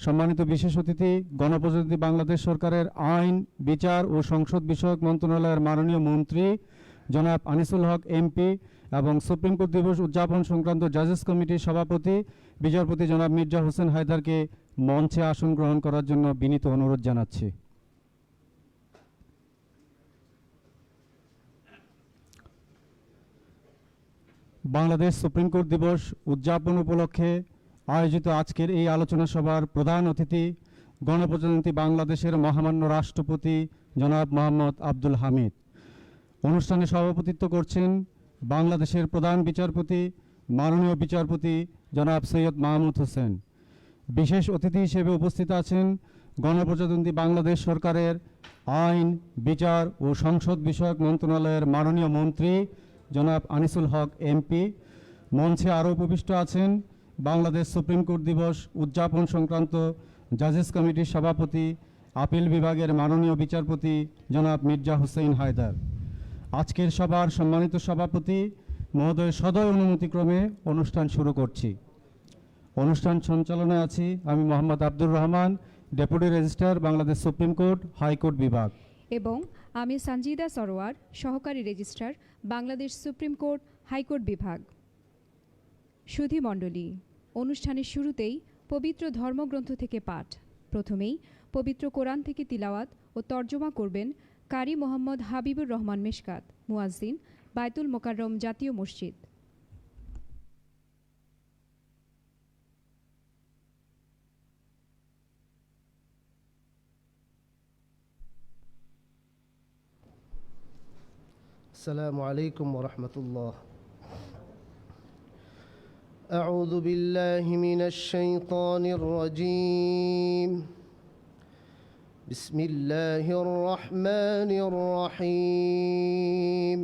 সম্মানিত বিশেষ অতিথি, গণপ্রজাতন্ত্রী বাংলাদেশ সরকারের আইন, বিচার ও সংসদ বিষয়ক মন্ত্রণালয়ের মাননীয় মন্ত্রী জনাব আনিসুল হক এমপি এবং সুপ্রিম কোর্ট দিবস উদযাপন সংক্রান্ত জাজেস কমিটির সভাপতি বিচারপতি জনাব মির্জা হোসেন হায়দারকে মঞ্চে আসন গ্রহণ করার জন্য বিনীত অনুরোধ জানাচ্ছি। বাংলাদেশ সুপ্রিম কোর্ট দিবস উদযাপন উপলক্ষে আয়োজিত আজকের এই আলোচনা সভার প্রধান অতিথি গণপ্রজাতন্ত্রী বাংলাদেশের মহামান্য রাষ্ট্রপতি জনাব মোহাম্মদ আব্দুল হামিদ। অনুষ্ঠানে সভাপতিত্ব করছেন বাংলাদেশের প্রধান বিচারপতি মাননীয় বিচারপতি জনাব সৈয়দ মাহমুদ হোসেন। বিশেষ অতিথি হিসেবে উপস্থিত আছেন গণপ্রজাতন্ত্রী বাংলাদেশ সরকারের আইন, বিচার ও সংসদ বিষয়ক মন্ত্রণালয়ের মাননীয় মন্ত্রী জনাব আনিসুল হক এমপি। মঞ্চে আরও উপবিষ্ট আছেন বাংলাদেশ সুপ্রিম কোর্ট দিবস উদযাপন সংক্রান্ত জাজেস কমিটির সভাপতি আপিল বিভাগের মাননীয় বিচারপতি জনাব মির্জা হোসেন হায়দার। আজকের সভার সম্মানিত সভাপতি মহোদয় সদয় অনুমতিক্রমে অনুষ্ঠান শুরু করছি। অনুষ্ঠান সঞ্চালনায় আছি আমি Mohammad Abdur Rahman, deputy registrar, Bangladesh supreme court high court বিভাগ, এবং আমি সঞ্জিদা সরোয়ার, সহকারী registrar, Bangladesh supreme court high court বিভাগ। সুধী মণ্ডলী, অনুষ্ঠানের শুরুতেই পবিত্র ধর্মগ্রন্থ থেকে পাঠ। প্রথমেই পবিত্র কোরআন থেকে তিলাওয়াত ও তর্জমা করবেন কারি মোহাম্মদ হাবিবুর রহমান মেশকাত, মুয়াজ্জিন, বায়তুল মোকাররম জাতীয় মসজিদ। السلام عليكم ورحمة الله. أعوذ بالله من الشيطان الرجيم. بسم الله الرحمن الرحيم.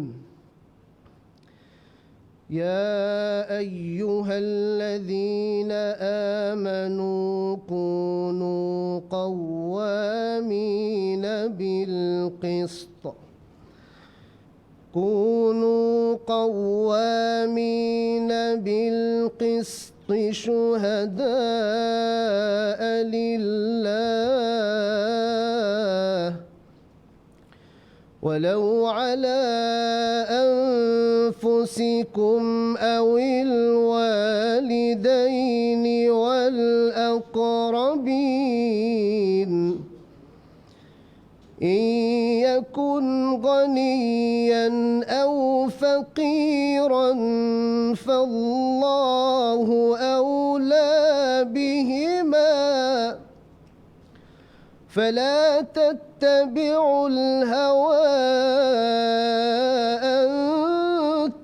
يا أيها الذين آمنوا كونوا قوامين بالقسط شهداء لله ولو على أنفسكم أو الوالدين والأقربين إن يكن غنيا أو فقيرا فالله أولى بهما فلا تتبعوا الهوى أن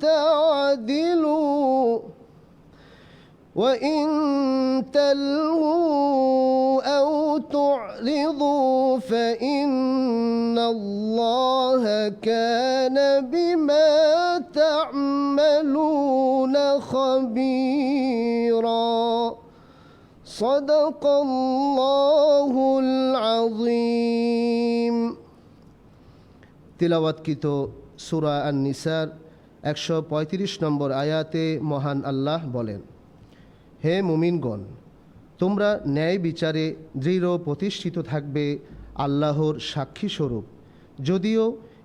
تعدلوا وإن تلهوا أو تعرضوا فإن الله كان بما تعملون خبيرا صدق الله العظيم. তিলাওয়াতকৃত সূরা আন-নিসার 135 নম্বর আয়াতে মহান আল্লাহ বলেন, হে মুমিনগণ, তোমরা ন্যায় বিচারে দৃঢ় প্রতিষ্ঠিত থাকবে আল্লাহর সাক্ষী স্বরূপ, যদিও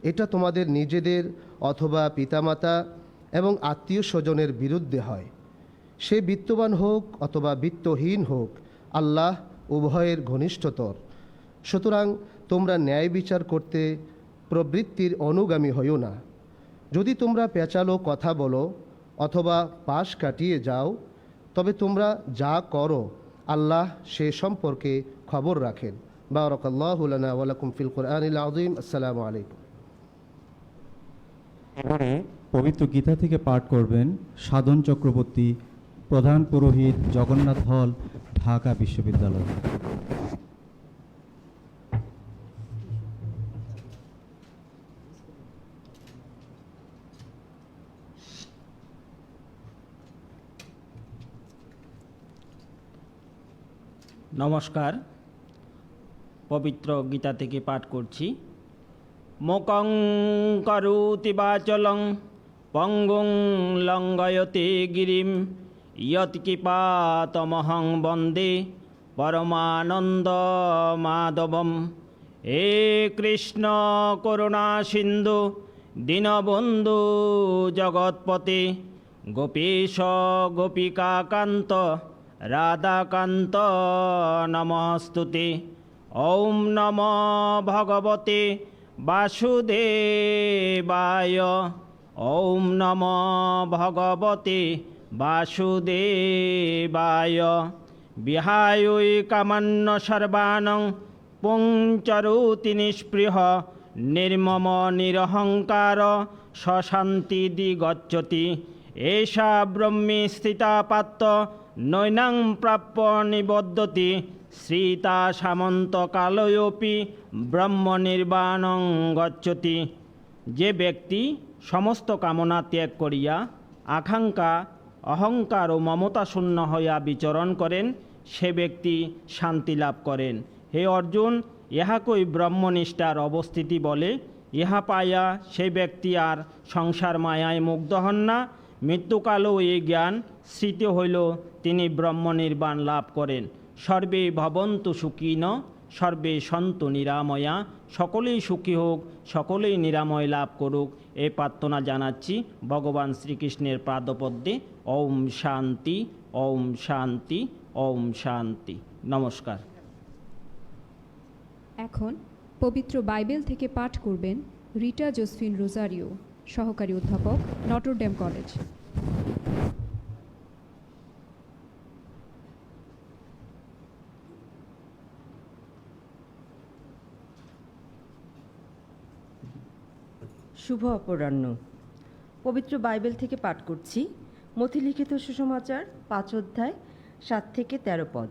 এটা তোমাদের নিজেদের অথবা পিতামাতা এবং আত্মীয় স্বজনের বিরুদ্ধে হয়। সে বিত্তবান হোক অথবা বিত্তহীন হোক, আল্লাহ উভয়ের ঘনিষ্ঠতর। সুতরাং তোমরা ন্যায় বিচার করতে প্রবৃত্তির অনুগামী হইও না। যদি তোমরা পেঁচালো কথা বলো অথবা পাশ কাটিয়ে যাও, তবে তোমরা যা করো আল্লাহ সে সম্পর্কে খবর রাখেন। বারাকাল্লাহু লানা ওয়া লাকুম ফিল কুরআনিল আযীম। আসসালামু আলাইকুম। এবারে পবিত্র গীতা থেকে পাঠ করবেন সাধন চক্রবর্তী, প্রধান পুরোহিত, জগন্নাথ হল, ঢাকা বিশ্ববিদ্যালয়। নমস্কার, পবিত্র গীতা থেকে পাঠ করছি। মোকং করোতি বাচলং পঙ্গুং লঙ্ঘয়তে গিরিম ইয়ৎকৃপাতমহং বন্দে পরমানন্দ মাধবম। হে কৃষ্ণ করুণা সিন্ধু দীনবন্ধু জগৎপতি, গোপীশ গোপিকাকান্ত রাধাকান্ত নমস্তুতে। ওম নমো ভগবতে বাসুদেবায়। ওম নমো ভগবতে বাসুদেবায়। বিহায়ৈ কামান্ন সর্বাণং পুংচরুতি নিঃস্পৃহ নির্মম নিরহংকার সশান্তি গচ্ছতি। এষা ব্রহ্মী স্থিতা পাত্র নৈনাং প্রাপ্য নিবদ্ধতি। শ্রীতা সামন্ত কালয়োপি ব্রহ্ম নির্বাণং গচ্ছতি। যে ব্যক্তি সমস্ত কামনা ত্যাগ করিয়া আকাঙ্ক্ষা অহংকার ও মমতা শূন্য হইয়া বিচরণ করেন, সে ব্যক্তি শান্তি লাভ করেন। হে অর্জুন, ইহাকই ব্রহ্মনিষ্ঠার অবস্থিতি বলে। ইহা পাইয়া সে ব্যক্তি আর সংসার মায়ায় মুগ্ধ হন না। মৃত্যুকালেও এই জ্ঞান স্মৃতি হইল তিনি ব্রহ্ম নির্বাণ লাভ করেন। সর্বে ভবন্তু সুখিন সর্বে সন্তু নিরাময়া। সকলেই সুখী হোক, সকলেই নিরাময় লাভ করুক, এই প্রার্থনা জানাচ্ছি ভগবান শ্রীকৃষ্ণের পাদপদ্মে। ওম শান্তি, ওম শান্তি, ওম শান্তি। নমস্কার। এখন পবিত্র বাইবেল থেকে পাঠ করবেন রিটা জোসফিন রোজারিও, সহকারী অধ্যাপক, নটরডেম কলেজ। শুভ অপরাহ্ন। পবিত্র বাইবেল থেকে পাঠ করছি মথিলিখিত সুসমাচার 5 অধ্যায় 7 থেকে 13 পদ।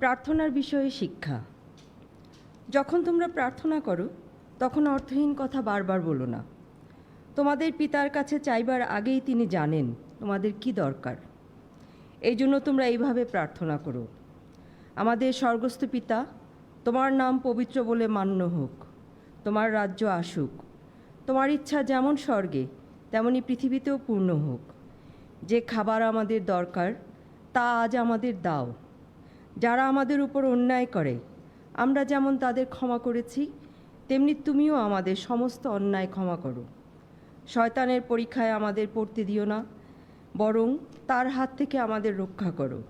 প্রার্থনার বিষয়ে শিক্ষা। যখন তোমরা প্রার্থনা করো তখন অর্থহীন কথা বারবার বলো না। তোমাদের পিতার কাছে চাইবার আগেই তিনি জানেন তোমাদের কি দরকার। এই জন্য তোমরা এইভাবে প্রার্থনা করো: আমাদের স্বর্গস্থ পিতা, তোমার নাম পবিত্র বলে মান্য হোক, তোমার রাজ্য আসুক, তোমার ইচ্ছা যেমন স্বর্গে তেমনি পৃথিবীতেও পূর্ণ হোক। যে খাবার আমাদের দরকার তা আজ আমাদের দাও। যারা আমাদের উপর অন্যায় করে আমরা যেমন তাদের ক্ষমা করেছি, তেমনি তুমিও আমাদের সমস্ত অন্যায় ক্ষমা করো। শয়তানের পরীক্ষায় আমাদের পড়তে দিও না, বরং তার হাত থেকে আমাদের রক্ষা করো।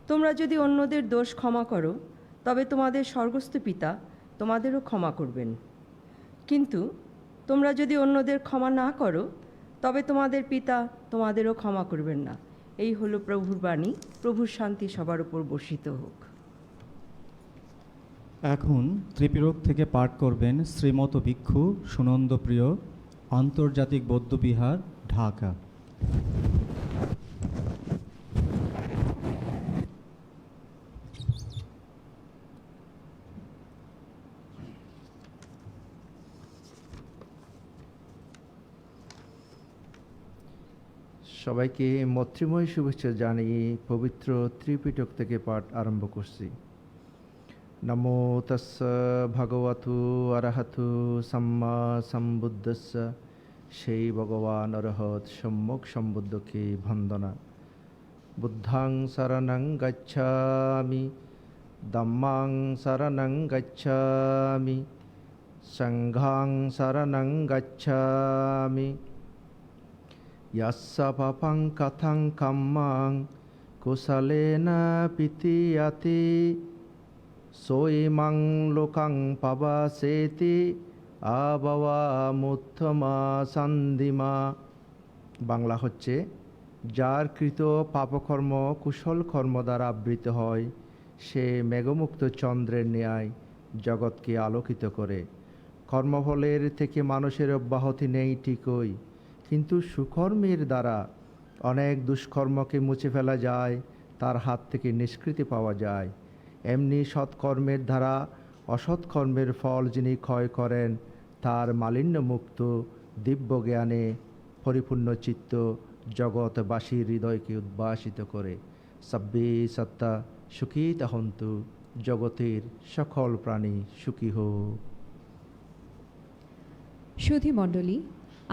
তোমরা যদি অন্যদের দোষ ক্ষমা করো তবে তোমাদের স্বর্গস্থ পিতা তোমাদেরও ক্ষমা করবেন। কিন্তু তোমরা যদি অন্যদের ক্ষমা না করো তবে তোমাদের পিতা তোমাদেরও ক্ষমা করবেন না। এই হলো প্রভুর বাণী। প্রভুর শান্তি সবার উপর বর্ষিত হোক। এখন ত্রিপিটক থেকে পাঠ করবেন শ্রীমত ভিক্ষু সুনন্দপ্রিয়, আন্তর্জাতিক বৌদ্ধবিহার, ঢাকা। সবাইকে মৈত্রীময় শুভেচ্ছা জানিয়ে পবিত্র ত্রিপিটক থেকে পাঠ আরম্ভ করছি। নমো তস্স ভগবতু অরহতু সম্মা সম্বুদ্ধস্য। সেই ভগবান অরহত সম্যক সম্বুদ্ধকে বন্দনা। বুদ্ধাং শরণং গচ্ছামি, ধম্মাং শরণং গচ্ছামি, সংঘাং শরণং গচ্ছামি। ইয়াস্য পাপং কথং কাম্মাং কুশলেন পিতীয়তে, সোইমাং লোকাং পাবাসেতি আবওয়ামুত্তমা সন্ধিমা। বাংলা হচ্ছে: যার কৃত পাপকর্ম কুশল কর্ম দ্বারা আবৃত হয়, সে মেঘমুক্ত চন্দ্রের ন্যায় জগৎকে আলোকিত করে। কর্মফলের থেকে মানুষের অব্যাহতি নেই ঠিকই, কিন্তু সুকর্মের দ্বারা অনেক দুষ্কর্মকে মুছে ফেলা যায়, তার হাত থেকে নিষ্কৃতি পাওয়া যায়। এমনি সৎকর্মের দ্বারা অসৎকর্মের ফল যিনি ক্ষয় করেন, তার মালিন্যমুক্ত দিব্য জ্ঞানে পরিপূর্ণ চিত্ত জগৎবাসীর হৃদয়কে উদ্ভাসিত করে। সব্বে সত্তা সুখিতা হন্তু, জগতের সকল প্রাণী সুখী হোক। সুধী মণ্ডলী,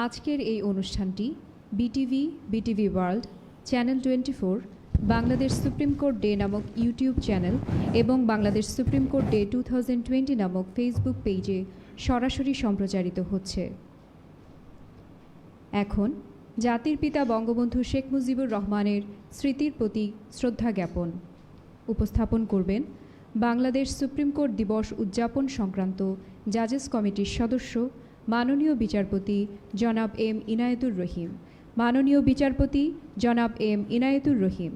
আজকের এই অনুষ্ঠানটি BTV, BTV world, channel 24, Bangladesh supreme court day নামক ইউটিউব চ্যানেল এবং বাংলাদেশ সুপ্রিম কোর্ট ডে 2020 নামক ফেসবুক পেজে সরাসরি সম্প্রচারিত হচ্ছে। এখন জাতির পিতা বঙ্গবন্ধু শেখ মুজিবুর রহমানের স্মৃতির প্রতি শ্রদ্ধা জ্ঞাপন উপস্থাপন করবেন বাংলাদেশ সুপ্রিম কোর্ট দিবস উদযাপন সংক্রান্ত জাজেস কমিটির সদস্য মাননীয় বিচারপতি জনাব এম ইনায়েতুর রহিম। মাননীয় বিচারপতি জনাব M Inayetur Rahim.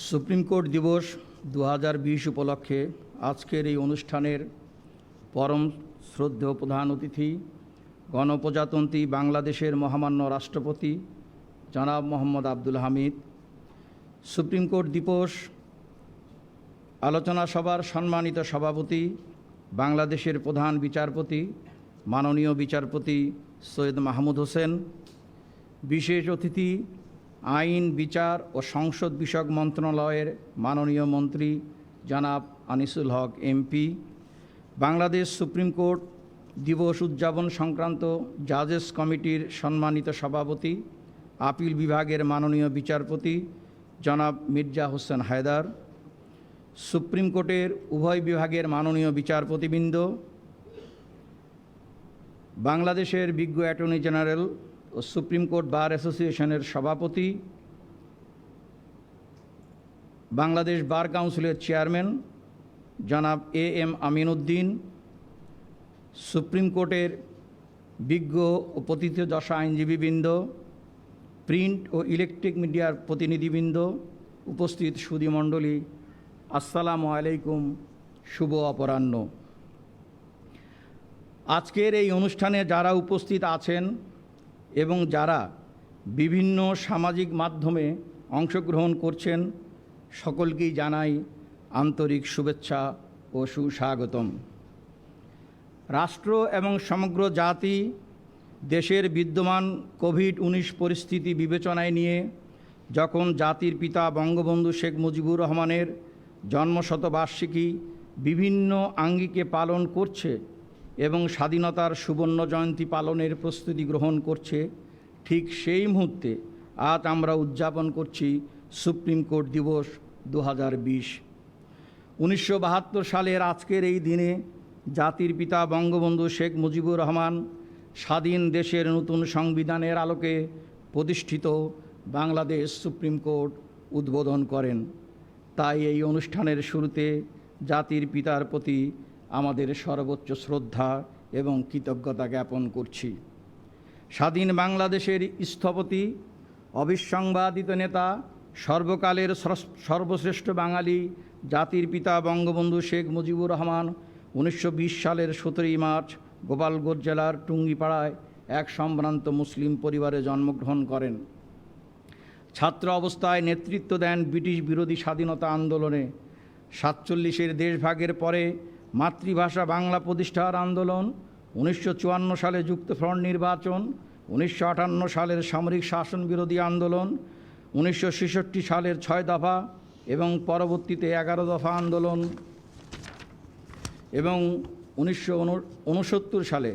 Supreme court দিবস 2020 উপলক্ষে আজকের এই অনুষ্ঠানের পরম শ্রদ্ধেয় প্রধান অতিথি গণপ্রজাতন্ত্রী বাংলাদেশের মহামান্য রাষ্ট্রপতি জনাব মোহাম্মদ আব্দুল হামিদ, সুপ্রিম কোর্ট দিবস আলোচনা সভার সম্মানিত সভাপতি বাংলাদেশের প্রধান বিচারপতি মাননীয় বিচারপতি সৈয়দ মাহমুদ হোসেন, বিশেষ অতিথি আইন, বিচার ও সংসদ বিষয়ক মন্ত্রণালয়ের মাননীয় মন্ত্রী জনাব আনিসুল হক এমপি, বাংলাদেশ সুপ্রিম কোর্ট দিবস উদযাপন সংক্রান্ত জাজেস কমিটির সম্মানিত সভাপতি আপিল বিভাগের মাননীয় বিচারপতি জনাব মির্জা হোসেন হায়দার, সুপ্রিম কোর্টের উভয় বিভাগের মাননীয় বিচারপতিবৃন্দ, বাংলাদেশের বিজ্ঞ অ্যাটর্নি জেনারেল ও সুপ্রিম কোর্ট বার অ্যাসোসিয়েশনের সভাপতি, বাংলাদেশ বার কাউন্সিলের চেয়ারম্যান জনাব A M Amin Uddin, supreme কোর্টের বিজ্ঞ ও প্রথিতযশা আইনজীবীবৃন্দ, প্রিন্ট ও ইলেকট্রিক মিডিয়ার প্রতিনিধিবৃন্দ, উপস্থিত সুধীমণ্ডলী, আসসালামু আলাইকুম, শুভ অপরাহ্ন। আজকের এই অনুষ্ঠানে যারা উপস্থিত আছেন এবং যারা বিভিন্ন সামাজিক মাধ্যমে অংশগ্রহণ করছেন, সকলকেই জানাই আন্তরিক শুভেচ্ছা ও সুস্বাগতম। রাষ্ট্র এবং সমগ্র জাতি দেশের বিদ্যমান কোভিড-19 পরিস্থিতি বিবেচনায় নিয়ে যখন জাতির পিতা বঙ্গবন্ধু শেখ মুজিবুর রহমানের জন্মশতবার্ষিকী বিভিন্ন আঙ্গিকে পালন করছে এবং স্বাধীনতার সুবর্ণ জয়ন্তী পালনের প্রস্তুতি গ্রহণ করছে, ঠিক সেই মুহূর্তে আজ আমরা উদযাপন করছি সুপ্রিম কোর্ট দিবস 2020। 1972 সালের আজকের এই দিনে জাতির পিতা বঙ্গবন্ধু শেখ মুজিবুর রহমান স্বাধীন দেশের নতুন সংবিধানের আলোকে প্রতিষ্ঠিত বাংলাদেশ সুপ্রিম কোর্ট উদ্বোধন করেন। তাই এই অনুষ্ঠানের শুরুতে জাতির পিতার প্রতি আমাদের সর্বোচ্চ শ্রদ্ধা এবং কৃতজ্ঞতা জ্ঞাপন করছি। স্বাধীন বাংলাদেশের স্থপতি, অবিসংবাদিত নেতা, সর্বকালের সর্বশ্রেষ্ঠ বাঙালি জাতির পিতা বঙ্গবন্ধু শেখ মুজিবুর রহমান 1920 সালের 17 মার্চ গোপালগঞ্জ জেলার টুঙ্গিপাড়ায় এক সম্ভ্রান্ত মুসলিম পরিবারে জন্মগ্রহণ করেন। ছাত্র অবস্থায় নেতৃত্ব দেন ব্রিটিশ বিরোধী স্বাধীনতা আন্দোলনে। 47-এর দেশভাগের পরে মাতৃভাষা বাংলা প্রতিষ্ঠার আন্দোলন, 1954 সালে যুক্তফ্রন্ট নির্বাচন, 1958 সালের সামরিক শাসন বিরোধী আন্দোলন, 1966 সালের 6 দফা এবং পরবর্তীতে 11 দফা আন্দোলন এবং 1969 সালে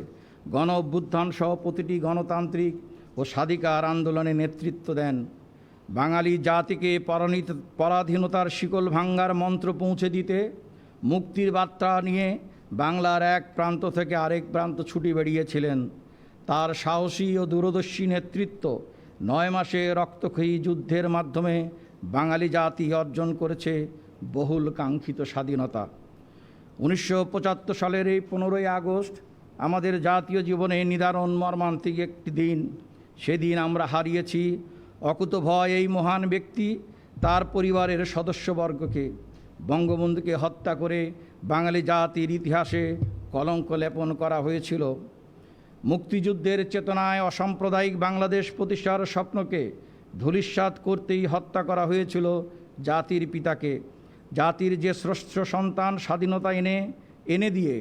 গণ অভ্যুত্থান সহ প্রতিটি গণতান্ত্রিক ও স্বাধিকার আন্দোলনে নেতৃত্ব দেন। বাঙালি জাতিকে পরাধীনতার শিকল ভাঙ্গার মন্ত্র পৌঁছে দিতে মুক্তির বার্তা নিয়ে বাংলার এক প্রান্ত থেকে আরেক প্রান্ত ছুটে বেরিয়েছিলেন। তার সাহসী ও দূরদর্শী নেতৃত্ব 9 মাসে রক্তক্ষয়ী যুদ্ধের মাধ্যমে বাঙালি জাতি অর্জন করেছে বহুল কাঙ্ক্ষিত স্বাধীনতা। 1975 সালের এই 15ই আগস্ট আমাদের জাতীয় জীবনে নিদারুণ মর্মান্তিক একটি দিন। সেদিন আমরা হারিয়েছি অকুতভয় এই মহান ব্যক্তি, তার পরিবারের সদস্যবর্গকে। বঙ্গবন্ধুকে হত্যা করে বাঙালি জাতির ইতিহাসে কলঙ্ক লেপন করা হয়েছিল। মুক্তিযুদ্ধের চেতনায় অসাম্প্রদায়িক বাংলাদেশ প্রতিষ্ঠার স্বপ্নকে ধূলিসাৎ করতেই হত্যা করা হয়েছিল জাতির পিতাকে। জাতির যে শ্রেষ্ঠ সন্তান স্বাধীনতা এনে দিয়ে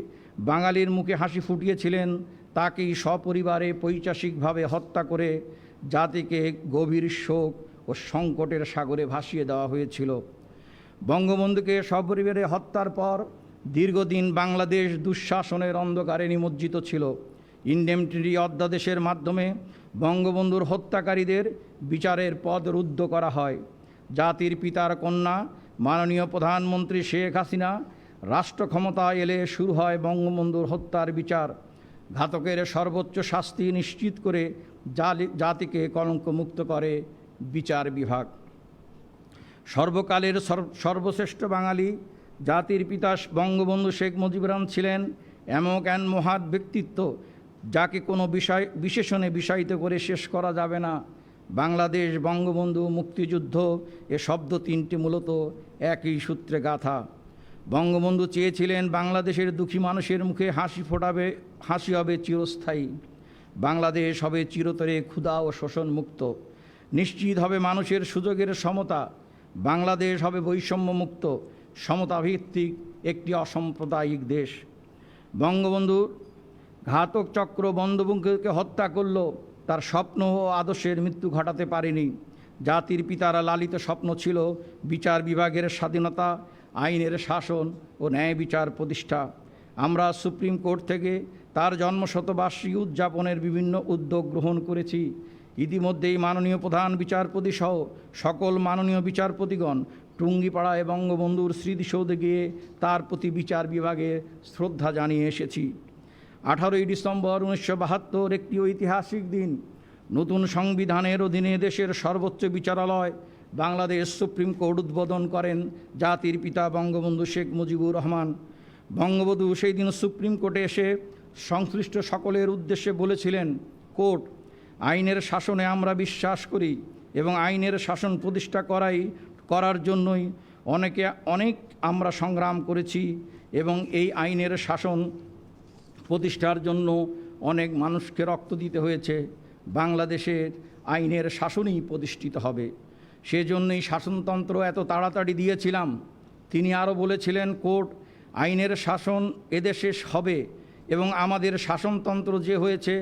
বাঙালির মুখে হাসি ফুটিয়েছিলেন, তাকেই সপরিবারে পৈশাচিকভাবে হত্যা করে জাতিকে গভীর শোক ও সংকটের সাগরে ভাসিয়ে দেওয়া হয়েছিল। বঙ্গবন্ধুকে সপরিবারে হত্যার পর দীর্ঘদিন বাংলাদেশ দুঃশাসনের অন্ধকারে নিমজ্জিত ছিল। ইন্ডেমনিটি অধ্যাদেশের মাধ্যমে বঙ্গবন্ধুর হত্যাকারীদের বিচারের পথ রুদ্ধ করা হয়। জাতির পিতার কন্যা মাননীয় প্রধানমন্ত্রী শেখ হাসিনা রাষ্ট্র ক্ষমতায় এলে শুরু হয় বঙ্গবন্ধুর হত্যার বিচার। ঘাতকের সর্বোচ্চ শাস্তি নিশ্চিত করে জাতিকে কলঙ্কমুক্ত করে বিচার বিভাগ। সর্বকালের সর্বশ্রেষ্ঠ বাঙালি জাতির পিতা বঙ্গবন্ধু শেখ মুজিবুর রহমান ছিলেন এমন এক মহৎ ব্যক্তিত্ব যাকে কোনো বিশেষণে বিষয়িত করে শেষ করা যাবে না। বাংলাদেশ, বঙ্গবন্ধু, মুক্তিযুদ্ধ এ শব্দ তিনটি মূলত একই সূত্রে গাঁথা। বঙ্গবন্ধু চেয়েছিলেন বাংলাদেশের দুঃখী মানুষের মুখে হাসি হবে চিরস্থায়ী। বাংলাদেশ হবে চিরতরে ক্ষুধা ও শোষণ মুক্ত। নিশ্চিত হবে মানুষের সুযোগের সমতা। বাংলাদেশ হবে বৈষম্যমুক্ত, সমতাভিত্তিক একটি অসাম্প্রদায়িক দেশ। বঙ্গবন্ধু ঘাতক চক্র বঙ্গবন্ধুকে হত্যা করল, তার স্বপ্ন ও আদর্শের মৃত্যু ঘটাতে পারেনি। জাতির পিতারা লালিত স্বপ্ন ছিল বিচার বিভাগের স্বাধীনতা, আইনের শাসন ও ন্যায় বিচার প্রতিষ্ঠা। আমরা সুপ্রিম কোর্ট থেকে তার জন্মশতবার্ষিকী উদযাপনের বিভিন্ন উদ্যোগ গ্রহণ করেছি। ইতিমধ্যেই মাননীয় প্রধান বিচারপতি সহ সকল মাননীয় বিচারপতিগণ টুঙ্গিপাড়ায় বঙ্গবন্ধুর স্মৃতিসৌধে গিয়ে তার প্রতি বিচার বিভাগে শ্রদ্ধা জানিয়ে এসেছি। 18ই ডিসেম্বর 1972 একটি ঐতিহাসিক দিন। নতুন সংবিধানের অধীনে দেশের সর্বোচ্চ বিচারালয় বাংলাদেশ সুপ্রিম কোর্ট উদ্বোধন করেন জাতির পিতা বঙ্গবন্ধু শেখ মুজিবুর রহমান। বঙ্গবন্ধু সেই দিন সুপ্রিম কোর্টে এসে সংশ্লিষ্ট সকলের উদ্দেশ্যে বলেছিলেন, কোর্ট, আইনের শাসনে আমরা বিশ্বাস করি এবং আইনের শাসন প্রতিষ্ঠা করার জন্যই অনেক আমরা সংগ্রাম করেছি এবং এই আইনের শাসন প্রতিষ্ঠার জন্য অনেক মানুষকে রক্ত দিতে হয়েছে। বাংলাদেশের আইনের শাসনই প্রতিষ্ঠিত হবে, সেজন্যই শাসনতন্ত্র এত তাড়াতাড়ি দিয়েছিলাম। তিনি আরও বলেছিলেন, কোর্ট, আইনের শাসন এদেশে হবে এবং আমাদের শাসনতন্ত্র যে হয়েছে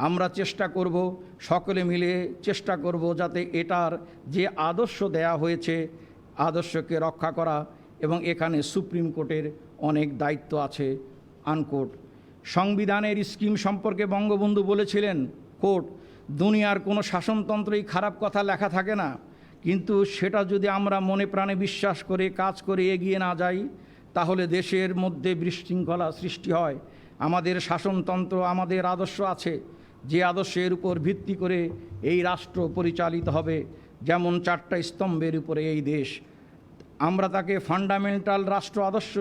আমরা চেষ্টা করব, সকলে মিলে চেষ্টা করব যাতে এটার যে আদর্শ দেয়া হয়েছে আদর্শকে রক্ষা করা, এবং এখানে সুপ্রিম কোর্টের অনেক দায়িত্ব আছে, আনকোট। সংবিধানের স্কিম সম্পর্কে বঙ্গবন্ধু বলেছিলেন, কোর্ট, দুনিয়ার কোনো শাসনতন্ত্রেই খারাপ কথা লেখা থাকে না, কিন্তু সেটা যদি আমরা মনে প্রাণে বিশ্বাস করে কাজ করে এগিয়ে না যাই তাহলে দেশের মধ্যে বিশৃঙ্খলা সৃষ্টি হয়। আমাদের শাসনতন্ত্র, আমাদের আদর্শ আছে, যে আদর্শের উপর ভিত্তি করে এই রাষ্ট্র পরিচালিত হবে, যেমন 4টা স্তম্ভের উপরে এই দেশ। আমরা তাকে ফান্ডামেন্টাল রাষ্ট্র আদর্শ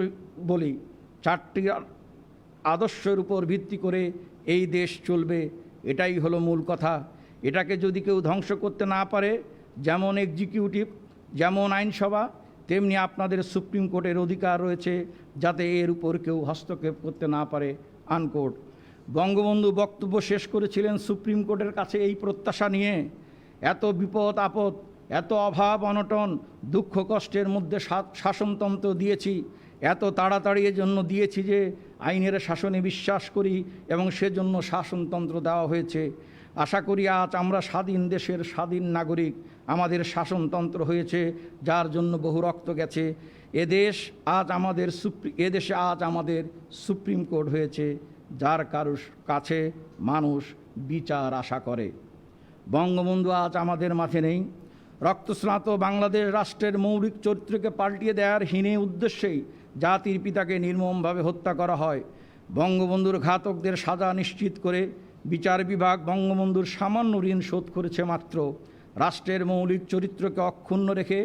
বলি। 4টি আদর্শের উপর ভিত্তি করে এই দেশ চলবে, এটাই হলো মূল কথা। এটাকে যদি কেউ ধ্বংস করতে না পারে, যেমন এক্সিকিউটিভ, যেমন আইনসভা, তেমনি আপনাদের সুপ্রিম কোর্টের অধিকার রয়েছে যাতে এর উপর কেউ হস্তক্ষেপ করতে না পারে, আনকোট। বঙ্গবন্ধু বক্তব্য শেষ করেছিলেন সুপ্রিম কোর্টের কাছে এই প্রত্যাশা নিয়ে, এত বিপদ আপদ, এত অভাব অনটন, দুঃখ কষ্টের মধ্যে শাসনতন্ত্র দিয়েছি, এত তাড়াতাড়ি জন্য দিয়েছি যে আইনের শাসনে বিশ্বাস করি এবং সেজন্য শাসনতন্ত্র দেওয়া হয়েছে। আশা করি আজ আমরা স্বাধীন দেশের স্বাধীন নাগরিক, আমাদের শাসনতন্ত্র হয়েছে যার জন্য বহু রক্ত গেছে। এদেশে আজ আমাদের সুপ্রিম কোর্ট হয়েছে যার কাছে মানুষ বিচার আশা করে। বঙ্গবন্ধু আজ আমাদের মাঝে নেই। রক্তস্নাত বাংলাদেশ রাষ্ট্রের মৌলিক চরিত্রকে পাল্টিয়ে দেওয়ার হীন উদ্দেশ্যেই জাতির পিতাকে নির্মমভাবে হত্যা করা হয়। বঙ্গবন্ধুর ঘাতকদের সাজা নিশ্চিত করে বিচার বিভাগ বঙ্গবন্ধুর সামান্য ঋণ শোধ করেছে মাত্র। রাষ্ট্রের মৌলিক চরিত্রকে অক্ষুণ্ণ রেখে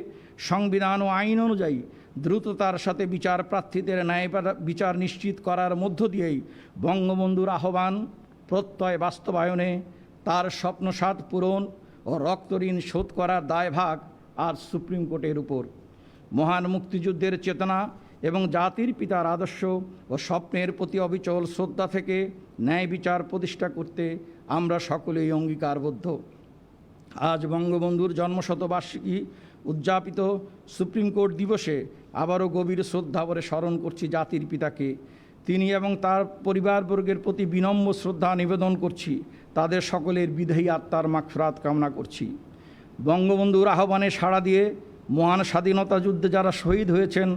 সংবিধান ও আইন অনুযায়ী দ্রুততার সাথে বিচার প্রার্থীদের ন্যায় বিচার নিশ্চিত করার মধ্য দিয়েই বঙ্গবন্ধুর আহ্বান প্রত্যয় বাস্তবায়নে তার স্বপ্নসাধ পূরণ ও রক্তঋণ শোধ করার দায়ভাগ আজ সুপ্রিম কোর্টের উপর। মহান মুক্তিযুদ্ধের চেতনা এবং জাতির পিতার আদর্শ ও স্বপ্নের প্রতি অবিচল শ্রদ্ধা থেকে ন্যায় বিচার প্রতিষ্ঠা করতে আমরা সকলেই অঙ্গীকারবদ্ধ। আজ বঙ্গবন্ধুর জন্মশতবার্ষিকী উদযাপিত সুপ্রিম কোর্ট দিবসে আবারও গভীর শ্রদ্ধাভরে স্মরণ করছি জাতির পিতাকে। তিনি এবং তার পরিবারবর্গের প্রতি বিনম্র শ্রদ্ধা নিবেদন করছি। তাদের সকলের বিদেহী আত্মার মাগফিরাত কামনা করছি। বঙ্গবন্ধুর আহ্বানে সাড়া দিয়ে মহান স্বাধীনতা যুদ্ধে যারা শহীদ হয়েছেন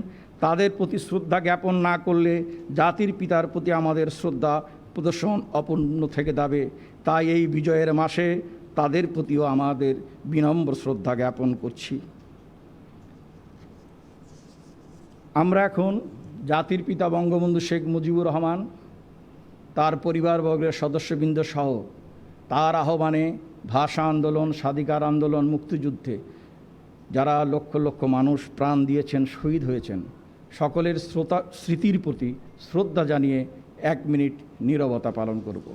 তাদের প্রতি শ্রদ্ধা জ্ঞাপন না করলে জাতির পিতার প্রতি আমাদের শ্রদ্ধা প্রদর্শন অপূর্ণ থেকে যাবে। তাই এই বিজয়ের মাসে তাদের প্রতিও আমাদের বিনম্র শ্রদ্ধা জ্ঞাপন করছি। আমরা এখন জাতির পিতা বঙ্গবন্ধু শেখ মুজিবুর রহমান, তার পরিবারবর্গের সদস্যবৃন্দ সহ তার আহ্বানে ভাষা আন্দোলন, স্বাধিকার আন্দোলন, মুক্তিযুদ্ধে যারা লক্ষ লক্ষ মানুষ প্রাণ দিয়েছেন, শহীদ হয়েছেন, সকলের স্মৃতির প্রতি শ্রদ্ধা জানিয়ে 1 মিনিট নীরবতা পালন করব।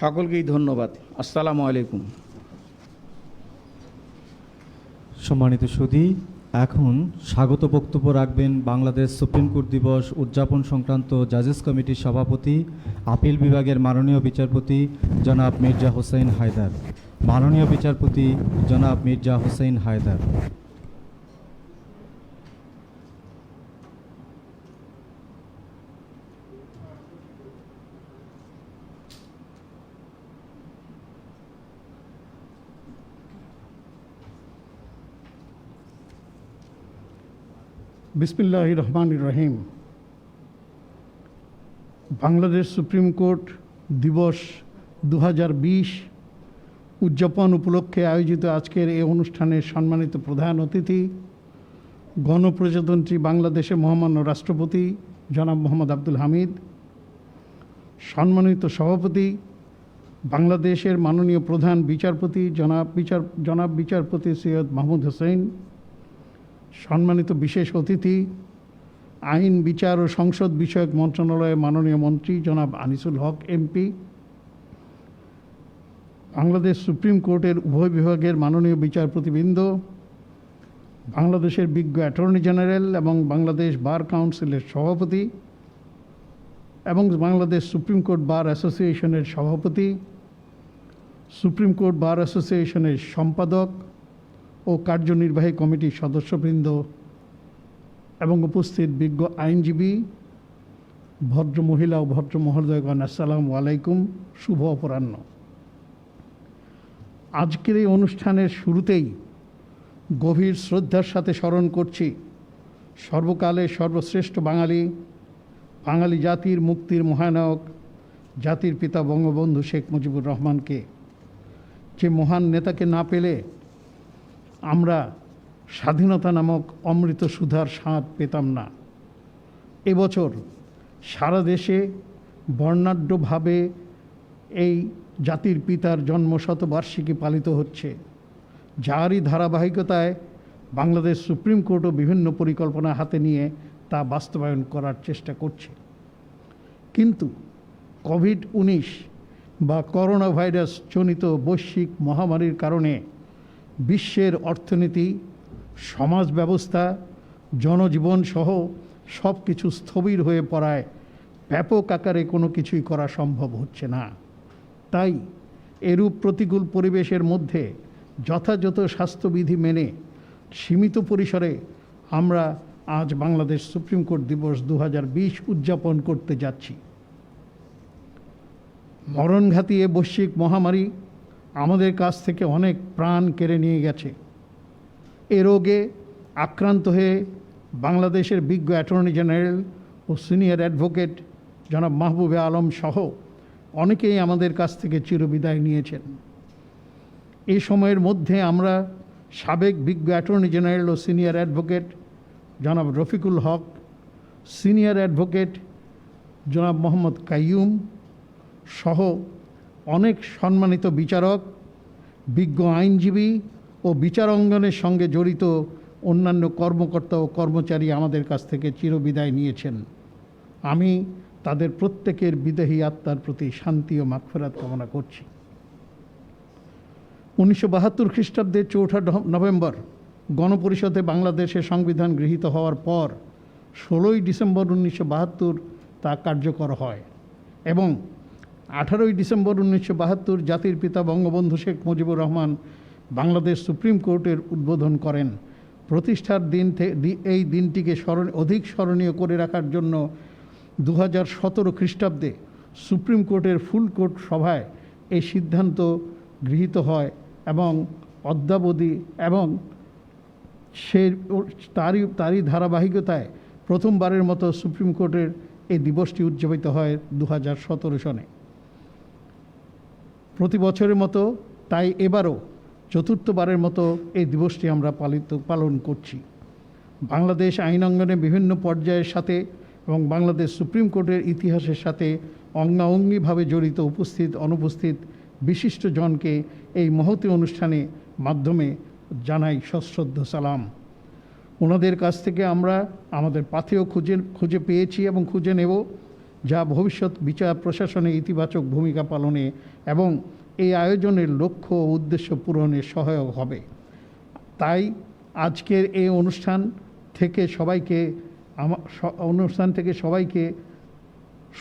সকলকেই ধন্যবাদ। আসসালামু আলাইকুম। সম্মানিত সুধী, এখন স্বাগত বক্তব্য রাখবেন বাংলাদেশ সুপ্রিম কোর্ট দিবস উদযাপন সংক্রান্ত জাজেস কমিটির সভাপতি, আপিল বিভাগের মাননীয় বিচারপতি জনাব মির্জা হোসেন হায়দার। মাননীয় বিচারপতি জনাব মির্জা হোসেন হায়দার। বিসমিল্লাহির রহমানির রহিম। বাংলাদেশ সুপ্রিম কোর্ট দিবস 2020 উদযাপন উপলক্ষে আয়োজিত আজকের এই অনুষ্ঠানের সম্মানিত প্রধান অতিথি, গণপ্রজাতন্ত্রী বাংলাদেশের মহামান্য রাষ্ট্রপতি জনাব মোহাম্মদ আব্দুল হামিদ, সম্মানিত সভাপতি বাংলাদেশের মাননীয় প্রধান বিচারপতি জনাব বিচারপতি সৈয়দ মাহমুদ হোসেন, সম্মানিত বিশেষ অতিথি আইন, বিচার ও সংসদ বিষয়ক মন্ত্রণালয়ের মাননীয় মন্ত্রী জনাব আনিসুল হক এমপি, বাংলাদেশ সুপ্রিম কোর্টের উভয় বিভাগের মাননীয় বিচারপতিবৃন্দ, বাংলাদেশের বিজ্ঞ অ্যাটর্নি জেনারেল এবং বাংলাদেশ বার কাউন্সিলের সভাপতি এবং বাংলাদেশ সুপ্রিম কোর্ট বার অ্যাসোসিয়েশনের সভাপতি, সুপ্রিম কোর্ট বার অ্যাসোসিয়েশনের সম্পাদক ও কার্যনির্বাহী কমিটির সদস্যবৃন্দ এবং উপস্থিত বিজ্ঞ আইনজীবী, ভদ্র মহিলা ও ভদ্র মহোদয়গণ, আসসালামু আলাইকুম। শুভ অপরাহ্ন। আজকের এই অনুষ্ঠানের শুরুতেই গভীর শ্রদ্ধার সাথে স্মরণ করছি সর্বকালের সর্বশ্রেষ্ঠ বাঙালি জাতির মুক্তির মহানায়ক, জাতির পিতা বঙ্গবন্ধু শেখ মুজিবুর রহমানকে। যে মহান নেতাকে না পেলে আমরা স্বাধীনতা নামক অমৃত সুধার স্বাদ পেতাম না। এবছর সারা দেশে বর্ণাঢ্যভাবে এই জাতির পিতার জন্মশতবার্ষিকী পালিত হচ্ছে, যারই ধারাবাহিকতায় বাংলাদেশ সুপ্রিম কোর্টও বিভিন্ন পরিকল্পনা হাতে নিয়ে তা বাস্তবায়ন করার চেষ্টা করছে। কিন্তু কোভিড-19 বা করোনা ভাইরাস জনিত বৈশ্বিক মহামারীর কারণে বিশ্বের অর্থনীতি, সমাজ ব্যবস্থা, জনজীবন সহ সব কিছু স্থবির হয়ে পড়ায় ব্যাপক আকারে কোনো কিছুই করা সম্ভব হচ্ছে না। তাই এরূপ প্রতিকূল পরিবেশের মধ্যে যথাযথ স্বাস্থ্যবিধি মেনে সীমিত পরিসরে আমরা আজ বাংলাদেশ সুপ্রিম কোর্ট দিবস 2020 উদযাপন করতে যাচ্ছি। মরণঘাতী এ বৈশ্বিক মহামারী আমাদের কাছ থেকে অনেক প্রাণ কেড়ে নিয়ে গেছে। এ রোগে আক্রান্ত হয়ে বাংলাদেশের বিজ্ঞ অ্যাটর্নি জেনারেল ও সিনিয়র অ্যাডভোকেট জনাব মাহবুবে আলম সহ অনেকেই আমাদের কাছ থেকে চিরবিদায় নিয়েছেন। এই সময়ের মধ্যে আমরা সাবেক বিজ্ঞ অ্যাটর্নি জেনারেল ও সিনিয়র অ্যাডভোকেট জনাব রফিকুল হক, সিনিয়র অ্যাডভোকেট জনাব মোহাম্মদ কাইয়ুম সহ অনেক সম্মানিত বিচারক, বিজ্ঞ আইনজীবী ও বিচার অঙ্গনের সঙ্গে জড়িত অন্যান্য কর্মকর্তা ও কর্মচারী আমাদের কাছ থেকে চিরবিদায় নিয়েছেন। আমি তাদের প্রত্যেকের বিদেহী আত্মার প্রতি শান্তি ও মাগফিরাত কামনা করছি। 1972 খ্রিস্টাব্দের 4 নভেম্বর গণপরিষদে বাংলাদেশের সংবিধান গৃহীত হওয়ার পর 16 ডিসেম্বর 1972 তা কার্যকর হয় এবং 18 ডিসেম্বর 1972 জাতির পিতা বঙ্গবন্ধু শেখ মুজিবুর রহমান বাংলাদেশ সুপ্রিম কোর্টের উদ্বোধন করেন। প্রতিষ্ঠার এই দিনটিকে অধিক স্মরণীয় করে রাখার জন্য 2017 খ্রিস্টাব্দে সুপ্রিম কোর্টের ফুল কোর্ট সভায় এই সিদ্ধান্ত গৃহীত হয় এবং অদ্যাবধি এবং তারই ধারাবাহিকতায় প্রথমবারের মতো সুপ্রিম কোর্টের এই দিবসটি উদযাপিত হয় 2017 সনে। প্রতি বছরের মতো তাই এবারও চতুর্থবারের মতো এই দিবসটি আমরা পালন করছি। বাংলাদেশ আইন অঙ্গনে বিভিন্ন পর্যায়ের সাথে এবং বাংলাদেশ সুপ্রিম কোর্টের ইতিহাসের সাথে অঙ্গাঅঙ্গিভাবে জড়িত উপস্থিত অনুপস্থিত বিশিষ্ট জনকে এই মহতী অনুষ্ঠানে মাধ্যমে জানাই সশ্রদ্ধ সালাম। ওনাদের কাছ থেকে আমরা আমাদের পাথেয় খুঁজে পেয়েছি এবং খুঁজে নেব, যা ভবিষ্যৎ বিচার প্রশাসনে ইতিবাচক ভূমিকা পালনে এবং এই আয়োজনের লক্ষ্য ও উদ্দেশ্য পূরণে সহায়ক হবে। তাই আজকের এই অনুষ্ঠান থেকে সবাইকে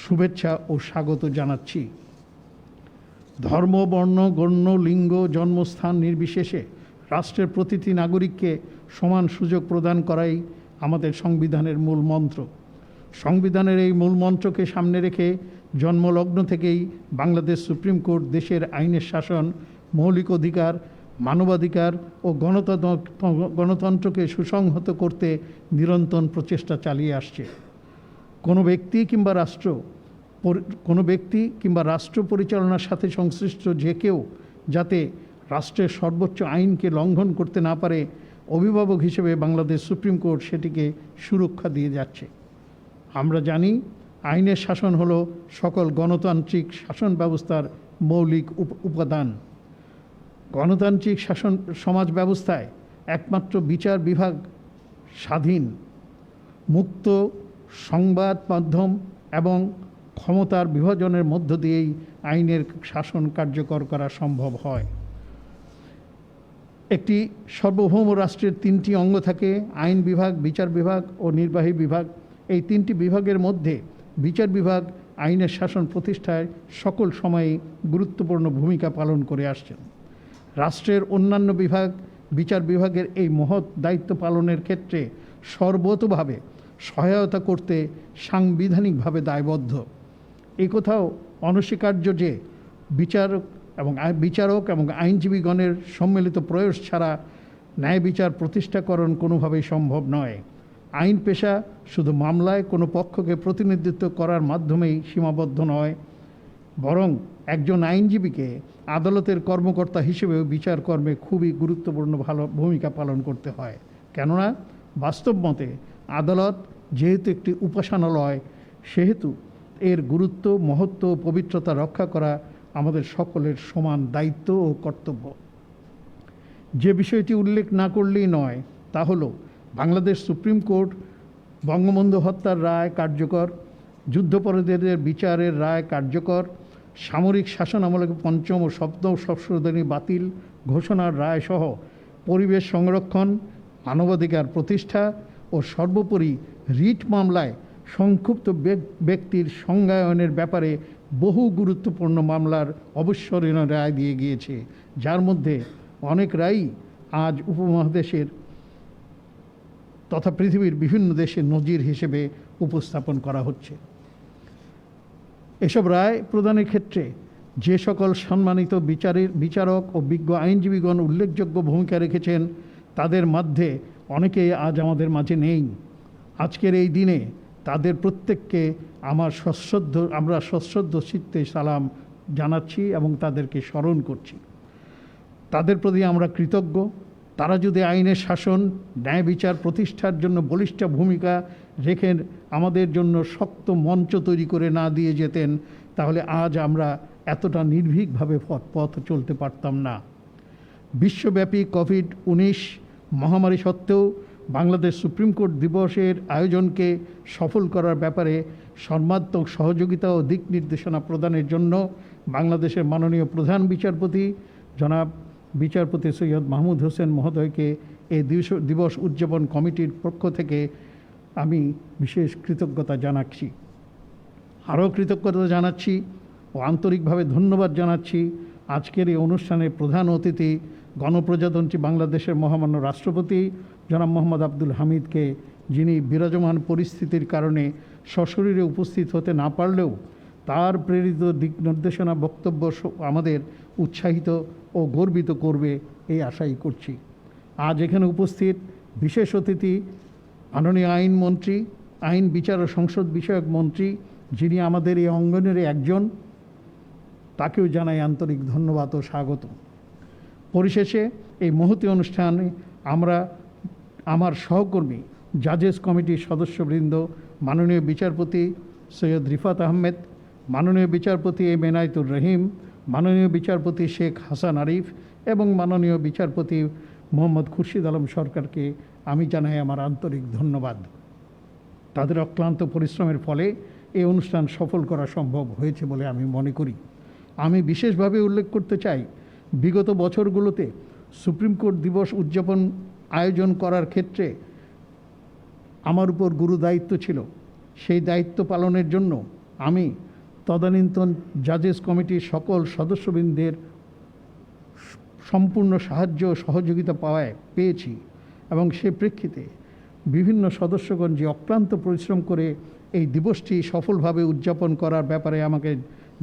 শুভেচ্ছা ও স্বাগত জানাচ্ছি। ধর্ম, বর্ণ, গণ্য, লিঙ্গ, জন্মস্থান নির্বিশেষে রাষ্ট্রের প্রতিটি নাগরিককে সমান সুযোগ প্রদান করাই আমাদের সংবিধানের মূল মন্ত্র। সংবিধানের এই মূল মন্ত্রকে সামনে রেখে জন্মলগ্ন থেকেই বাংলাদেশ সুপ্রিম কোর্ট দেশের আইনের শাসন, মৌলিক অধিকার, মানবাধিকার ও গণতন্ত্রকে সুসংহত করতে নিরন্তর প্রচেষ্টা চালিয়ে আসছে। কোনো ব্যক্তি কিংবা রাষ্ট্র পরিচালনার সাথে সংশ্লিষ্ট যে কেউ যাতে রাষ্ট্রের সর্বোচ্চ আইনকে লঙ্ঘন করতে না পারে, অভিভাবক হিসেবে বাংলাদেশ সুপ্রিম কোর্ট সেটিকে সুরক্ষা দিয়ে যাচ্ছে। আমরা জানি আইনের শাসন হলো সকল গণতান্ত্রিক শাসন ব্যবস্থার মৌলিক উপাদান। গণতান্ত্রিক শাসন সমাজ ব্যবস্থায় একমাত্র বিচার বিভাগ স্বাধীন, মুক্ত, সংবাদ মাধ্যম এবং ক্ষমতার বিভাজনের মধ্য দিয়েই আইনের শাসন কার্যকর করা সম্ভব হয়। একটি সার্বভৌম রাষ্ট্রের 3টি অঙ্গ থাকে: আইন বিভাগ, বিচার বিভাগ ও নির্বাহী বিভাগ। এই 3টি বিভাগের মধ্যে বিচার বিভাগ আইনের শাসন প্রতিষ্ঠায় সকল সময়ে গুরুত্বপূর্ণ ভূমিকা পালন করে আসছেন। রাষ্ট্রের অন্যান্য বিভাগ বিচার বিভাগের এই মহৎ দায়িত্ব পালনের ক্ষেত্রে সর্বতোভাবে সহায়তা করতে সাংবিধানিকভাবে দায়বদ্ধ। এই কথাও অনস্বীকার্য যে বিচারক এবং আইনজীবীগণের সম্মিলিত প্রয়াস ছাড়া ন্যায় বিচার প্রতিষ্ঠাকরণ কোনোভাবেই সম্ভব নয়। আইন পেশা শুধু মামলায় কোনো পক্ষকে প্রতিনিধিত্ব করার মাধ্যমেই সীমাবদ্ধ নয়, বরং একজন আইনজীবীকে আদালতের কর্মকর্তা হিসেবেও বিচারকর্মে খুবই গুরুত্বপূর্ণ ভূমিকা পালন করতে হয়। কেননা বাস্তব মতে আদালত যেহেতু একটি উপাসনালয়, সেহেতু এর গুরুত্ব, মহত্ব ও পবিত্রতা রক্ষা করা আমাদের সকলের সমান দায়িত্ব ও কর্তব্য। যে বিষয়টি উল্লেখ না করলেই নয় তা হলো বাংলাদেশ সুপ্রিম কোর্ট বঙ্গবন্ধু হত্যার রায় কার্যকর, যুদ্ধাপরাধীদের বিচারের রায় কার্যকর, সামরিক শাসন আমলে 5ম ও 7ম সংশোধনী বাতিল ঘোষণার রায় সহ পরিবেশ সংরক্ষণ, মানবাধিকার প্রতিষ্ঠা ও সর্বোপরি রিট মামলায় সংক্ষুব্ধ ব্যক্তির সংজ্ঞায়নের ব্যাপারে বহু গুরুত্বপূর্ণ মামলার অবসরণীয় রায় দিয়ে গিয়েছে, যার মধ্যে অনেক রায়ই আজ উপমহাদেশের তথা পৃথিবীর বিভিন্ন দেশে নজির হিসেবে উপস্থাপন করা হচ্ছে। এসব রায় প্রদানের ক্ষেত্রে যে সকল সম্মানিত বিচারক ও বিজ্ঞ আইনজীবীগণ উল্লেখযোগ্য ভূমিকা রেখেছেন, তাদের মধ্যে অনেকেই আজ আমাদের মাঝে নেই। আজকের এই দিনে তাদের প্রত্যেককে আমরা সশ্রদ্ধ চিত্তে সালাম জানাচ্ছি এবং তাদেরকে স্মরণ করছি। তাদের প্রতি আমরা কৃতজ্ঞ। তারা যদি আইনের শাসন, ন্যায় বিচার প্রতিষ্ঠার জন্য বলিষ্ঠ ভূমিকা রেখে আমাদের জন্য শক্ত মঞ্চ তৈরি করে না দিয়ে যেতেন, তাহলে আজ আমরা এতটা নির্ভীকভাবে পথ চলতে পারতাম না। বিশ্বব্যাপী কোভিড-19 মহামারী সত্ত্বেও বাংলাদেশ সুপ্রিম কোর্ট দিবসের আয়োজনকে সফল করার ব্যাপারে সর্বাত্মক সহযোগিতা ও দিক নির্দেশনা প্রদানের জন্য বাংলাদেশের মাননীয় প্রধান বিচারপতি জনাব বিচারপতি সৈয়দ মাহমুদ হোসেন মহোদয়কে এই দিবস উদযাপন কমিটির পক্ষ থেকে আমি বিশেষ কৃতজ্ঞতা জানাচ্ছি। আরও কৃতজ্ঞতা জানাচ্ছি ও আন্তরিকভাবে ধন্যবাদ জানাচ্ছি আজকের এই অনুষ্ঠানের প্রধান অতিথি গণপ্রজাতন্ত্রী বাংলাদেশের মহামান্য রাষ্ট্রপতি জনাব মোহাম্মদ আব্দুল হামিদকে, যিনি বিরাজমান পরিস্থিতির কারণে সশরীরে উপস্থিত হতে না পারলেও তার প্রেরিত দিক নির্দেশনা বক্তব্য আমাদের উৎসাহিত ও গর্বিত করবে এই আশাই করছি। আজ এখানে উপস্থিত বিশেষ অতিথি মাননীয় আইনমন্ত্রী, আইন বিচার ও সংসদ বিষয়ক মন্ত্রী, যিনি আমাদের এই অঙ্গনের একজন, তাকেও জানাই আন্তরিক ধন্যবাদ ও স্বাগত। পরিশেষে এই মহতী অনুষ্ঠানে আমার সহকর্মী জাজেস কমিটির সদস্যবৃন্দ, মাননীয় বিচারপতি সৈয়দ রিফাত আহমেদ, মাননীয় বিচারপতি এম এনায়েতুর রহিম, মাননীয় বিচারপতি শেখ হাসান আরিফ এবং মাননীয় বিচারপতি মোহাম্মদ খুরশিদ আলম সরকারকে আমি জানাই আমার আন্তরিক ধন্যবাদ। তাদের অক্লান্ত পরিশ্রমের ফলে এই অনুষ্ঠান সফল করা সম্ভব হয়েছে বলে আমি মনে করি। আমি বিশেষভাবে উল্লেখ করতে চাই, বিগত বছরগুলোতে সুপ্রিম কোর্ট দিবস উদযাপন আয়োজন করার ক্ষেত্রে আমার উপর গুরু দায়িত্ব ছিল। সেই দায়িত্ব পালনের জন্য আমি তদানীন্তন জাজেস কমিটির সকল সদস্যবৃন্দের সম্পূর্ণ সাহায্য ও সহযোগিতা পেয়েছি এবং সে প্রেক্ষিতে বিভিন্ন সদস্যগণ যে অক্লান্ত পরিশ্রম করে এই দিবসটি সফলভাবে উদযাপন করার ব্যাপারে আমাকে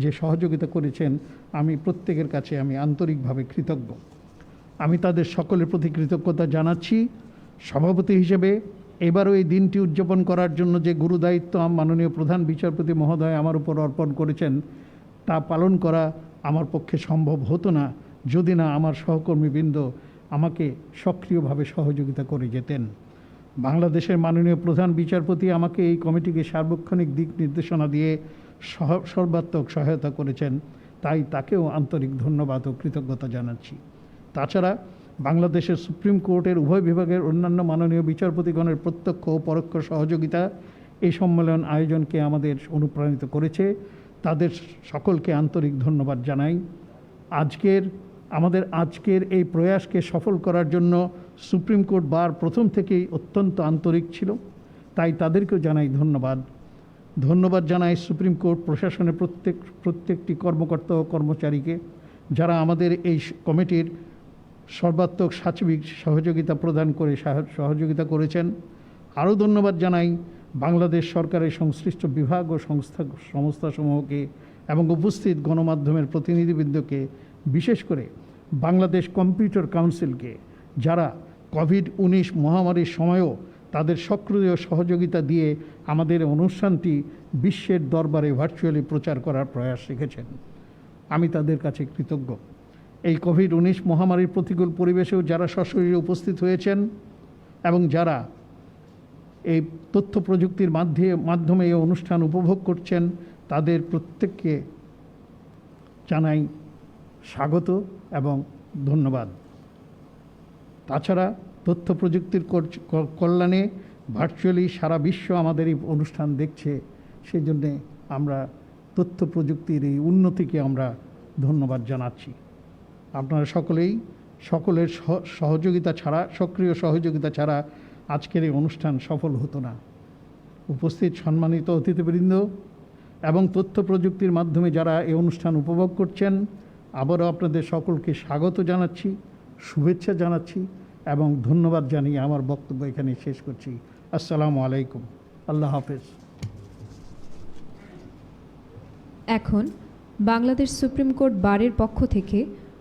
যে সহযোগিতা করেছেন, আমি প্রত্যেকের কাছে আমি আন্তরিকভাবে কৃতজ্ঞ। আমি তাদের সকলের প্রতি কৃতজ্ঞতা জানাচ্ছি। সভাপতি হিসেবে এবারও এই দিনটি উদযাপন করার জন্য যে গুরুদায়িত্ব মাননীয় প্রধান বিচারপতি মহোদয় আমার উপর অর্পণ করেছেন, তা পালন করা আমার পক্ষে সম্ভব হতো না যদি না আমার সহকর্মীবৃন্দ আমাকে সক্রিয়ভাবে সহযোগিতা করে যেতেন। বাংলাদেশের মাননীয় প্রধান বিচারপতি আমাকে এই কমিটিকে সার্বক্ষণিক দিক নির্দেশনা দিয়ে সর্বাত্মক সহায়তা করেছেন, তাই তাকেও আন্তরিক ধন্যবাদ ও কৃতজ্ঞতা জানাচ্ছি। তাছাড়া বাংলাদেশের সুপ্রিম কোর্টের উভয় বিভাগের অন্যান্য মাননীয় বিচারপতিগণের প্রত্যক্ষ ও পরোক্ষ সহযোগিতা এই সম্মেলন আয়োজনকে আমাদের অনুপ্রাণিত করেছে। তাদের সকলকে আন্তরিক ধন্যবাদ জানাই। আজকের এই প্রয়াসকে সফল করার জন্য সুপ্রিম কোর্ট বার প্রথম থেকেই অত্যন্ত আন্তরিক ছিল, তাই তাদেরকেও জানাই ধন্যবাদ জানাই সুপ্রিম কোর্ট প্রশাসনের প্রত্যেকটি কর্মকর্তা ও কর্মচারীকে, যারা আমাদের এই কমিটির সর্বাত্মক সার্বিক সহযোগিতা প্রদান করে সহযোগিতা করেছেন। আরও ধন্যবাদ জানাই বাংলাদেশ সরকারের সংশ্লিষ্ট বিভাগ ও সংস্থাসমূহকে এবং উপস্থিত গণমাধ্যমের প্রতিনিধিবৃন্দকে, বিশেষ করে বাংলাদেশ কম্পিউটার কাউন্সিলকে, যারা কোভিড-19 মহামারীর সময়ও তাদের সক্রিয় সহযোগিতা দিয়ে আমাদের অনুষ্ঠানটি বিশ্বের দরবারে ভার্চুয়ালি প্রচার করার প্রয়াস রেখেছেন। আমি তাদের কাছে কৃতজ্ঞ। এই কোভিড-19 মহামারীর প্রতিকূল পরিবেশেও যারা সশরীরে উপস্থিত হয়েছেন এবং যারা এই তথ্য প্রযুক্তির মাধ্যমে এই অনুষ্ঠান উপভোগ করছেন, তাদের প্রত্যেককে জানাই স্বাগত এবং ধন্যবাদ। তাছাড়া তথ্য প্রযুক্তির কল্যাণে ভার্চুয়ালি সারা বিশ্ব আমাদের এই অনুষ্ঠান দেখছে, সেই জন্যে আমরা তথ্য প্রযুক্তির এই উন্নতিকে আমরা ধন্যবাদ জানাচ্ছি। আপনারা সকলের সহযোগিতা ছাড়া, সক্রিয় সহযোগিতা ছাড়া আজকের এই অনুষ্ঠান সফল হতো না। উপস্থিত সম্মানিত অতিথিবৃন্দ এবং তথ্য প্রযুক্তির মাধ্যমে যারা এই অনুষ্ঠান উপভোগ করছেন, আবারও আপনাদের সকলকে স্বাগত জানাচ্ছি, শুভেচ্ছা জানাচ্ছি এবং ধন্যবাদ জানিয়ে আমার বক্তব্য এখানে শেষ করছি। আসসালামু আলাইকুম। আল্লাহ হাফেজ। এখন বাংলাদেশ সুপ্রিম কোর্ট বারের পক্ষ থেকে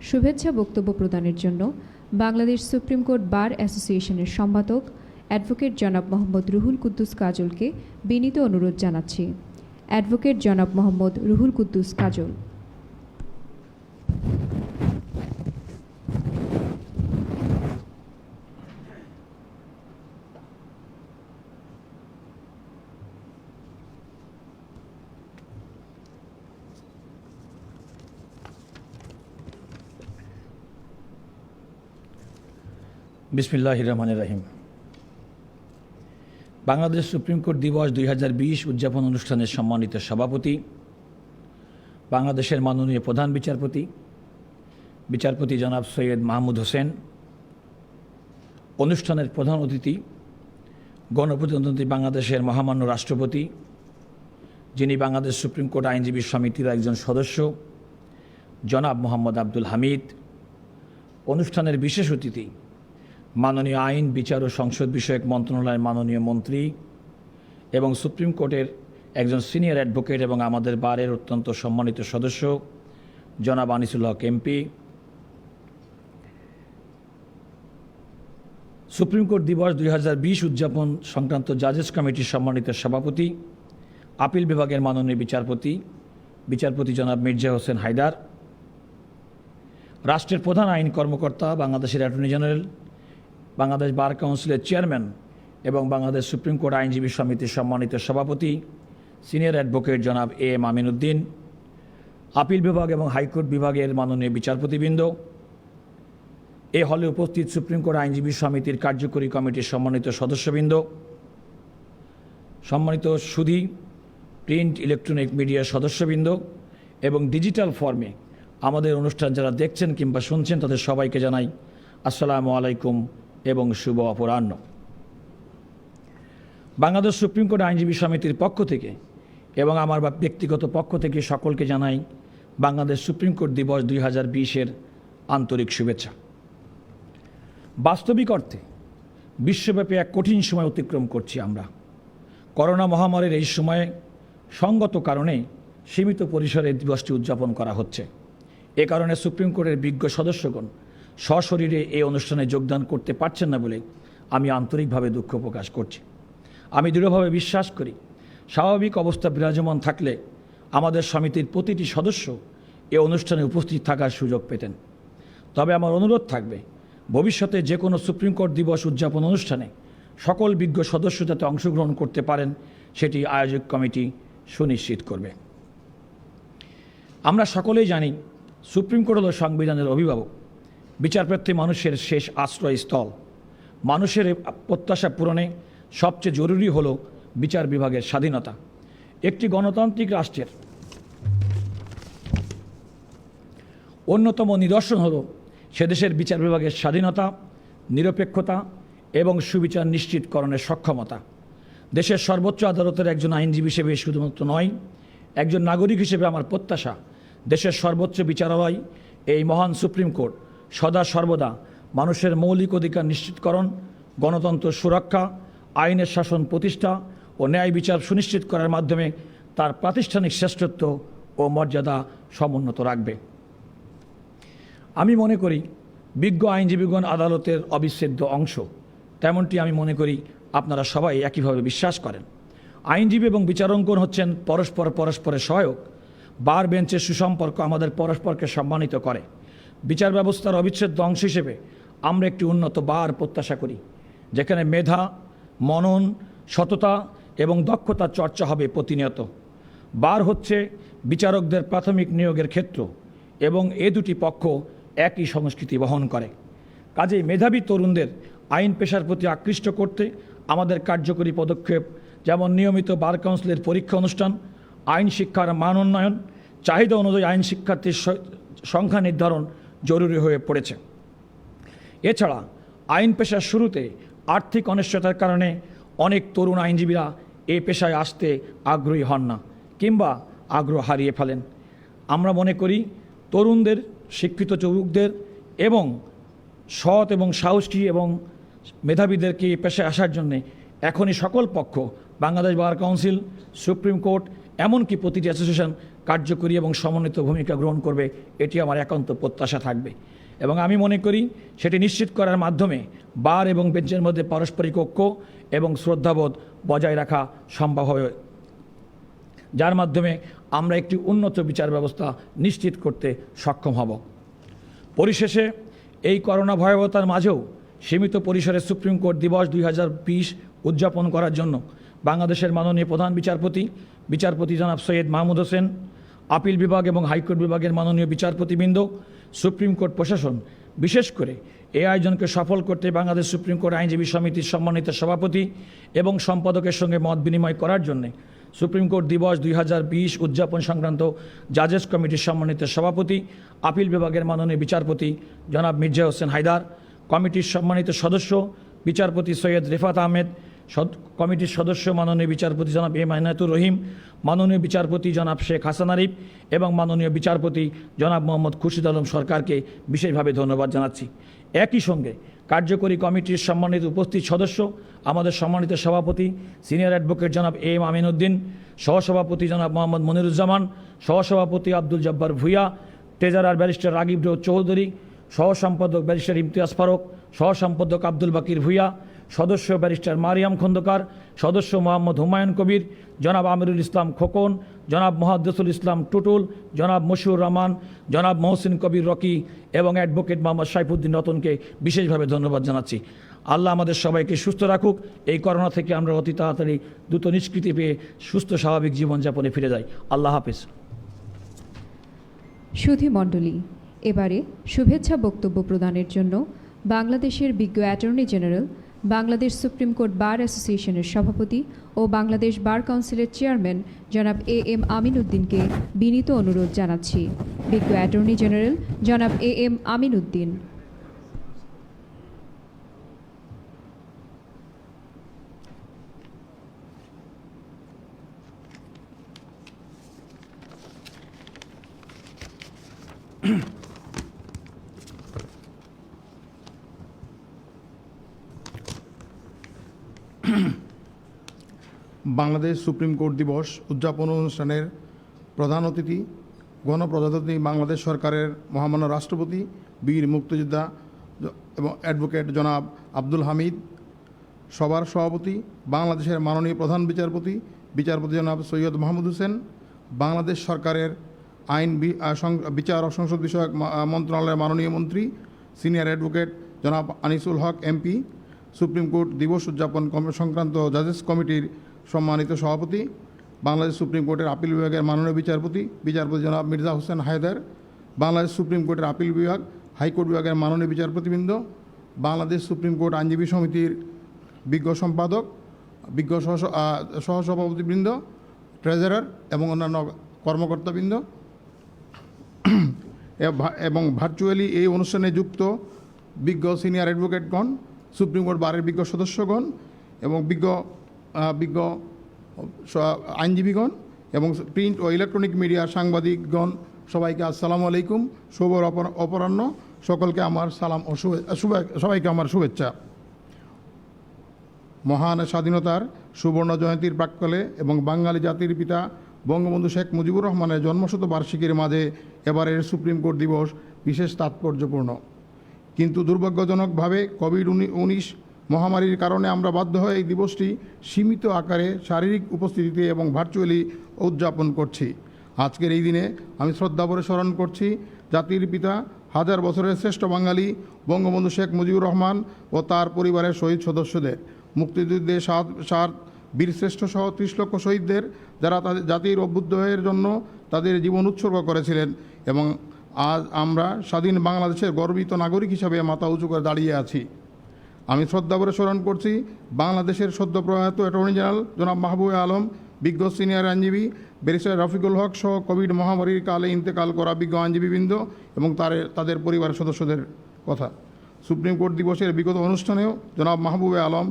শুভেচ্ছা বক্তব্য প্রদানের জন্য বাংলাদেশ সুপ্রিম কোর্ট বার অ্যাসোসিয়েশনের সম্পাদক অ্যাডভোকেট জনাব মোহাম্মদ রুহুল কুদ্দুস কাজলকে বিনীত অনুরোধ জানাচ্ছি। অ্যাডভোকেট জনাব মোহাম্মদ রুহুল কুদ্দুস কাজল। বিসমিল্লাহির রহমানির রহিম। বাংলাদেশ সুপ্রিম কোর্ট দিবস 2020 উদযাপন অনুষ্ঠানের সম্মানিত সভাপতি, বাংলাদেশের মাননীয় প্রধান বিচারপতি জনাব সৈয়দ মাহমুদ হোসেন, অনুষ্ঠানের প্রধান অতিথি গণপ্রজাতন্ত্রী বাংলাদেশের মহামান্য রাষ্ট্রপতি, যিনি বাংলাদেশ সুপ্রিম কোর্ট আইনজীবী সমিতির একজন সদস্য, জনাব মোহাম্মদ আব্দুল হামিদ, অনুষ্ঠানের বিশেষ অতিথি মাননীয় আইন, বিচার ও সংসদ বিষয়ক মন্ত্রণালয়ের মাননীয় মন্ত্রী এবং সুপ্রিম কোর্টের একজন সিনিয়র অ্যাডভোকেট এবং আমাদের বারের অত্যন্ত সম্মানিত সদস্য জনাব আনিসুল হক এমপি, সুপ্রিম কোর্ট দিবস 2020 উদযাপন সংক্রান্ত জাজেস কমিটির সম্মানিত সভাপতি, আপিল বিভাগের মাননীয় বিচারপতি জনাব মির্জা হোসেন হায়দার, রাষ্ট্রের প্রধান আইন কর্মকর্তা, বাংলাদেশের অ্যাটর্নি জেনারেল, বাংলাদেশ বার কাউন্সিলের চেয়ারম্যান এবং বাংলাদেশ সুপ্রিম কোর্ট আইনজীবী সমিতির সম্মানিত সভাপতি সিনিয়র অ্যাডভোকেট জনাব এম আমিন উদ্দিন, আপিল বিভাগ এবং হাইকোর্ট বিভাগের মাননীয় বিচারপতিবৃন্দ, এ হলে উপস্থিত সুপ্রিম কোর্ট আইনজীবী সমিতির কার্যকরী কমিটির সম্মানিত সদস্যবৃন্দ, সম্মানিত সুধী, প্রিন্ট ইলেকট্রনিক মিডিয়ার সদস্যবৃন্দ এবং ডিজিটাল ফর্মে আমাদের অনুষ্ঠান যারা দেখছেন কিংবা শুনছেন তাদের সবাইকে জানাই আসসালামু আলাইকুম এবং শুভ অপরাহ্ন। বাংলাদেশ সুপ্রিম কোর্ট আইনজীবী সমিতির পক্ষ থেকে এবং আমার ব্যক্তিগত পক্ষ থেকে সকলকে জানাই বাংলাদেশ সুপ্রিম কোর্ট দিবস 2020-এর আন্তরিক শুভেচ্ছা। বাস্তবিক অর্থে বিশ্বব্যাপী এক কঠিন সময় অতিক্রম করছি আমরা। করোনা মহামারীর এই সময়ে সঙ্গত কারণে সীমিত পরিসরে দিবসটি উদযাপন করা হচ্ছে। এ কারণে সুপ্রিম কোর্টের বিজ্ঞ সদস্যগণ সশরীরে এই অনুষ্ঠানে যোগদান করতে পারছেন না বলে আমি আন্তরিকভাবে দুঃখ প্রকাশ করছি। আমি দৃঢ়ভাবে বিশ্বাস করি স্বাভাবিক অবস্থা বিরাজমান থাকলে আমাদের সমিতির প্রতিটি সদস্য এ অনুষ্ঠানে উপস্থিত থাকার সুযোগ পেতেন। তবে আমার অনুরোধ থাকবে ভবিষ্যতে যে কোনো সুপ্রিম কোর্ট দিবস উদযাপন অনুষ্ঠানে সকল বিজ্ঞ সদস্য যাতে অংশগ্রহণ করতে পারেন সেটি আয়োজক কমিটি সুনিশ্চিত করবে। আমরা সকলেই জানি সুপ্রিম কোর্ট হল সংবিধানের অভিভাবক, বিচারপ্রার্থী মানুষের শেষ আশ্রয়স্থল। মানুষের প্রত্যাশা পূরণে সবচেয়ে জরুরি হল বিচার বিভাগের স্বাধীনতা। একটি গণতান্ত্রিক রাষ্ট্রের অন্যতম নিদর্শন হল সে দেশের বিচার বিভাগের স্বাধীনতা, নিরপেক্ষতা এবং সুবিচার নিশ্চিতকরণের সক্ষমতা। দেশের সর্বোচ্চ আদালতের একজন আইনজীবী হিসেবে শুধুমাত্র নয়, একজন নাগরিক হিসেবে আমার প্রত্যাশা দেশের সর্বোচ্চ বিচারালয় এই মহান সুপ্রিম কোর্ট সদা সর্বদা মানুষের মৌলিক অধিকার নিশ্চিতকরণ, গণতন্ত্র সুরক্ষা, আইনের শাসন প্রতিষ্ঠা ও ন্যায় বিচার সুনিশ্চিত করার মাধ্যমে তার প্রাতিষ্ঠানিক শ্রেষ্ঠত্ব ও মর্যাদা সমুন্নত রাখবে। আমি মনে করি বিজ্ঞ আইনজীবীগণ আদালতের অবিচ্ছেদ্য অংশ, তেমনটি আমি মনে করি আপনারা সবাই একইভাবে বিশ্বাস করেন। আইনজীবী এবং বিচারকগণ হচ্ছেন পরস্পরের সহায়ক। বার বেঞ্চের সুসম্পর্ক আমাদের পরস্পরকে সম্মানিত করে। বিচার ব্যবস্থার অবিচ্ছেদ্য অংশ হিসেবে আমরা একটি উন্নত বার প্রত্যাশা করি, যেখানে মেধা, মনন, সততা এবং দক্ষতার চর্চা হবে প্রতিনিয়ত। বার হচ্ছে বিচারকদের প্রাথমিক নিয়োগের ক্ষেত্র এবং এ দুটি পক্ষ একই সংস্কৃতি বহন করে। কাজেই মেধাবী তরুণদের আইন পেশার প্রতি আকৃষ্ট করতে আমাদের কার্যকরী পদক্ষেপ যেমন নিয়মিত বার কাউন্সিলের পরীক্ষা অনুষ্ঠান, আইন শিক্ষার মান উন্নয়ন, চাহিদা অনুযায়ী আইন শিক্ষার্থীর সংখ্যা নির্ধারণ জরুরি হয়ে পড়েছে। এছাড়া আইন পেশার শুরুতে আর্থিক অনিশ্চয়তার কারণে অনেক তরুণ আইনজীবীরা এই পেশায় আসতে আগ্রহী হন না কিংবা আগ্রহ হারিয়ে ফেলেন। আমরা মনে করি তরুণদের, শিক্ষিত যুবকদের এবং সৎ এবং সাহসী এবং মেধাবীদেরকে এই পেশায় আসার জন্যে এখনই সকল পক্ষ, Bangladesh bar council, supreme court, এমনকি প্রতিটি অ্যাসোসিয়েশন কার্যকরী এবং সমন্বিত ভূমিকা গ্রহণ করবে, এটি আমার একান্ত প্রত্যাশা থাকবে। এবং আমি মনে করি সেটি নিশ্চিত করার মাধ্যমে বার এবং বেঞ্চের মধ্যে পারস্পরিক ঐক্য এবং শ্রদ্ধাবোধ বজায় রাখা সম্ভব হবে, যার মাধ্যমে আমরা একটি উন্নত বিচার ব্যবস্থা নিশ্চিত করতে সক্ষম হব। পরিশেষে এই করোনা ভয়াবহতার মাঝেও সীমিত পরিসরে সুপ্রিম কোর্ট দিবস 2020 উদযাপন করার জন্য বাংলাদেশের মাননীয় প্রধান বিচারপতি জনাব সৈয়দ মাহমুদ হোসেন, আপিল বিভাগ এবং হাইকোর্ট বিভাগের মাননীয় বিচারপতিবৃন্দ, সুপ্রিম কোর্ট প্রশাসন, বিশেষ করে এই আয়োজনকে সফল করতে বাংলাদেশ সুপ্রিম কোর্ট আইনজীবী সমিতির সম্মানিত সভাপতি এবং সম্পাদকের সঙ্গে মত বিনিময় করার জন্য সুপ্রিম কোর্ট দিবস 2020 উদযাপন সংক্রান্ত জাজেস কমিটির সম্মানিত সভাপতি, আপিল বিভাগের মাননীয় বিচারপতি জনাব মির্জা হোসেন হায়দার, কমিটির সম্মানিত সদস্য বিচারপতি সৈয়দ রেফাত আহমেদ, কমিটির সদস্য মাননীয় বিচারপতি জনাব এম আইনাতুর রহিম, মাননীয় বিচারপতি জনাব শেখ হাসান আরিফ এবং মাননীয় বিচারপতি জনাব মোহাম্মদ খুরশিদ আলম সরকারকে বিশেষভাবে ধন্যবাদ জানাচ্ছি। একই সঙ্গে কার্যকরী কমিটির সম্মানিত উপস্থিত সদস্য, আমাদের সম্মানিত সভাপতি সিনিয়র অ্যাডভোকেট জনাব এম আমিন উদ্দিন, সহসভাপতি জনাব মোহাম্মদ মনিরুজ্জামান, সহসভাপতি আব্দুল জব্বার ভুইয়া, ট্রেজারার ব্যারিস্টার রাগিব চৌধুরী, সহসম্পাদক ব্যারিস্টার ইমতিয়াজ ফারুক, সহসম্পাদক আব্দুল বাকির ভুইয়া, সদস্য ব্যারিস্টার মারিয়াম খন্দকার, সদস্য মোহাম্মদ হুমায়ুন কবির, জনাব আমিরুল ইসলাম খোকন, জনাব মুহাদ্দিসুল ইসলাম টুটুল, জনাব মশিউর রহমান, জনাব মহসিন কবির রকি এবং অ্যাডভোকেট মোহাম্মদ সাইফুদ্দিন রতনকে বিশেষভাবে ধন্যবাদ জানাচ্ছি। আল্লাহ আমাদের সবাইকে সুস্থ রাখুক, এই করোনা থেকে আমরা অতি তাড়াতাড়ি দ্রুত নিষ্কৃতি পেয়ে সুস্থ স্বাভাবিক জীবনযাপনে ফিরে যাই। আল্লাহ হাফেজ। সুধী মণ্ডলী, এবারে শুভেচ্ছা বক্তব্য প্রদানের জন্য বাংলাদেশের বিজ্ঞ attorney general, Bangladesh supreme court bar অ্যাসোসিয়েশনের সভাপতি ও বাংলাদেশ বার কাউন্সিলের চেয়ারম্যান জনাব এ এম আমিন উদ্দিনকে বিনীত অনুরোধ জানাচ্ছি। বিজ্ঞ অ্যাটর্নি জেনারেল জনাব A M Amin Uddin. Bangladesh supreme court দিবস উদযাপন অনুষ্ঠানের প্রধান অতিথি গণপ্রজাতন্ত্রী বাংলাদেশ সরকারের মহামান্য রাষ্ট্রপতি বীর মুক্তিযোদ্ধা এবং অ্যাডভোকেট জনাব আব্দুল হামিদ, সভার সভাপতি বাংলাদেশের মাননীয় প্রধান বিচারপতি জনাব সৈয়দ মাহমুদ হোসেন, বাংলাদেশ সরকারের আইন বিচার ও সংসদ বিষয়ক মন্ত্রণালয়ের মাননীয় মন্ত্রী সিনিয়র অ্যাডভোকেট জনাব আনিসুল হক এমপি, সুপ্রিম কোর্ট দিবস উদযাপন সংক্রান্ত জাজেস কমিটির সম্মানিত সভাপতি, বাংলাদেশ সুপ্রিম কোর্টের আপিল বিভাগের মাননীয় বিচারপতি জনাব মির্জা হোসেন হায়দার, বাংলাদেশ সুপ্রিম কোর্টের আপিল বিভাগ হাইকোর্ট বিভাগের মাননীয় বিচারপতিবৃন্দ, বাংলাদেশ সুপ্রিম কোর্ট আইনজীবী সমিতির বিজ্ঞ সম্পাদক, বিজ্ঞ সহসভাপতিবৃন্দ, ট্রেজারার এবং অন্যান্য কর্মকর্তাবৃন্দ এবং ভার্চুয়ালি এই অনুষ্ঠানে যুক্ত বিজ্ঞ সিনিয়র অ্যাডভোকেটগণ, সুপ্রিম কোর্ট বারের বিজ্ঞ সদস্যগণ এবং বিজ্ঞ আইনজীবীগণ এবং প্রিন্ট ও ইলেকট্রনিক মিডিয়ার সাংবাদিকগণ, সবাইকে আসসালামু আলাইকুম। শুভ অপরাহ্ন। সকলকে আমার সালাম ও সবাইকে আমার শুভেচ্ছা। মহান স্বাধীনতার সুবর্ণ জয়ন্তীর প্রাক্কালে এবং বাঙালি জাতির পিতা বঙ্গবন্ধু শেখ মুজিবুর রহমানের জন্মশতবার্ষিকীর মাঝে এবারের সুপ্রিম কোর্ট দিবস বিশেষ তাৎপর্যপূর্ণ। কিন্তু দুর্ভাগ্যজনকভাবে কোভিড-19 মহামারীর কারণে আমরা বাধ্য হয়ে এই দিবসটি সীমিত আকারে শারীরিক উপস্থিতিতে এবং ভার্চুয়ালি উদযাপন করছি। আজকের এই দিনে আমি শ্রদ্ধাভরে স্মরণ করছি জাতির পিতা, হাজার বছরের শ্রেষ্ঠ বাঙালি বঙ্গবন্ধু শেখ মুজিবুর রহমান ও তার পরিবারের শহীদ সদস্যদের, মুক্তিযুদ্ধে সাত বীরশ্রেষ্ঠ সহ 30 লক্ষ শহীদদের, যারা তাদের জাতির অভ্যুদয়ের জন্য তাদের জীবন উৎসর্গ করেছিলেন। এবং আজ আমরা স্বাধীন বাংলাদেশের গর্বিত নাগরিক হিসাবে মাথা উঁচু করে দাঁড়িয়ে আছি। আমি শ্রদ্ধাভরে স্মরণ করছি বাংলাদেশের সদ্য প্রয়াত অ্যাটর্নি জেনারেল জনাব মাহবুবে আলম, বিজ্ঞ সিনিয়র আইনজীবী ব্যারিস্টার রফিকুল হক সহ কোভিড মহামারীর কালে ইন্তেকাল করা বিজ্ঞ আইনজীবীবৃন্দ এবং তাদের পরিবারের সদস্যদের কথা। সুপ্রিম কোর্ট দিবসের বিগত অনুষ্ঠানেও জনাব মাহবুবে আলম,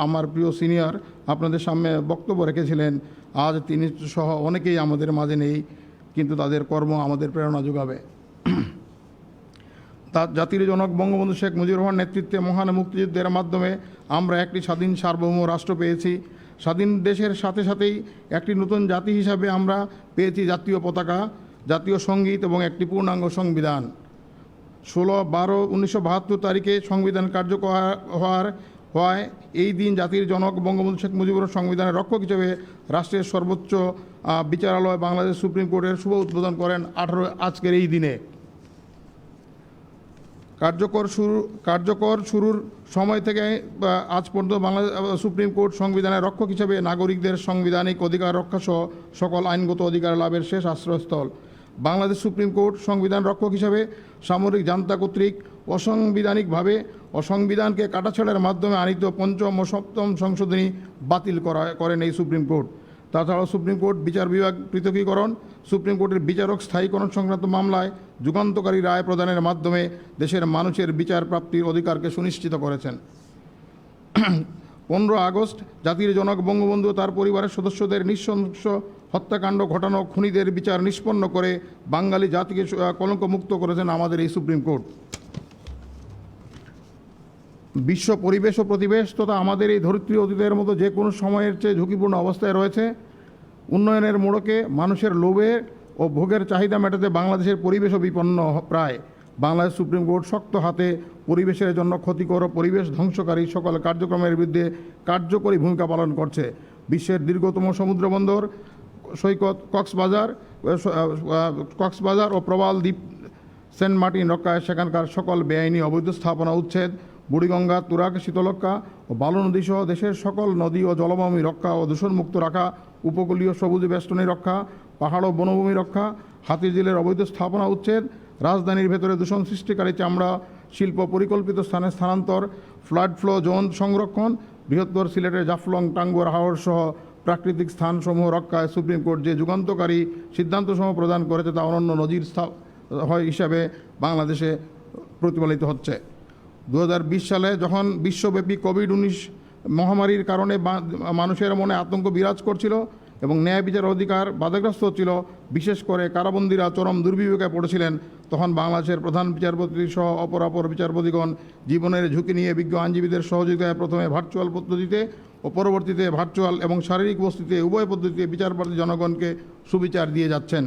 আমার প্রিয় সিনিয়র, আপনাদের সামনে বক্তব্য রেখেছিলেন। আজ তিনি সহ অনেকেই আমাদের মাঝে নেই, কিন্তু তাদের কর্ম আমাদের প্রেরণা যোগাবে। তার জাতির জনক বঙ্গবন্ধু শেখ মুজিবুর রহমান নেতৃত্বে মহান মুক্তিযুদ্ধের মাধ্যমে আমরা একটি স্বাধীন সার্বভৌম রাষ্ট্র পেয়েছি। স্বাধীন দেশের সাথে সাথেই একটি নতুন জাতি হিসাবে আমরা পেয়েছি জাতীয় পতাকা, জাতীয় সঙ্গীত এবং একটি পূর্ণাঙ্গ সংবিধান। 16/12/1972 তারিখে সংবিধান কার্যকর হওয়ায় এই দিন জাতির জনক বঙ্গবন্ধু শেখ মুজিবুর সংবিধানের রক্ষক হিসেবে রাষ্ট্রের সর্বোচ্চ বিচারালয় বাংলাদেশ সুপ্রিম কোর্টের শুভ উদ্বোধন করেন আজকের এই দিনে। কার্যকর শুরুর সময় থেকে আজ পর্যন্ত বাংলাদেশ সুপ্রিম কোর্ট সংবিধানের রক্ষক হিসেবে নাগরিকদের সাংবিধানিক অধিকার রক্ষা সহ সকল আইনগত অধিকার লাভের শেষ আশ্রয়স্থল। বাংলাদেশ সুপ্রিম কোর্ট সংবিধান রক্ষক হিসাবে সামরিক জান্তা কর্তৃক অসাংবিধানিকভাবে ও সংবিধানকে কাটাছাড়ার মাধ্যমে আনিত পঞ্চম ও সপ্তম সংশোধনী বাতিল করেন এই সুপ্রিম কোর্ট। তাছাড়াও সুপ্রিম কোর্ট বিচার বিভাগ পৃথকীকরণ, সুপ্রিম কোর্টের বিচারক স্থায়ীকরণ সংক্রান্ত মামলায় যুগান্তকারী রায় প্রদানের মাধ্যমে দেশের মানুষের বিচার প্রাপ্তির অধিকারকে সুনিশ্চিত করেছেন। 15 আগস্ট জাতির জনক বঙ্গবন্ধু তার পরিবারের সদস্যদের নৃশংস হত্যাকাণ্ড ঘটানো খুনিদের বিচার নিষ্পন্ন করে বাঙালি জাতিকে কলঙ্কমুক্ত করেছেন আমাদের এই সুপ্রিম কোর্ট। বিশ্ব পরিবেশ ও প্রতিবেশ তথা আমাদের এই ধরিত্রী অতীতের মতো যে কোনো সময়ের চেয়ে ঝুঁকিপূর্ণ অবস্থায় রয়েছে। উন্নয়নের মোড়কে মানুষের লোভে ও ভোগের চাহিদা মেটাতে বাংলাদেশের পরিবেশও বিপন্ন প্রায়। বাংলাদেশ সুপ্রিম কোর্ট শক্ত হাতে পরিবেশের জন্য ক্ষতিকর ও পরিবেশ ধ্বংসকারী সকল কার্যক্রমের বিরুদ্ধে কার্যকরী ভূমিকা পালন করছে। বিশ্বের দীর্ঘতম সমুদ্র বন্দর সৈকত কক্সবাজার ও প্রবাল দ্বীপ সেন্ট মার্টিন রক্ষায় সেখানকার সকল বেআইনি অবৈধ স্থাপনা উচ্ছেদ, বুড়িগঙ্গা, তুরাগ, শীতলক্ষ্যা ও বালু নদী সহ দেশের সকল নদী ও জলভূমি রক্ষা ও দূষণমুক্ত রাখা, উপকূলীয় সবুজ বেষ্টনী রক্ষা, পাহাড় ও বনভূমি রক্ষা, হাতিঝিলের অবৈধ স্থাপনা উচ্ছেদ, রাজধানীর ভেতরে দূষণ সৃষ্টিকারী চামড়া শিল্প পরিকল্পিত স্থানে স্থানান্তর, ফ্লাড ফ্লো জোন সংরক্ষণ, বৃহত্তর সিলেটের জাফলং, টাঙ্গুয়ার, হাওড় সহ প্রাকৃতিক স্থানসমূহ রক্ষায় সুপ্রিম কোর্ট যে যুগান্তকারী সিদ্ধান্তসমূহ প্রদান করেছে তা অনন্য নজির হিসাবে বাংলাদেশে প্রতিফলিত হচ্ছে। 2020 সালে যখন বিশ্বব্যাপী কোভিড-19 মহামারীর কারণে মানুষের মনে আতঙ্ক বিরাজ করছিল এবং ন্যায় বিচার অধিকার বাধাগ্রস্ত হচ্ছিল, বিশেষ করে কারাবন্দীরা চরম দুর্বিবেকে পড়েছিলেন, তখন বাংলাদেশের প্রধান বিচারপতি সহ অপর বিচারপতিগণ জীবনের ঝুঁকি নিয়ে বিজ্ঞ আইনজীবীদের সহযোগিতায় প্রথমে ভার্চুয়াল পদ্ধতিতে ও পরবর্তীতে ভার্চুয়াল এবং শারীরিক উপস্থিতিতে উভয় পদ্ধতিতে বিচারপ্রার্থী জনগণকে সুবিচার দিয়ে যাচ্ছেন।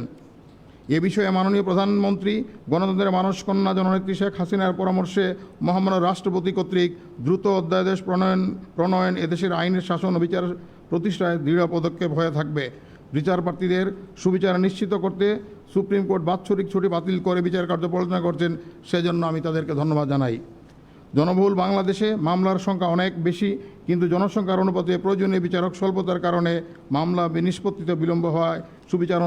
এ বিষয়ে মাননীয় প্রধানমন্ত্রী গণতন্ত্রের মানসকন্যা জননেত্রী শেখ হাসিনার পরামর্শে মহামান্য রাষ্ট্রপতি কর্তৃক দ্রুত অধ্যাদেশ প্রণয়ন এদেশের আইনের শাসন ও বিচার প্রতিষ্ঠায় দৃঢ় পদক্ষেপ হয়ে থাকবে। বিচার প্রার্থীদের সুবিচার নিশ্চিত করতে সুপ্রিম কোর্ট বাৎসরিক ছুটি বাতিল করে বিচার কার্য পরিচালনা করছেন, সেজন্য আমি তাদেরকে ধন্যবাদ জানাই। জনবহুল বাংলাদেশে মামলার সংখ্যা অনেক বেশি, কিন্তু জনসংখ্যার অনুপাতে প্রয়োজনীয় বিচারক স্বল্পতার কারণে মামলা নিষ্পত্তিতে বিলম্ব হওয়ায় সুবিচার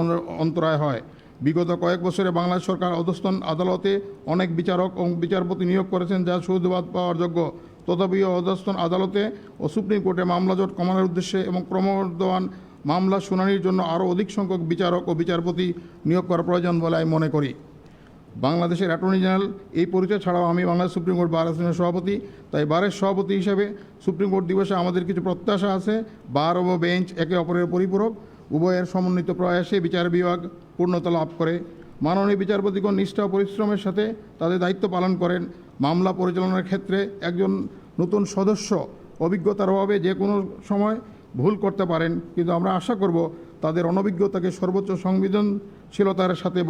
অন্তরায় হয়। বিগত কয়েক বছরে বাংলাদেশ সরকার অধস্তন আদালতে অনেক বিচারক ও বিচারপতি নিয়োগ করেছেন, যা সুবিধাবাদ পাওয়ার যোগ্য। তথাপিও অধস্তন আদালতে ও সুপ্রিম কোর্টে মামলা জট কমানোর উদ্দেশ্যে এবং ক্রমবর্ধমান মামলা শুনানির জন্য আরও অধিক সংখ্যক বিচারক ও বিচারপতি নিয়োগ করা প্রয়োজন বলে আমি মনে করি। বাংলাদেশের অ্যাটর্নি জেনারেল এই পরিচয় ছাড়াও আমি বাংলাদেশ সুপ্রিম কোর্ট বার অ্যাসোসিয়েশনের সভাপতি, তাই বারের সভাপতি হিসেবে সুপ্রিম কোর্ট দিবসে আমাদের কিছু প্রত্যাশা আছে। বার ও বেঞ্চ একে অপরের পরিপূরক, উভয়ের সমন্বিত প্রয়াসে বিচার বিভাগ পূর্ণতা লাভ করে। মাননীয় বিচারপতিগণ নিষ্ঠা ও পরিশ্রমের সাথে তাদের দায়িত্ব পালন করেন। মামলা পরিচালনার ক্ষেত্রে একজন নতুন সদস্য অভিজ্ঞতার অভাবে যে কোনো সময় ভুল করতে পারেন, কিন্তু আমরা আশা করব তাদের অনভিজ্ঞতাকে সর্বোচ্চ সংবেদনশীলতার সাথে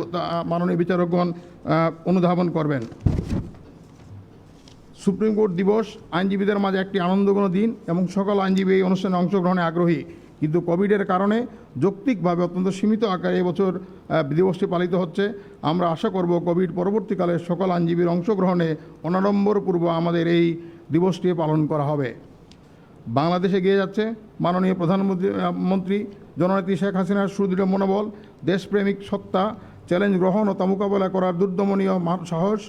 মাননীয় বিচারকগণ অনুধাবন করবেন। সুপ্রিম কোর্ট দিবস আইনজীবীদের মাঝে একটি আনন্দঘন দিন এবং সকল আইনজীবী এই অনুষ্ঠানে অংশগ্রহণে আগ্রহী, কিন্তু কোভিডের কারণে যৌক্তিকভাবে অত্যন্ত সীমিত আকারে এবছর দিবসটি পালিত হচ্ছে। আমরা আশা করব কোভিড পরবর্তীকালে সকল আইনজীবীর অংশগ্রহণে অনাড়ম্বরপূর্ব আমাদের এই দিবসটি পালন করা হবে। বাংলাদেশে এগিয়ে যাচ্ছে মাননীয় প্রধানমন্ত্রী জননেত্রী শেখ হাসিনার সুদৃঢ় মনোবল, দেশপ্রেমিক সত্তা, চ্যালেঞ্জ গ্রহণ ও তা মোকাবেলা করার দুর্দমনীয় সাহস,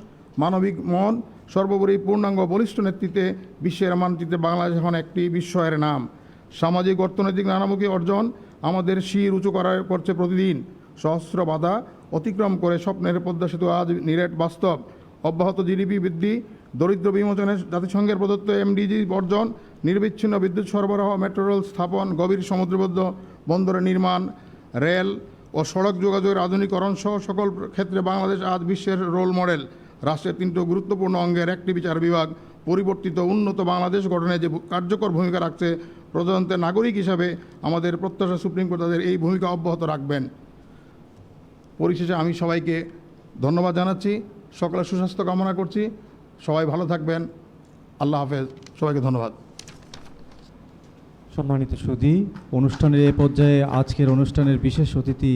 মানবিক মন, সর্বোপরি পূর্ণাঙ্গ বলিষ্ঠ নেতৃত্বে বিশ্বের মানচিত্রে বাংলাদেশ এখন একটি বিস্ময়ের নাম। সামাজিক অর্থনৈতিক নানামুখী অর্জন আমাদের শির উঁচু করছে প্রতিদিন। সহস্র বাধা অতিক্রম করে স্বপ্নের পদ্মা সেতু আজ নিরেট বাস্তব। অব্যাহত জিডিপি বৃদ্ধি, দরিদ্র বিমোচনের জাতিসংঘের প্রদত্ত এমডিজি বর্জন, নিরবিচ্ছিন্ন বিদ্যুৎ সরবরাহ, মেট্রো রেল স্থাপন, গভীর সমুদ্রবদ্ধ বন্দরের নির্মাণ, রেল ও সড়ক যোগাযোগের আধুনিকরণ সহ সকল ক্ষেত্রে বাংলাদেশ আজ বিশ্বের রোল মডেল। রাষ্ট্রের 3টি গুরুত্বপূর্ণ অঙ্গের একটি বিচার বিভাগ পরিবর্তিত উন্নত বাংলাদেশ গঠনে যে কার্যকর ভূমিকা রাখছে, প্রজাতন্ত্রের নাগরিক হিসাবে আমাদের প্রত্যাশা সুপ্রিম কোর্ট তাদের এই ভূমিকা অব্যাহত রাখবেন। পরিশেষে আমি সবাইকে ধন্যবাদ জানাচ্ছি, সকলের সুস্বাস্থ্য কামনা করছি। সবাই ভালো থাকবেন। আল্লাহ হাফেজ। সবাইকে ধন্যবাদ। সম্মানিত সুধী, অনুষ্ঠানের এ পর্যায়ে আজকের অনুষ্ঠানের বিশেষ অতিথি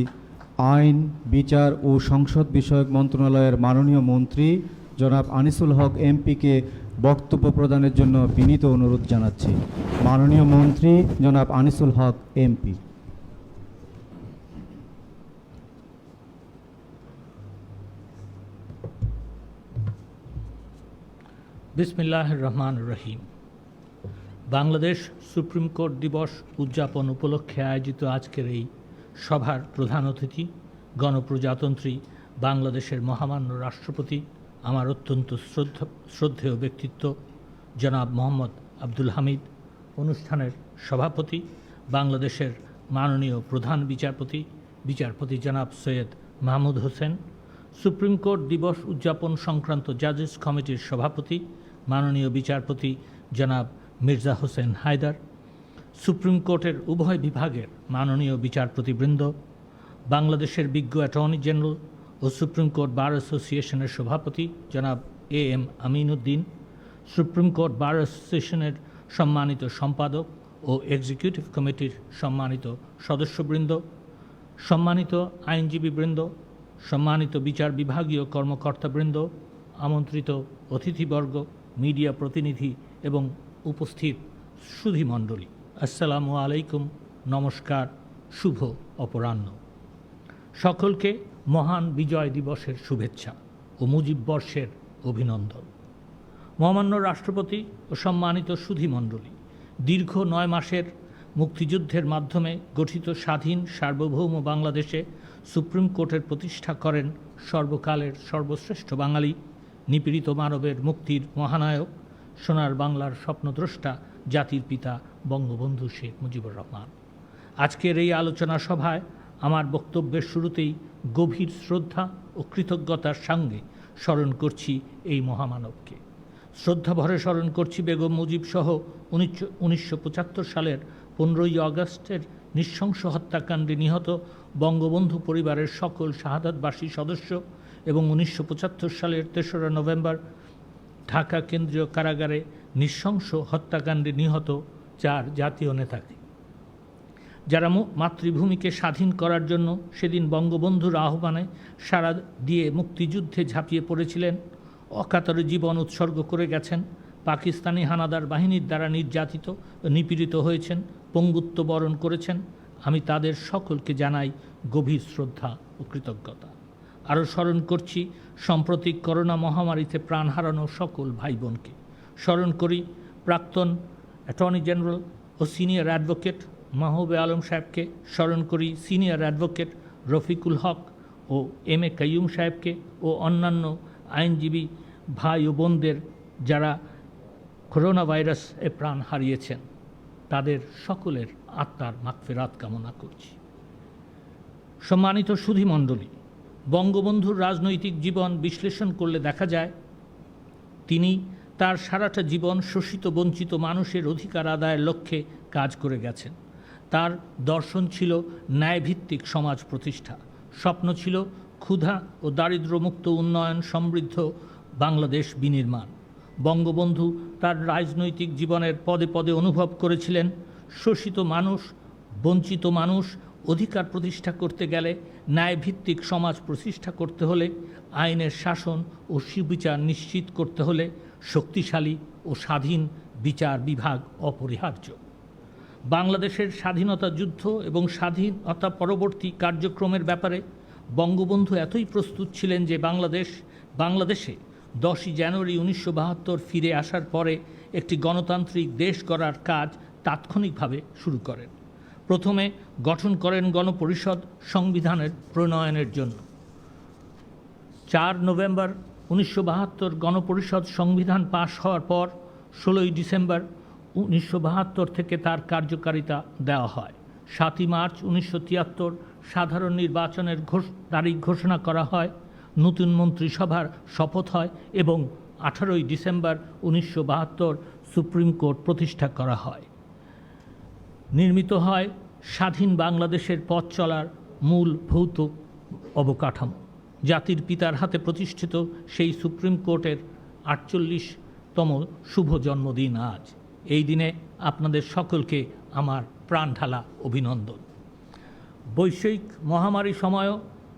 আইন, বিচার ও সংসদ বিষয়ক মন্ত্রণালয়ের মাননীয় মন্ত্রী জনাব আনিসুল হক এমপিকে বক্তব্য প্রদানের জন্য বিনীত অনুরোধ জানাচ্ছি। মাননীয় মন্ত্রী জনাব আনিসুল হক এমপি। বিসমিল্লাহির রহমানির রহিম। বাংলাদেশ সুপ্রিম কোর্ট দিবস উদযাপন উপলক্ষে আয়োজিত আজকের এই সভার প্রধান অতিথি গণপ্রজাতন্ত্রী বাংলাদেশের মহামান্য রাষ্ট্রপতি, আমার অত্যন্ত শ্রদ্ধেয় ব্যক্তিত্ব জনাব মোহাম্মদ আব্দুল হামিদ, অনুষ্ঠানের সভাপতি বাংলাদেশের মাননীয় প্রধান বিচারপতি জনাব সৈয়দ মাহমুদ হোসেন, সুপ্রিম কোর্ট দিবস উদযাপন সংক্রান্ত জাজেস কমিটির সভাপতি মাননীয় বিচারপতি জনাব মির্জা হোসেন হায়দার, সুপ্রিম কোর্টের উভয় বিভাগের মাননীয় বিচারপতিবৃন্দ, বাংলাদেশের বিজ্ঞ অ্যাটর্নি জেনারেল ও সুপ্রিম কোর্ট বার অ্যাসোসিয়েশনের সভাপতি জনাব AM Amin Uddin, supreme court bar অ্যাসোসিয়েশনের সম্মানিত সম্পাদক ও এক্সিকিউটিভ কমিটির সম্মানিত সদস্যবৃন্দ, সম্মানিত আইনজীবীবৃন্দ, সম্মানিত বিচার বিভাগীয় কর্মকর্তাবৃন্দ, আমন্ত্রিত অতিথিবর্গ, মিডিয়া প্রতিনিধি এবং উপস্থিত সুধীমণ্ডলী, আসসালামু আলাইকুম, নমস্কার, শুভ অপরাহ্ন। সকলকে মহান বিজয় দিবসের শুভেচ্ছা ও মুজিব বর্ষের অভিনন্দন। মহামান্য রাষ্ট্রপতি ও সম্মানিত সুধীমণ্ডলী, দীর্ঘ 9 মাসের মুক্তিযুদ্ধের মাধ্যমে গঠিত স্বাধীন সার্বভৌম বাংলাদেশে সুপ্রিম কোর্টের প্রতিষ্ঠা করেন সর্বকালের সর্বশ্রেষ্ঠ বাঙালি, নিপীড়িত মানবের মুক্তির মহানায়ক, সোনার বাংলার স্বপ্নদ্রষ্টা, জাতির পিতা বঙ্গবন্ধু শেখ মুজিবুর রহমান। আজকের এই আলোচনা সভায় আমার বক্তব্যের শুরুতেই গভীর শ্রদ্ধা ও কৃতজ্ঞতার সঙ্গে স্মরণ করছি এই মহামানবকে। শ্রদ্ধাভরে স্মরণ করছি বেগম মুজিব সহ 1975 সালের 15ই আগস্টের নৃশংস হত্যাকাণ্ডে নিহত বঙ্গবন্ধু পরিবারের সকল শাহাদাতবাসী সদস্য এবং 1975 সালের 3রা নভেম্বর ঢাকা কেন্দ্রীয় কারাগারে নৃশংস হত্যাকাণ্ডে নিহত 4 জাতীয় নেতাকে, যারা মাতৃভূমিকে স্বাধীন করার জন্য সেদিন বঙ্গবন্ধুর আহ্বানে সাড়া দিয়ে মুক্তিযুদ্ধে ঝাঁপিয়ে পড়েছিলেন, অকাতরে জীবন উৎসর্গ করে গেছেন, পাকিস্তানি হানাদার বাহিনীর দ্বারা নির্যাতিত ও নিপীড়িত হয়েছেন, পঙ্গুত্ব বরণ করেছেন। আমি তাদের সকলকে জানাই গভীর শ্রদ্ধা ও কৃতজ্ঞতা। আরও স্মরণ করছি সাম্প্রতিক করোনা মহামারীতে প্রাণ হারানো সকল ভাই বোনকে। স্মরণ করি প্রাক্তন অ্যাটর্নি জেনারেল ও সিনিয়র অ্যাডভোকেট মাহবুবে আলম সাহেবকে, স্মরণ করি সিনিয়র অ্যাডভোকেট রফিকুল হক ও MA কাইয়ুম সাহেবকে ও অন্যান্য আইনজীবী ভাই ও বোনদের যারা করোনা ভাইরাসে প্রাণ হারিয়েছেন, তাদের সকলের আত্মার মাগফিরাত কামনা করছি। সম্মানিত সুধীমণ্ডলী, বঙ্গবন্ধুর রাজনৈতিক জীবন বিশ্লেষণ করলে দেখা যায় তিনি তার সারাটা জীবন শোষিত বঞ্চিত মানুষের অধিকার আদায়ের লক্ষ্যে কাজ করে গেছেন। তার দর্শন ছিল ন্যায়ভিত্তিক সমাজ প্রতিষ্ঠা, স্বপ্ন ছিল ক্ষুধা ও দারিদ্র্যমুক্ত উন্নয়ন সমৃদ্ধ বাংলাদেশ বিনির্মাণ। বঙ্গবন্ধু তার রাজনৈতিক জীবনের পদে পদে অনুভব করেছিলেন শোষিত মানুষ, বঞ্চিত মানুষ অধিকার প্রতিষ্ঠা করতে গেলে, ন্যায়ভিত্তিক সমাজ প্রতিষ্ঠা করতে হলে, আইনের শাসন ও সুবিচার নিশ্চিত করতে হলে শক্তিশালী ও স্বাধীন বিচার বিভাগ অপরিহার্য। বাংলাদেশের স্বাধীনতা যুদ্ধ এবং স্বাধীনতা পরবর্তী কার্যক্রমের ব্যাপারে বঙ্গবন্ধু এতই প্রস্তুত ছিলেন যে বাংলাদেশে 10ই জানুয়ারি 1972 ফিরে আসার পরে একটি গণতান্ত্রিক দেশ গড়ার কাজ তাৎক্ষণিকভাবে শুরু করেন। প্রথমে গঠন করেন গণপরিষদ সংবিধানের প্রণয়নের জন্য। 4 নভেম্বর 1972 গণপরিষদ সংবিধান পাশ হওয়ার পর 16ই ডিসেম্বর 1972 থেকে তার কার্যকারিতা দেওয়া হয়। 7ই মার্চ 1973 সাধারণ নির্বাচনের তারিখ ঘোষণা করা হয়, নতুন মন্ত্রিসভার শপথ হয় এবং 18ই ডিসেম্বর 1972 সুপ্রিম কোর্ট প্রতিষ্ঠা করা হয়। নির্মিত হয় স্বাধীন বাংলাদেশের পথ চলার মূল ভৌত অবকাঠামো। জাতির পিতার হাতে প্রতিষ্ঠিত সেই সুপ্রিম কোর্টের 48তম শুভ জন্মদিন আজ। এই দিনে আপনাদের সকলকে আমার প্রাণঢালা অভিনন্দন। বৈশ্বিক মহামারী সময়ও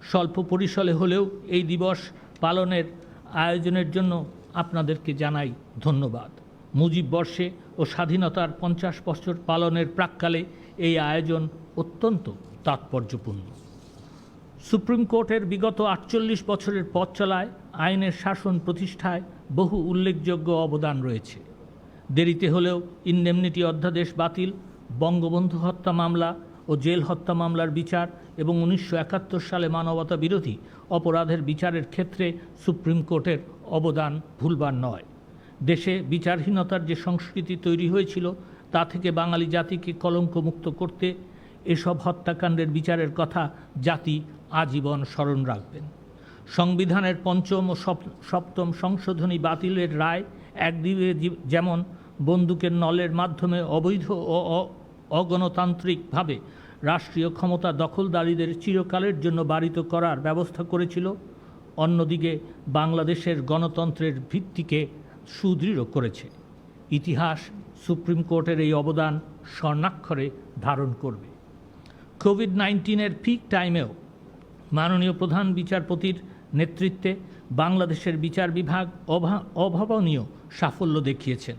স্বল্প পরিসরে হলেও এই দিবস পালনের আয়োজনের জন্য আপনাদেরকে জানাই ধন্যবাদ। মুজিব বর্ষে ও স্বাধীনতার 50 বছর পালনের প্রাক্কালে এই আয়োজন অত্যন্ত তাৎপর্যপূর্ণ। সুপ্রিম কোর্টের বিগত 48 বছরের পথ চলায় আইনের শাসন প্রতিষ্ঠায় বহু উল্লেখযোগ্য অবদান রয়েছে। দেরিতে হলেও ইনডেমনিটি অধ্যাদেশ বাতিল, বঙ্গবন্ধু হত্যা মামলা ও জেল হত্যা মামলার বিচার এবং 1971 সালে মানবতা বিরোধী অপরাধের বিচারের ক্ষেত্রে সুপ্রিম কোর্টের অবদান ভুলবার নয়। দেশে বিচারহীনতার যে সংস্কৃতি তৈরি হয়েছিল তা থেকে বাঙালি জাতিকে কলঙ্কমুক্ত করতে এসব হত্যাকাণ্ডের বিচারের কথা জাতি আজীবন স্মরণ রাখবেন। সংবিধানের পঞ্চম ও সপ্তম সংশোধনী বাতিলের রায় একদিকে যেমন বন্দুকের নলের মাধ্যমে অবৈধ ও অগণতান্ত্রিকভাবে রাষ্ট্রীয় ক্ষমতা দখলদারীদের চিরকালের জন্য বারিত করার ব্যবস্থা করেছিল, অন্যদিকে বাংলাদেশের গণতন্ত্রের ভিত্তিকে সুদৃঢ় করেছে। ইতিহাস সুপ্রিম কোর্টের এই অবদান স্বর্ণাক্ষরে ধারণ করবে। কোভিড-19-এর পিক টাইমেও মাননীয় প্রধান বিচারপতির নেতৃত্বে বাংলাদেশের বিচার বিভাগ অভাবনীয় সাফল্য দেখিয়েছেন।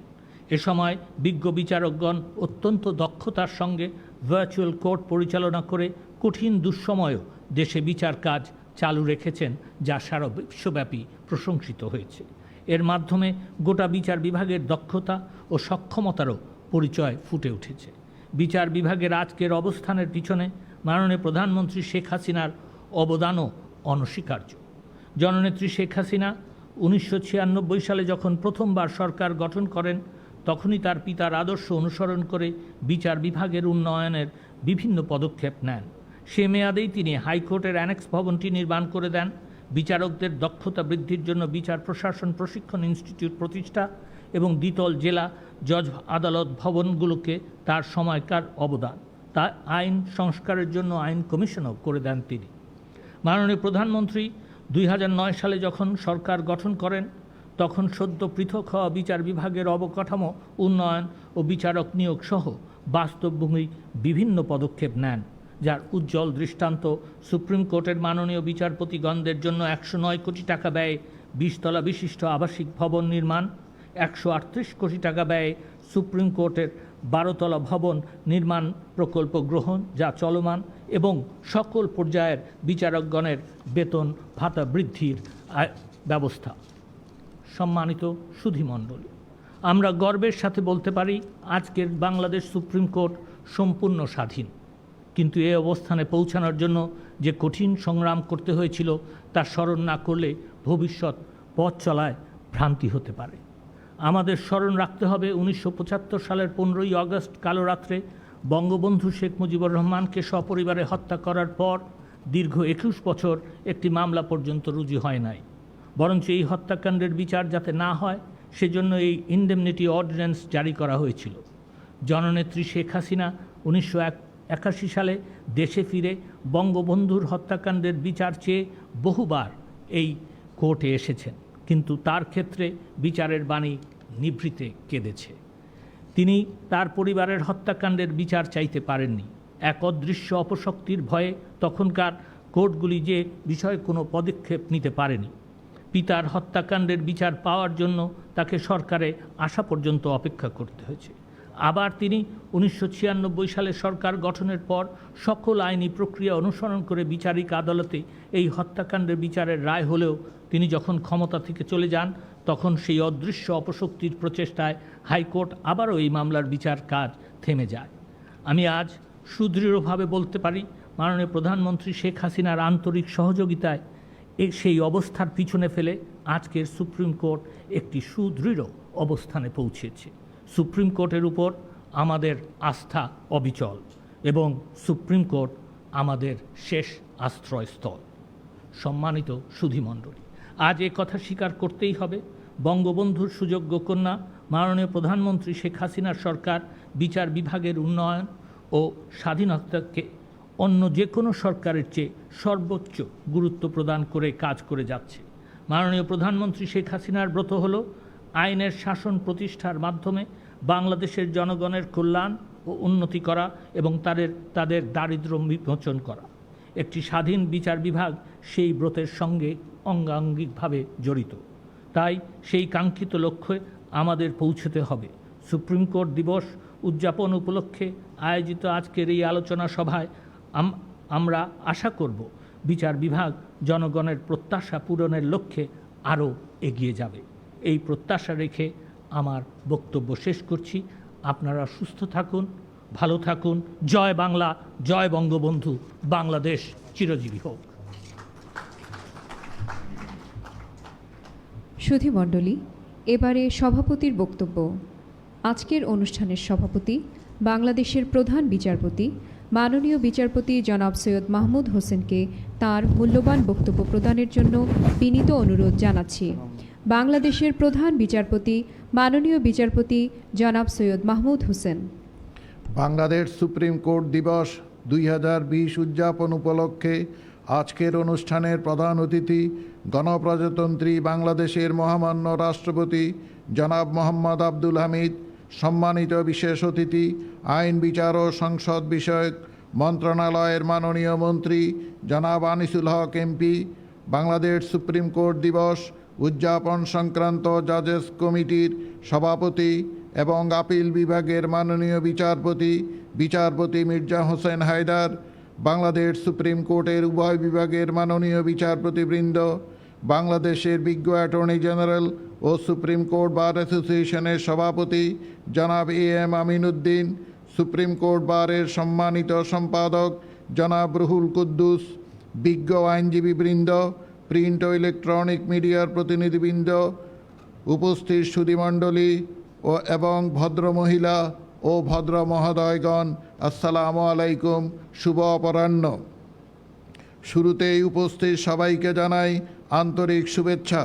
এ সময় বিজ্ঞ বিচারকগণ অত্যন্ত দক্ষতার সঙ্গে ভার্চুয়াল কোর্ট পরিচালনা করে কঠিন দুঃসময়েও দেশে বিচার কাজ চালু রেখেছেন, যা সারা বিশ্বব্যাপী প্রশংসিত হয়েছে। এর মাধ্যমে গোটা বিচার বিভাগের দক্ষতা ও সক্ষমতারও পরিচয় ফুটে উঠেছে। বিচার বিভাগের আজকের অবস্থানের পিছনে মাননীয় প্রধানমন্ত্রী শেখ হাসিনার অবদানও অনস্বীকার্য। জননেত্রী শেখ হাসিনা 1996 সালে যখন প্রথমবার সরকার গঠন করেন, তখনই তার পিতার আদর্শ অনুসরণ করে বিচার বিভাগের উন্নয়নের বিভিন্ন পদক্ষেপ নেন। সে মেয়াদেই তিনি হাইকোর্টের অ্যানেক্স ভবনটি নির্মাণ করে দেন। বিচারকদের দক্ষতা বৃদ্ধির জন্য বিচার প্রশাসন প্রশিক্ষণ ইনস্টিটিউট প্রতিষ্ঠা এবং দ্বিতল জেলা জজ আদালত ভবনগুলোকে তার সময়কার অবদান। তা আইন সংস্কারের জন্য আইন কমিশনও করে দেন তিনি। মাননীয় প্রধানমন্ত্রী 2009 সালে যখন সরকার গঠন করেন, তখন সদ্য পৃথক হওয়া বিচার বিভাগের অবকাঠামো উন্নয়ন ও বিচারক নিয়োগ সহ বাস্তবমুখী বিভিন্ন পদক্ষেপ নেন, যার উজ্জ্বল দৃষ্টান্ত সুপ্রিম কোর্টের মাননীয় বিচারপতিগণদের জন্য 109 কোটি টাকা ব্যয়ে 20 তলা বিশিষ্ট আবাসিক ভবন নির্মাণ, 138 কোটি টাকা ব্যয়ে সুপ্রিম কোর্টের 12 তলা ভবন নির্মাণ প্রকল্প গ্রহণ, যা চলমান, এবং সকল পর্যায়ের বিচারকগণের বেতন ভাতা বৃদ্ধির ব্যবস্থা। সম্মানিত সুধীমণ্ডলী, আমরা গর্বের সাথে বলতে পারি আজকের বাংলাদেশ সুপ্রিম কোর্ট সম্পূর্ণ স্বাধীন। কিন্তু এই অবস্থানে পৌঁছানোর জন্য যে কঠিন সংগ্রাম করতে হয়েছিল তা স্মরণ না করলে ভবিষ্যৎ পথ চলায় ভ্রান্তি হতে পারে। আমাদের স্মরণ রাখতে হবে 1975 সালের 15ই আগস্ট কালো রাত্রে বঙ্গবন্ধু শেখ মুজিবুর রহমানকে সপরিবারে হত্যা করার পর দীর্ঘ 21 বছর একটি মামলা পর্যন্ত রুজু হয় নাই। বরঞ্চ এই হত্যাকাণ্ডের বিচার যাতে না হয় সেজন্য এই ইনডেমনিটি অর্ডিন্যান্স জারি করা হয়েছিল। জননেত্রী শেখ হাসিনা 1981 সালে দেশে ফিরে বঙ্গবন্ধুর হত্যাকাণ্ডের বিচার চেয়ে বহুবার এই কোর্টে এসেছেন, কিন্তু তার ক্ষেত্রে বিচারের বাণী নিভৃতে কেঁদেছে। তিনি তার পরিবারের হত্যাকাণ্ডের বিচার চাইতে পারেননি। এক অদৃশ্য অপশক্তির ভয়ে তখনকার কোর্টগুলি যে বিষয়ে কোনো পদক্ষেপ নিতে পারেনি। পিতার হত্যাকাণ্ডের বিচার পাওয়ার জন্য তাকে সরকারে আসা পর্যন্ত অপেক্ষা করতে হয়েছে। আবার তিনি 1996 সালে সরকার গঠনের পর সকল আইনি প্রক্রিয়া অনুসরণ করে বিচারিক আদালতে এই হত্যাকাণ্ডের বিচারের রায় হলেও তিনি যখন ক্ষমতা থেকে চলে যান, তখন সেই অদৃশ্য অপশক্তির প্রচেষ্টায় হাইকোর্ট আবারও এই মামলার বিচার কাজ থেমে যায়। আমি আজ সুদৃঢ়ভাবে বলতে পারি, মাননীয় প্রধানমন্ত্রী শেখ হাসিনার আন্তরিক সহযোগিতায় সেই অবস্থার পিছনে ফেলে আজকের সুপ্রিম কোর্ট একটি সুদৃঢ় অবস্থানে পৌঁছেছে। সুপ্রিম কোর্টের উপর আমাদের আস্থা অবিচল এবং সুপ্রিম কোর্ট আমাদের শেষ আশ্রয়স্থল। সম্মানিত সুধীমণ্ডলী, আজ এ কথা স্বীকার করতেই হবে, বঙ্গবন্ধুর সুযোগ্য কন্যা মাননীয় প্রধানমন্ত্রী শেখ হাসিনার সরকার বিচার বিভাগের উন্নয়ন ও স্বাধীনতাকে অন্য যে কোনো সরকারের চেয়ে সর্বোচ্চ গুরুত্ব প্রদান করে কাজ করে যাচ্ছে। মাননীয় প্রধানমন্ত্রী শেখ হাসিনার ব্রত হল আইনের শাসন প্রতিষ্ঠার মাধ্যমে বাংলাদেশের জনগণের কল্যাণ ও উন্নতি করা এবং তাদের দারিদ্র্য বিমোচন করা। একটি স্বাধীন বিচার বিভাগ সেই ব্রতের সঙ্গে অঙ্গাঙ্গিকভাবে জড়িত। তাই সেই কাঙ্ক্ষিত লক্ষ্যে আমাদের পৌঁছতে হবে। সুপ্রিম কোর্ট দিবস উদযাপন উপলক্ষে আয়োজিত আজকের এই আলোচনা সভায় আমরা আশা করব বিচার বিভাগ জনগণের প্রত্যাশা পূরণের লক্ষ্যে আরও এগিয়ে যাবে। এই প্রত্যাশা রেখে আমার বক্তব্য শেষ করছি। আপনারা সুস্থ থাকুন, ভালো থাকুন। জয় বাংলা, জয় বঙ্গবন্ধু, বাংলাদেশ চিরজীবী হোক। সুধীমণ্ডলী, এবারে সভাপতির বক্তব্য। আজকের অনুষ্ঠানের সভাপতি বাংলাদেশের প্রধান বিচারপতি মাননীয় বিচারপতি জনাব সৈয়দ মাহমুদ হোসেনকে তার মূল্যবান বক্তব্য প্রদানের জন্য বিনীত অনুরোধ জানাচ্ছি। বাংলাদেশের প্রধান বিচারপতি মাননীয় বিচারপতি জনাব সৈয়দ মাহমুদ হোসেন। বাংলাদেশ সুপ্রিম কোর্ট দিবস 2020 উদযাপন উপলক্ষে আজকের অনুষ্ঠানের প্রধান অতিথি গণপ্রজাতন্ত্রী বাংলাদেশের মহামান্য রাষ্ট্রপতি জনাব মোহাম্মদ আব্দুল হামিদ, সম্মানিত বিশেষ অতিথি আইন বিচার ও সংসদ বিষয়ক মন্ত্রণালয়ের মাননীয় মন্ত্রী জনাব আনিসুল হক এমপি, বাংলাদেশ সুপ্রিম কোর্ট দিবস উদযাপন সংক্রান্ত জাজেস কমিটির সভাপতি এবং আপিল বিভাগের মাননীয় বিচারপতি মির্জা হোসেন হায়দার, বাংলাদেশ সুপ্রিম কোর্টের উভয় বিভাগের মাননীয় বিচারপতিবৃন্দ, বাংলাদেশের বিজ্ঞ অ্যাটর্নি জেনারেল ও সুপ্রিম কোর্ট বার অ্যাসোসিয়েশনের সভাপতি জনাব AM Amin Uddin, supreme court বারের সম্মানিত সম্পাদক জনাব রুহুল কুদ্দুস, বিজ্ঞ আইনজীবীবৃন্দ, প্রিন্ট ও ইলেকট্রনিক মিডিয়ার প্রতিনিধিবৃন্দ, উপস্থিত সুধীমণ্ডলী এবং ভদ্রমহিলা ও ভদ্র মহোদয়গণ, আসসালামু আলাইকুম, শুভ অপরাহ্ন। শুরুতেই উপস্থিত সবাইকে জানাই আন্তরিক শুভেচ্ছা।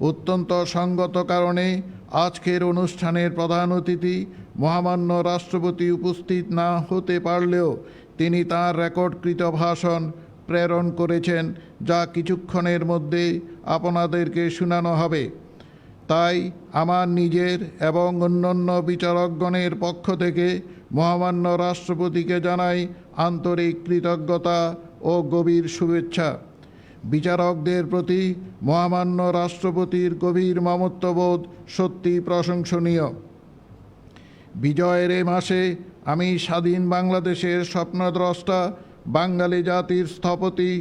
অত্যন্ত সঙ্গত কারণে আজকের অনুষ্ঠানের প্রধান অতিথি মহামান্য রাষ্ট্রপতি উপস্থিত না হতে পারলেও তিনি তাঁর রেকর্ডকৃত ভাষণ প্রেরণ করেছেন, যা কিছুক্ষণের মধ্যে আপনাদেরকে শোনানো হবে। তাই আমার নিজের এবং অন্যান্য বিচারকগণের পক্ষ থেকে মহামান্য রাষ্ট্রপতিকে জানাই আন্তরিক কৃতজ্ঞতা ও গভীর শুভেচ্ছা। বিচারকদের প্রতি মহামান্য রাষ্ট্রপতির গভীর মমত্ববোধ সত্যি প্রশংসনীয়। বিজয়ের এ মাসে আমি স্বাধীন বাংলাদেশের স্বপ্নদ্রষ্টা, বাঙালি জাতির স্থপতি,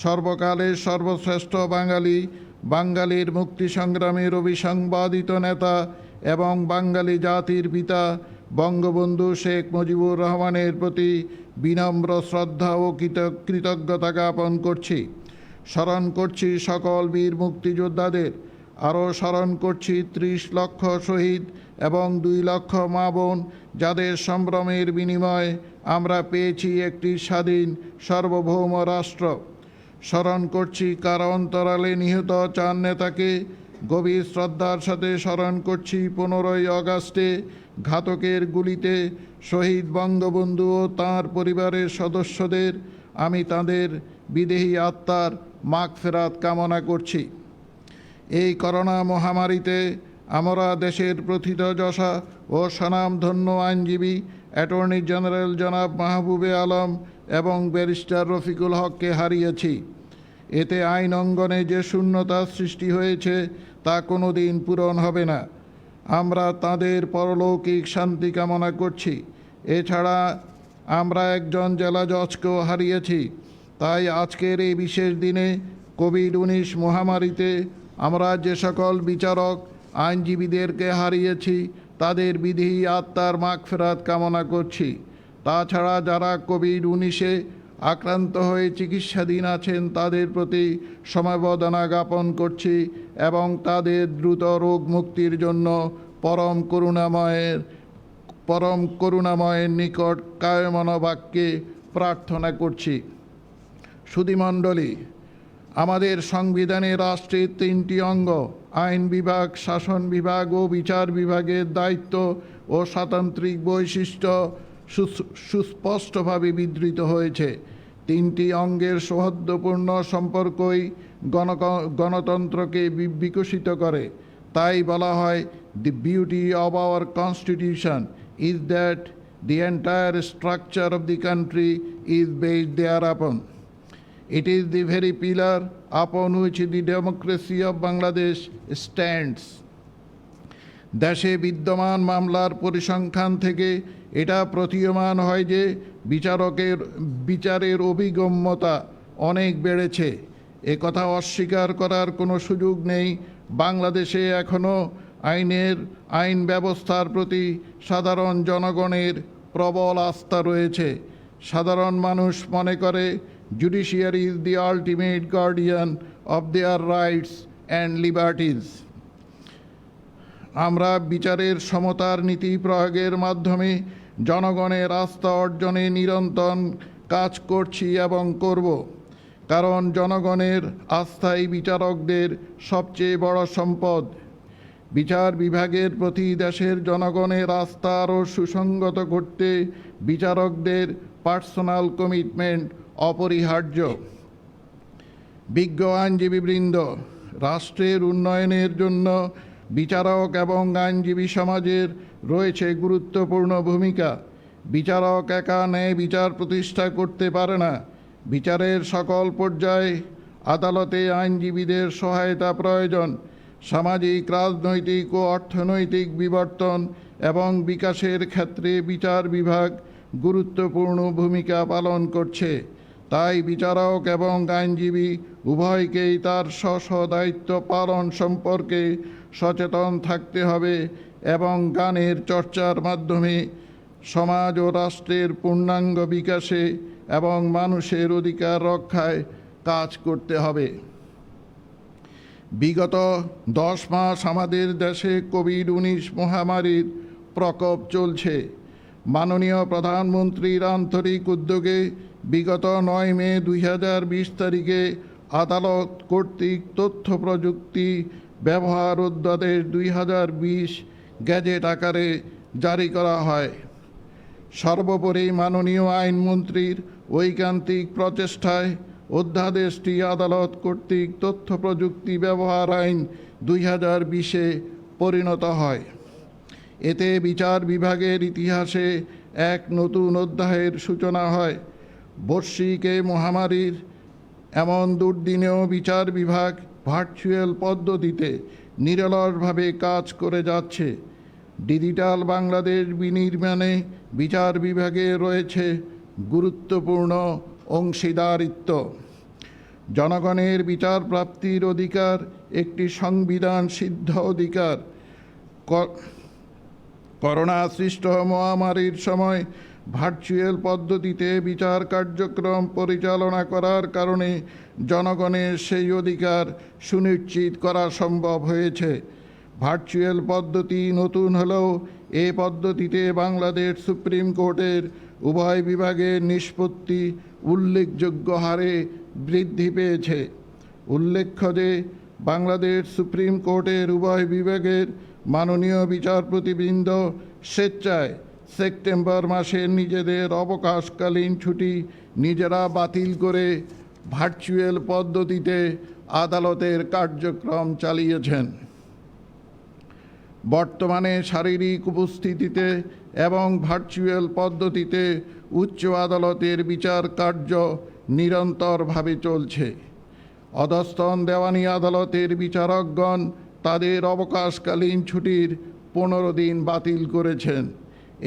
সর্বকালের সর্বশ্রেষ্ঠ বাঙালির মুক্তি সংগ্রামের অবিসংবাদিত নেতা এবং বাঙালি জাতির পিতা বঙ্গবন্ধু শেখ মুজিবুর রহমানের প্রতি বিনম্র শ্রদ্ধা ও কৃতজ্ঞতা জ্ঞাপন করছি। স্মরণ করছি সকল বীর মুক্তিযোদ্ধাদের। আরও স্মরণ করছি 30 লক্ষ শহীদ এবং 2 লক্ষ মা বোন, যাদের সম্ভ্রমের বিনিময়ে আমরা পেয়েছি একটি স্বাধীন সার্বভৌম রাষ্ট্র। স্মরণ করছি কারা অন্তরালে নিহত 4 নেতাকে। গভীর শ্রদ্ধার সাথে স্মরণ করছি 15ই আগস্টে ঘাতকের গুলিতে শহীদ বঙ্গবন্ধু ও তাঁর পরিবারের সদস্যদের। আমি তাঁদের বিদেহী আত্মার মাগফিরাত কামনা করছি। এই করোনা মহামারীতে আমরা দেশের প্রথিতযশা ও স্বনামধন্য আইনজীবী অ্যাটর্নি জেনারেল জনাব মাহবুবে আলম এবং ব্যারিস্টার রফিকুল হককে হারিয়েছি। এতে আইন অঙ্গনে যে শূন্যতার সৃষ্টি হয়েছে তা কোনো দিন পূরণ হবে না। আমরা তাদের পরলৌকিক শান্তি কামনা করছি। এছাড়া আমরা একজন জেলা জজকেও হারিয়েছি। তাই আজকের এই বিশেষ দিনে কোভিড-19 মহামারীতে আমরা যে সকল বিচারক আইনজীবীদেরকে হারিয়েছি তাদের বিদেহী আত্মার মাগফিরাত কামনা করছি। তাছাড়া যারা কোভিড-19-এ আক্রান্ত হয়ে চিকিৎসাধীন আছেন তাদের প্রতি সমবেদনা জ্ঞাপন করছি এবং তাদের দ্রুত রোগ মুক্তির জন্য পরম করুণাময়ের নিকট কায়মনা বাক্যে প্রার্থনা করছি। সুধীমণ্ডলী, আমাদের সংবিধানে রাষ্ট্রের 3টি অঙ্গ আইন বিভাগ, শাসন বিভাগ ও বিচার বিভাগের দায়িত্ব ও স্বাতান্ত্রিক বৈশিষ্ট্য সুস্পষ্টভাবে বিধৃত হয়েছে। 3টি অঙ্গের সৌহার্দ্যপূর্ণ সম্পর্কই গণতন্ত্রকে বিকশিত করে। তাই বলা হয়, দি beauty of our constitution is that the entire structure of the country is based thereupon. It is the very pillar upon which the democracy of Bangladesh stands. দেশে বিদ্যমান মামলার পরিসংখ্যান থেকে এটা প্রতীয়মান হয় যে বিচারের অভিগম্যতা অনেক বেড়েছে। একথা অস্বীকার করার কোনো সুযোগ নেই। বাংলাদেশে এখনও আইন ব্যবস্থার প্রতি সাধারণ জনগণের প্রবল আস্থা রয়েছে। সাধারণ মানুষ মনে করে judiciary is the ultimate guardian of their rights and liberties. আমরা বিচারের সমতার নীতি প্রয়োগের মাধ্যমে জনগণের আস্থা অর্জনে নিরন্তর কাজ করছি এবং করব, কারণ জনগণের আস্থাই বিচারকদের সবচেয়ে বড় সম্পদ। বিচার বিভাগের প্রতি দেশের জনগণের আস্থা আরও সুসংগত করতে বিচারকদের পার্সোনাল কমিটমেন্ট অপরিহার্য। বিজ্ঞ আইনজীবীবৃন্দ, রাষ্ট্রের উন্নয়নের জন্য বিচারক এবং আইনজীবী সমাজের রয়েছে গুরুত্বপূর্ণ ভূমিকা। বিচারক একা ন্যায় বিচার প্রতিষ্ঠা করতে পারে না। বিচারের সকল পর্যায়ে আদালতে আইনজীবীদের সহায়তা প্রয়োজন। সামাজিক, রাজনৈতিক ও অর্থনৈতিক বিবর্তন এবং বিকাশের ক্ষেত্রে বিচার বিভাগ গুরুত্বপূর্ণ ভূমিকা পালন করছে। তাই বিচারক এবং আইনজীবী উভয়কেই তার স্ব দায়িত্ব পালন সম্পর্কে সচেতন থাকতে হবে এবং জ্ঞানের চর্চার মাধ্যমে সমাজ ও রাষ্ট্রের পূর্ণাঙ্গ বিকাশে এবং মানুষের অধিকার রক্ষায় কাজ করতে হবে। বিগত 10 মাস আমাদের দেশে কোভিড-19 মহামারীর প্রকোপ চলছে। মাননীয় প্রধানমন্ত্রীর আন্তরিক উদ্যোগে বিগত 9 মে 2020 তারিখে আদালত কর্তৃক তথ্য প্রযুক্তি ব্যবহার অধ্যাদেশ 2020 গ্যাজেট আকারে জারি করা হয়। সর্বোপরি মাননীয় আইনমন্ত্রীর ঐকান্তিক প্রচেষ্টায় অধ্যাদেশটি আদালত কর্তৃক তথ্য প্রযুক্তি ব্যবহার আইন 2020-এ পরিণত হয়। এতে বিচার বিভাগের ইতিহাসে এক নতুন অধ্যায়ের সূচনা হয়। বৈশ্বিক মহামারীর এমন দুর্দিনেও বিচার বিভাগ ভার্চুয়াল পদ্ধতিতে নিরলসভাবে কাজ করে যাচ্ছে। ডিজিটাল বাংলাদেশ বিনির্মাণে বিচার বিভাগে রয়েছে গুরুত্বপূর্ণ অংশীদারিত্ব। জনগণের বিচার প্রাপ্তির অধিকার একটি সংবিধান সিদ্ধ অধিকার। করোনা সৃষ্ট মহামারীর সময় ভার্চুয়াল পদ্ধতিতে বিচার কার্যক্রম পরিচালনা করার কারণে জনগণের সেই অধিকার সুনিশ্চিত করা সম্ভব হয়েছে। ভার্চুয়াল পদ্ধতি নতুন হলেও এ পদ্ধতিতে বাংলাদেশ সুপ্রিম কোর্টের উভয় বিভাগের নিষ্পত্তি উল্লেখযোগ্য হারে বৃদ্ধি পেয়েছে। উল্লেখ্য যে বাংলাদেশ সুপ্রিম কোর্টের উভয় বিভাগের মাননীয় বিচারপতিবৃন্দ স্বেচ্ছায় সেপ্টেম্বর মাসে নিজেদের অবকাশকালীন ছুটি নিজেরা বাতিল করে ভার্চুয়াল পদ্ধতিতে আদালতের কার্যক্রম চালিয়েছেন। বর্তমানে শারীরিক উপস্থিতিতে এবং ভার্চুয়াল পদ্ধতিতে উচ্চ আদালতের বিচার কার্য নিরন্তরভাবে চলছে। অধস্তন দেওয়ানি আদালতের বিচারকগণ তাদের অবকাশকালীন ছুটির 15 দিন বাতিল করেছেন।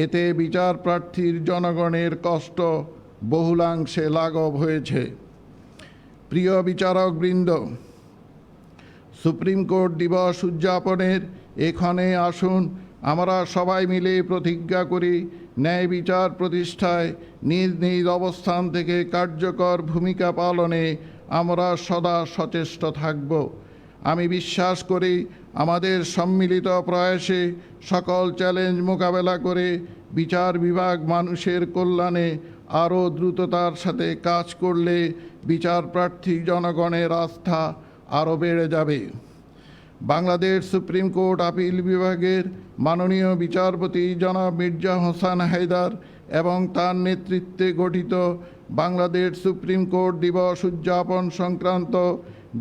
এতে বিচার প্রার্থীর জনগণের কষ্ট বহুলাংশে লাঘব হয়েছে। প্রিয় বিচারকবৃন্দ, সুপ্রিম কোর্ট দিবস উদযাপনের এখানে আসুন আমরা সবাই মিলে প্রতিজ্ঞা করি ন্যায় বিচার প্রতিষ্ঠায় নিজ নিজ অবস্থান থেকে কার্যকর ভূমিকা পালনে আমরা সদা সচেষ্ট থাকব। আমি বিশ্বাস করি আমাদের সম্মিলিত প্রয়াসে সকল চ্যালেঞ্জ মোকাবেলা করে বিচার বিভাগ মানুষের কল্যাণে আরও দ্রুততার সাথে কাজ করলে বিচার প্রার্থী জনগণের আস্থা আরও বেড়ে যাবে। বাংলাদেশ সুপ্রিম কোর্ট আপিল বিভাগের মাননীয় বিচারপতি জনাব মির্জা হোসেন হায়দার এবং তার নেতৃত্বে গঠিত বাংলাদেশ সুপ্রিম কোর্ট দিবস উদযাপন সংক্রান্ত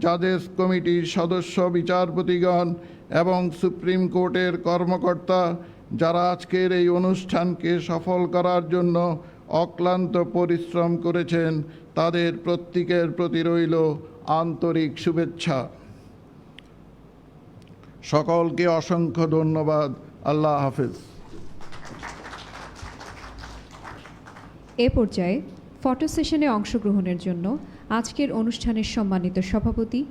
জাজেস কমিটির সদস্য বিচারপতিগণ এবং সুপ্রিম কোর্টের কর্মকর্তা যারা আজকের এই অনুষ্ঠানকে সফল করার জন্য অক্লান্ত পরিশ্রম করেছেন, তাদের প্রত্যেকের প্রতি রইল আন্তরিক শুভেচ্ছা। সকলকে অসংখ্য ধন্যবাদ। আল্লাহ হাফেজ। এ পর্যায়ে ফটো সেশনে অংশগ্রহণের জন্য আজকের অনুষ্ঠানের সম্মানিত সভাপতি,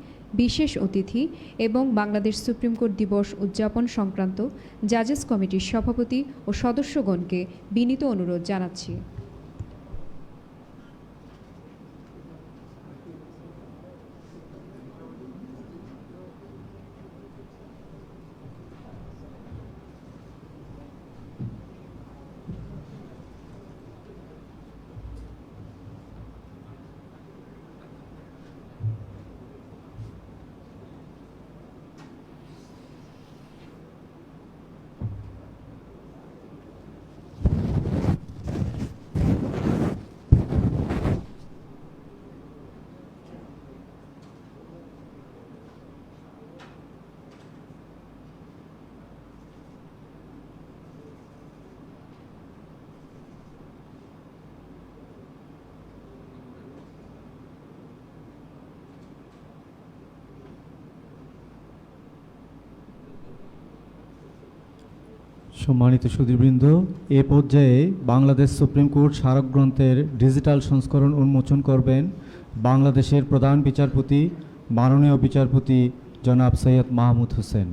বিশেষ অতিথি এবং বাংলাদেশ সুপ্রিম কোর্ট দিবস উদযাপন সংক্রান্ত জাজেস কমিটির সভাপতি ও সদস্যগণকে বিনীত অনুরোধ জানাচ্ছি। সম্মানিত সুধীবৃন্দ, এ পর্যায়ে বাংলাদেশ সুপ্রিম কোর্ট স্মারকগ্রন্থের ডিজিটাল সংস্করণ উন্মোচন করবেন বাংলাদেশের প্রধান বিচারপতি মাননীয় বিচারপতি জনাব সৈয়দ মাহমুদ হোসেন।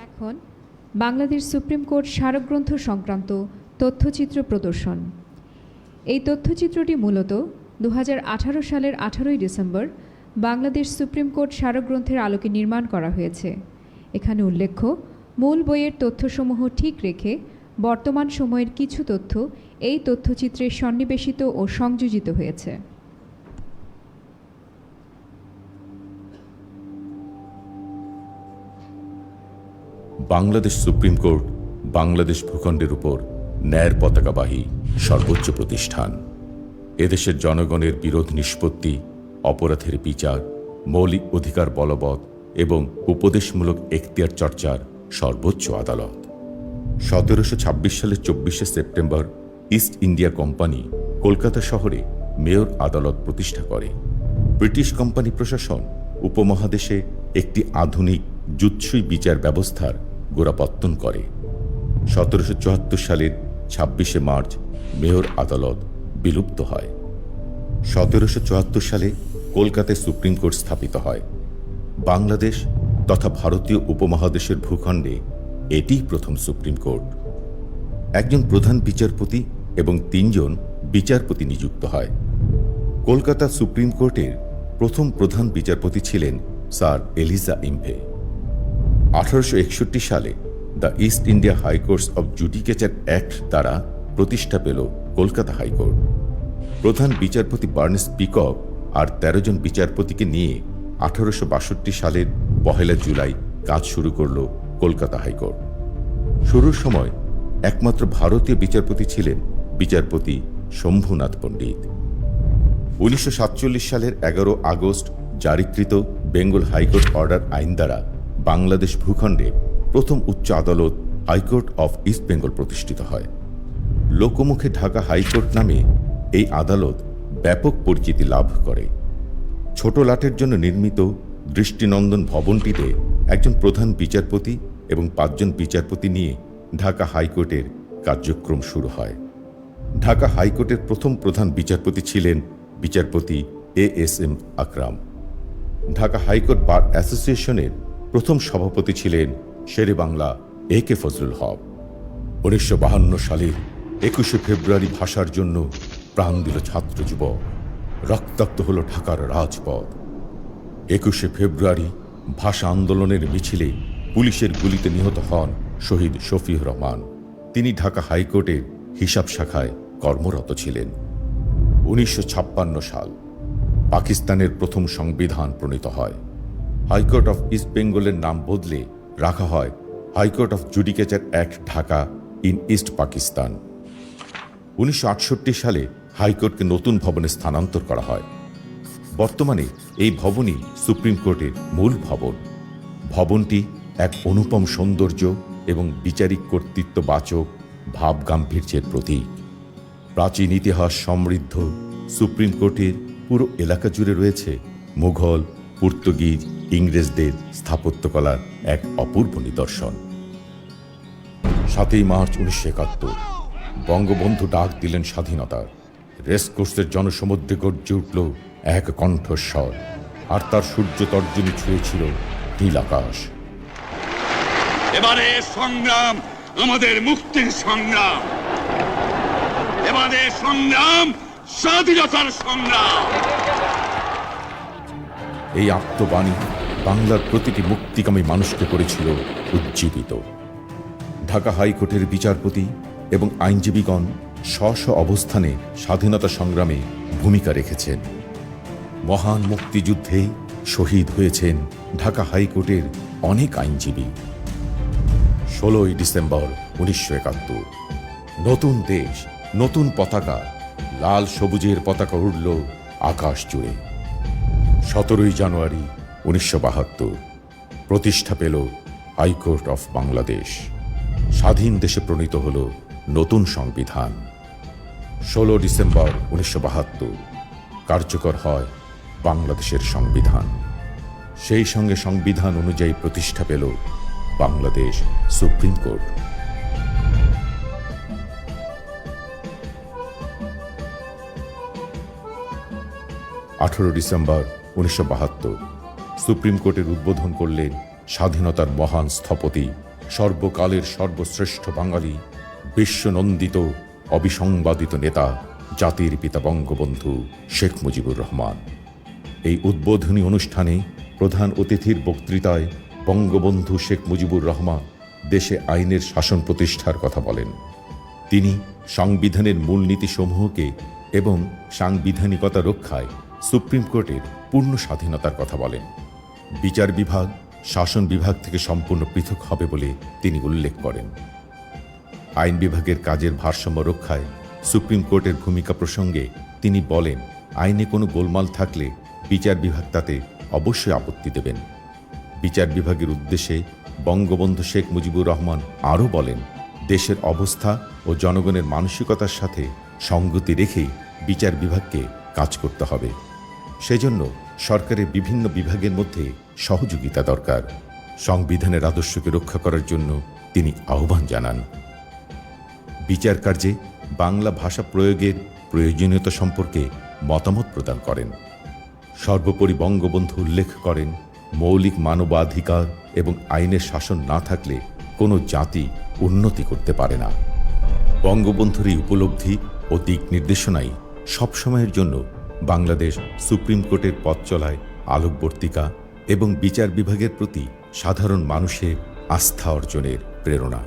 এখন বাংলাদেশ সুপ্রিম কোর্ট স্মারকগ্রন্থ সংক্রান্ত তথ্যচিত্র প্রদর্শন। এই তথ্যচিত্রটি মূলত 2018 সালের 18ই ডিসেম্বর বাংলাদেশ সুপ্রিম কোর্ট স্মারকগ্রন্থের আলোকে নির্মাণ করা হয়েছে। এখানে উল্লেখ্য, মূল বইয়ের তথ্যসমূহ ঠিক রেখে বর্তমান সময়ের কিছু তথ্য এই তথ্যচিত্রে সন্নিবেশিত ও সংযোজিত হয়েছে। বাংলাদেশ সুপ্রিম কোর্ট বাংলাদেশ ভূখণ্ডের উপর ন্যায়ের পতাকাবাহী সর্বোচ্চ প্রতিষ্ঠান। এদেশের জনগণের বিরোধ নিষ্পত্তি, অপরাধের বিচার, মৌলিক অধিকার বলবৎ এবং উপদেশমূলক এখতিয়ার চর্চার সর্বোচ্চ আদালত। 1726 সালের 24শে September East India Company Kolkata শহরে মেয়র আদালত প্রতিষ্ঠা করে। ব্রিটিশ কোম্পানি প্রশাসন উপমহাদেশে একটি আধুনিক জুৎসই বিচার ব্যবস্থার গোড়াপত্তন করে। 1774 সালের 26শে মার্চ মেয়র আদালত বিলুপ্ত হয়। 1774 সালে কলকাতায় সুপ্রিম কোর্ট স্থাপিত হয়। বাংলাদেশ তথা ভারতীয় উপমহাদেশের ভূখণ্ডে এটিই প্রথম সুপ্রিম কোর্ট। একজন প্রধান বিচারপতি এবং 3 জন বিচারপতি নিযুক্ত হয়। কলকাতা সুপ্রিম কোর্টের প্রথম প্রধান বিচারপতি ছিলেন স্যার এলিজা ইম্পে। 1861 সালে the East India High Courts of Judicature Act দ্বারা প্রতিষ্ঠা পেল কলকাতা হাইকোর্ট। প্রধান বিচারপতি বার্নেস পিকক আর 13 জন বিচারপতিকে নিয়ে 1862 সালের 1 জুলাই কাজ শুরু করল কলকাতা হাইকোর্ট। শুরুর সময় একমাত্র ভারতীয় বিচারপতি ছিলেন বিচারপতি শম্ভুনাথ পণ্ডিত। 1947 সালের 11 আগস্ট জারিকৃত বেঙ্গল হাইকোর্ট অর্ডার আইন দ্বারা বাংলাদেশ ভূখণ্ডে প্রথম উচ্চ আদালত হাইকোর্ট অফ ইস্ট বেঙ্গল প্রতিষ্ঠিত হয়। লোকমুখে ঢাকা হাইকোর্ট নামে এই আদালত ব্যাপক পরিচিতি লাভ করে। ছোট লাটের জন্য নির্মিত দৃষ্টিনন্দন ভবনটিতে একজন প্রধান বিচারপতি এবং 5 জন বিচারপতি নিয়ে ঢাকা হাইকোর্টের কার্যক্রম শুরু হয়। ঢাকা হাইকোর্টের প্রথম প্রধান বিচারপতি ছিলেন বিচারপতি ASM আকরাম। ঢাকা হাইকোর্ট বার অ্যাসোসিয়েশনের প্রথম সভাপতি ছিলেন শেরেবাংলা AK ফজলুল হক। 1952 সালের 21শে ফেব্রুয়ারি ভাষার জন্য প্রাণ দিল ছাত্র যুবক, রক্তাক্ত হল ঢাকার রাজপথ। 21শে ফেব্রুয়ারি ভাষা আন্দোলনের মিছিলে পুলিশের গুলিতে নিহত হন শহীদ শফিউর রহমান। তিনি ঢাকা হাইকোর্টের হিসাব শাখায় কর্মরত ছিলেন। 1956 সাল পাকিস্তানের প্রথম সংবিধান প্রণীত হয়। হাইকোর্ট অফ ইস্ট বেঙ্গলের নাম বদলে রাখা হয় High Court of Judicature Act Dhaka in East Pakistan. 1968 সালে হাইকোর্টকে নতুন ভবনে স্থানান্তর করা হয়। বর্তমানে এই ভবনই সুপ্রিম কোর্টের মূল ভবন। ভবনটি এক অনুপম সৌন্দর্য এবং বিচারিক কর্তৃত্ববাচক ভাব গাম্ভীর্যের প্রতীক। প্রাচীন ইতিহাস সমৃদ্ধ সুপ্রিম কোর্টের পুরো এলাকা জুড়ে রয়েছে মুঘল, পর্তুগিজ, ইংরেজদের স্থাপত্যকলার এক অপূর্ব নিদর্শন। 7ই মার্চ 1971 বঙ্গবন্ধু ডাক দিলেন স্বাধীনতার। রেসকোর্সের জনসমুদ্রে গর্জে উঠল এক কণ্ঠস্বর, আর তার সূর্য তর্জনী ছুঁয়েছিল নীল আকাশ। এবারে সংগ্রাম আমাদের মুক্তির সংগ্রাম, এবারে সংগ্রাম স্বাধীনতার সংগ্রাম। এই আত্মবাণী বাংলার প্রতিটি মুক্তিকামী মানুষকে করেছিল উজ্জীবিত। ঢাকা হাইকোর্টের বিচারপতি এবং আইনজীবীগণ স্ব অবস্থানে স্বাধীনতা সংগ্রামে ভূমিকা রেখেছেন। মহান মুক্তিযুদ্ধে শহীদ হয়েছেন ঢাকা হাইকোর্টের অনেক আইনজীবী। 16ই ডিসেম্বর 1971 নতুন দেশ, নতুন পতাকা, লাল সবুজের পতাকা উড়ল আকাশ জুড়ে। 17ই জানুয়ারি 1972 প্রতিষ্ঠা পেল হাইকোর্ট অফ বাংলাদেশ। স্বাধীন দেশে প্রণীত হল নতুন সংবিধান। 16 ডিসেম্বর 1972 কার্যকর হয় বাংলাদেশের সংবিধান। সেই সঙ্গে সংবিধান অনুযায়ী প্রতিষ্ঠা পেল Bangladesh supreme court. 18 December 1972 supreme কোর্টের উদ্বোধন করলেন স্বাধীনতার মহান স্থপতি, সর্বকালের সর্বশ্রেষ্ঠ বাঙালি, বিশ্বনন্দিত অবিসংবাদিত নেতা, জাতির পিতা বঙ্গবন্ধু শেখ মুজিবুর রহমান। এই উদ্বোধনী অনুষ্ঠানে প্রধান অতিথির বক্তৃতায় বঙ্গবন্ধু শেখ মুজিবুর রহমান দেশে আইনের শাসন প্রতিষ্ঠার কথা বলেন। তিনি সংবিধানের মূলনীতিসমূহকে এবং সাংবিধানিকতা রক্ষায় সুপ্রিম কোর্টের পূর্ণ স্বাধীনতার কথা বলেন। বিচার বিভাগ শাসন বিভাগ থেকে সম্পূর্ণ পৃথক হবে বলে তিনি উল্লেখ করেন। আইন বিভাগের কাজের ভারসাম্য রক্ষায় সুপ্রিম কোর্টের ভূমিকা প্রসঙ্গে তিনি বলেন, আইনে কোনো গোলমাল থাকলে বিচার বিভাগ তাতে অবশ্যই আপত্তি দেবেন। বিচার বিভাগের উদ্দেশ্যে বঙ্গবন্ধু শেখ মুজিবুর রহমান আরও বলেন, দেশের অবস্থা ও জনগণের মানসিকতার সাথে সঙ্গতি রেখেই বিচার বিভাগকে কাজ করতে হবে। সেজন্য সরকারের বিভিন্ন বিভাগের মধ্যে সহযোগিতা দরকার। সংবিধানের আদর্শকে রক্ষা করার জন্য তিনি আহ্বান জানান। বিচার কার্যে বাংলা ভাষা প্রয়োগের প্রয়োজনীয়তা সম্পর্কে মতামত প্রদান করেন। সর্বোপরি বঙ্গবন্ধু উল্লেখ করেন, মৌলিক মানবাধিকার এবং আইনের শাসন না থাকলে কোনো জাতি উন্নতি করতে পারে না। বঙ্গবন্ধুর এই উপলব্ধি ও দিক নির্দেশনাই সবসময়ের জন্য বাংলাদেশ সুপ্রিম কোর্টের পথ চলায় আলোকবর্তিকা এবং বিচার বিভাগের প্রতি সাধারণ মানুষের আস্থা অর্জনের প্রেরণা।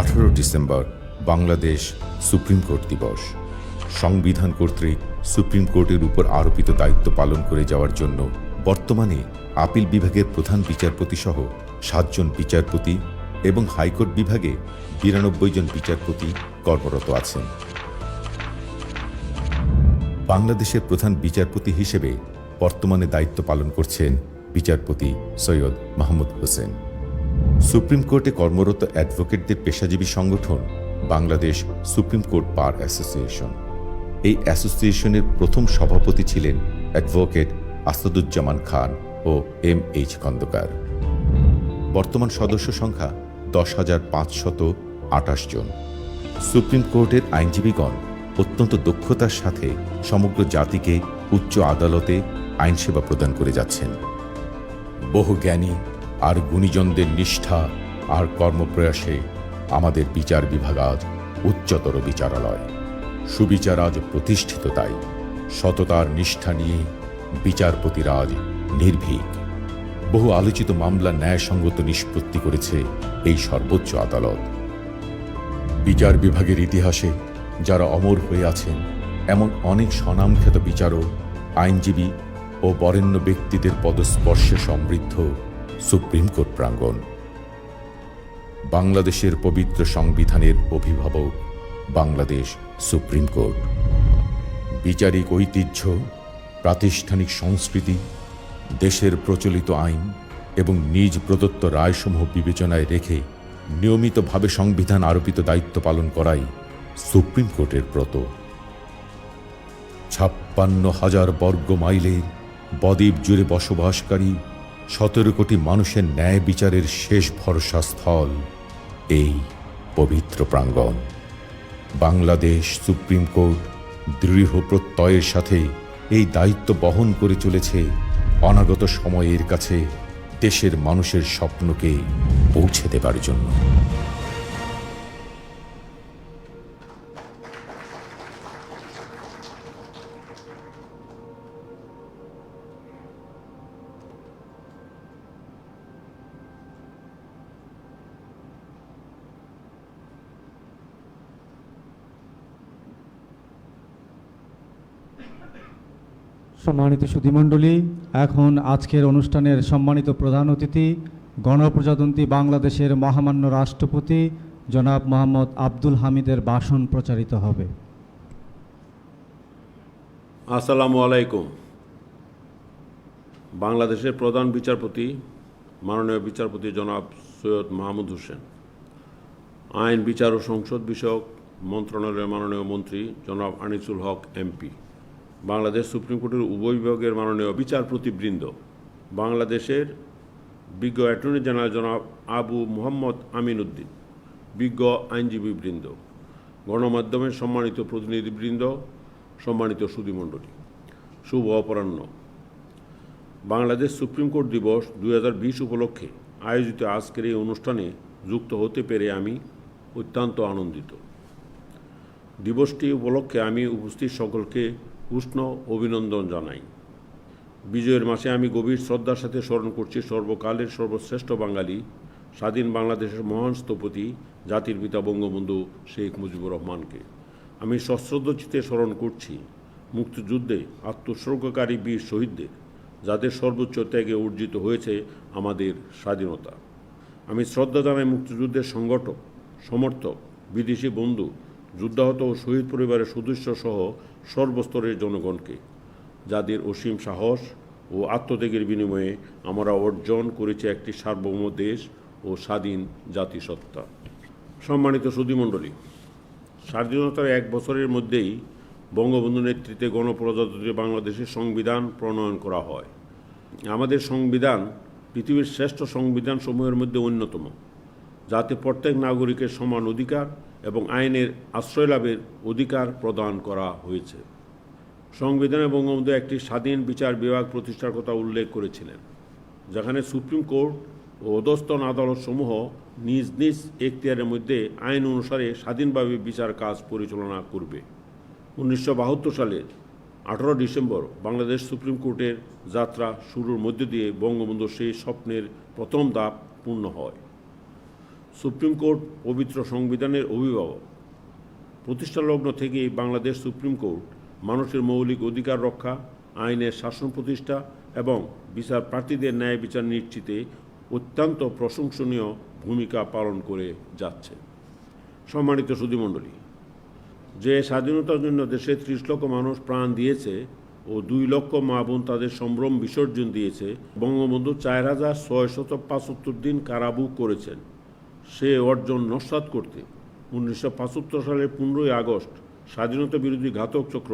18 ডিসেম্বর বাংলাদেশ সুপ্রিম কোর্ট দিবস। সংবিধান কর্তৃক সুপ্রিম কোর্টের উপর আরোপিত দায়িত্ব পালন করে যাওয়ার জন্য বর্তমানে আপিল বিভাগের প্রধান বিচারপতি সহ 7 জন বিচারপতি এবং হাইকোর্ট বিভাগে 92 জন বিচারপতি কর্মরত আছেন। বাংলাদেশের প্রধান বিচারপতি হিসেবে বর্তমানে দায়িত্ব পালন করছেন বিচারপতি সৈয়দ মাহমুদ হোসেন। সুপ্রিম কোর্টে কর্মরত অ্যাডভোকেটদের পেশাজীবী সংগঠন Bangladesh supreme court bar association. এই অ্যাসোসিয়েশনের প্রথম সভাপতি ছিলেন অ্যাডভোকেট আসাদুজ্জামান খান ও M.H. খন্দকার। বর্তমান সদস্য সংখ্যা 10,528 জন। সুপ্রিম কোর্টের আইনজীবীগণ অত্যন্ত দক্ষতার সাথে সমগ্র জাতিকে উচ্চ আদালতে আইনসেবা প্রদান করে যাচ্ছেন। বহু জ্ঞানী আর গুণীজনদের নিষ্ঠা আর কর্মপ্রয়াসে আমাদের বিচার বিভাগ আজ উচ্চতর বিচারালয়। সুবিচার আজ প্রতিষ্ঠিত, তাই সততার নিষ্ঠা নিয়ে বিচারপতিরা আজ নির্ভীক। বহু আলোচিত মামলা ন্যায়সঙ্গত নিষ্পত্তি করেছে এই সর্বোচ্চ আদালত। বিচার বিভাগের ইতিহাসে যারা অমর হয়ে আছেন এমন অনেক স্বনামখ্যাত বিচারক, আইনজীবী ও বরেণ্য ব্যক্তিদের পদস্পর্শে সমৃদ্ধ সুপ্রিম কোর্ট প্রাঙ্গণ। বাংলাদেশের পবিত্র সংবিধানের অভিভাবক বাংলাদেশ সুপ্রিম কোর্ট। বিচারিক ঐতিহ্য, প্রাতিষ্ঠানিক সংস্কৃতি, দেশের প্রচলিত আইন এবং নিজ প্রদত্ত রায়সমূহ বিবেচনায় রেখে নিয়মিতভাবে সংবিধান আরোপিত দায়িত্ব পালন করাই সুপ্রিম কোর্টের ব্রত। 56,000 বর্গ মাইলের বদ্বীপ জুড়ে বসবাসকারী 17 কোটি মানুষের ন্যায় বিচারের শেষ ভরসা স্থল এই পবিত্র প্রাঙ্গণ। বাংলাদেশ সুপ্রিম কোর্ট দৃঢ় প্রত্যয়ের সাথে এই দায়িত্ব বহন করে চলেছে অনাগত সময়ের কাছে দেশের মানুষের স্বপ্নকে পৌঁছে দেবার জন্য। সম্মানিত সুধীমণ্ডলী, এখন আজকের অনুষ্ঠানের সম্মানিত প্রধান অতিথি গণপ্রজাতন্ত্রী বাংলাদেশের মহামান্য রাষ্ট্রপতি জনাব মোহাম্মদ আব্দুল হামিদের ভাষণ প্রচারিত হবে। আসসালামু আলাইকুম। বাংলাদেশের প্রধান বিচারপতি মাননীয় বিচারপতি জনাব সৈয়দ মাহমুদ হোসেন, আইন বিচার ও সংসদ বিষয়ক মন্ত্রণালয়ের মাননীয় মন্ত্রী জনাব আনিসুল হক MP, বাংলাদেশ সুপ্রিম কোর্টের উভয় বিভাগের মাননীয় বিচারপতিবৃন্দ, বাংলাদেশের বিজ্ঞ অ্যাটর্নি জেনারেল জনাব আবু মোহাম্মদ আমিন উদ্দিন, বিজ্ঞ আইনজীবীবৃন্দ, গণমাধ্যমের সম্মানিত প্রতিনিধিবৃন্দ, সম্মানিত সুধীমণ্ডলী, শুভ অপরাহ্ন। বাংলাদেশ সুপ্রিম কোর্ট দিবস 2020 উপলক্ষে আয়োজিত আজকের এই অনুষ্ঠানে যুক্ত হতে পেরে আমি অত্যন্ত আনন্দিত। দিবসটি উপলক্ষে আমি উপস্থিত সকলকে উষ্ণ অভিনন্দন জানাই। বিজয়ের মাসে আমি গভীর শ্রদ্ধার সাথে স্মরণ করছি সর্বকালের সর্বশ্রেষ্ঠ বাঙালি, স্বাধীন বাংলাদেশের মহান স্থপতি, জাতির পিতা বঙ্গবন্ধু শেখ মুজিবুর রহমানকে। আমি সশ্রদ্ধ চিত্তে স্মরণ করছি মুক্তিযুদ্ধে আত্মোৎসর্গকারী বীর শহীদদের, যাদের সর্বোচ্চ ত্যাগে অর্জিত হয়েছে আমাদের স্বাধীনতা। আমি শ্রদ্ধা জানাই মুক্তিযুদ্ধের সংগঠক, সমর্থক, বিদেশি বন্ধু, যুদ্ধাহত ও শহীদ পরিবারের সদস্য সহ সর্বস্তরের জনগণকে, যাদের অসীম সাহস ও আত্মত্যাগের বিনিময়ে আমরা অর্জন করেছি একটি সার্বভৌম দেশ ও স্বাধীন জাতিসত্তা। সম্মানিত সুধীমণ্ডলী, স্বাধীনতার 1 বছরের মধ্যেই বঙ্গবন্ধু নেতৃত্বে গণপ্রজাতন্ত্রী বাংলাদেশের সংবিধান প্রণয়ন করা হয়। আমাদের সংবিধান পৃথিবীর শ্রেষ্ঠ সংবিধানসমূহের মধ্যে অন্যতম, যাতে প্রত্যেক নাগরিকের সমান অধিকার এবং আইনের আশ্রয় লাভের অধিকার প্রদান করা হয়েছে। সংবিধানে বঙ্গবন্ধু একটি স্বাধীন বিচার বিভাগ প্রতিষ্ঠার কথা উল্লেখ করেছিলেন, যেখানে সুপ্রিম কোর্ট ও অধস্তন আদালতসমূহ নিজ নিজ এখতিয়ারের মধ্যে আইন অনুসারে স্বাধীনভাবে বিচার কাজ পরিচালনা করবে। 1972 সালের 18 ডিসেম্বর বাংলাদেশ সুপ্রিম কোর্টের যাত্রা শুরুর মধ্য দিয়ে বঙ্গবন্ধুর সেই স্বপ্নের প্রথম ধাপ পূর্ণ হয়। সুপ্রিম কোর্ট পবিত্র সংবিধানের অভিভাবক। প্রতিষ্ঠালগ্ন থেকেই বাংলাদেশ সুপ্রিম কোর্ট মানুষের মৌলিক অধিকার রক্ষা, আইনের শাসন প্রতিষ্ঠা এবং বিচার প্রার্থীদের ন্যায় বিচার নিশ্চিতে অত্যন্ত প্রশংসনীয় ভূমিকা পালন করে যাচ্ছে। সম্মানিত সুধীমণ্ডলী, যে স্বাধীনতার জন্য দেশে 30 লক্ষ মানুষ প্রাণ দিয়েছে ও 2 লক্ষ মা বোন তাদের সম্ভ্রম বিসর্জন দিয়েছে, বঙ্গবন্ধু 4675 দিন কারাভোগ করেছেন। সে অর্জন নস্যাৎ করতে 1975 সালের 15ই আগস্ট স্বাধীনতা বিরোধী ঘাতক চক্র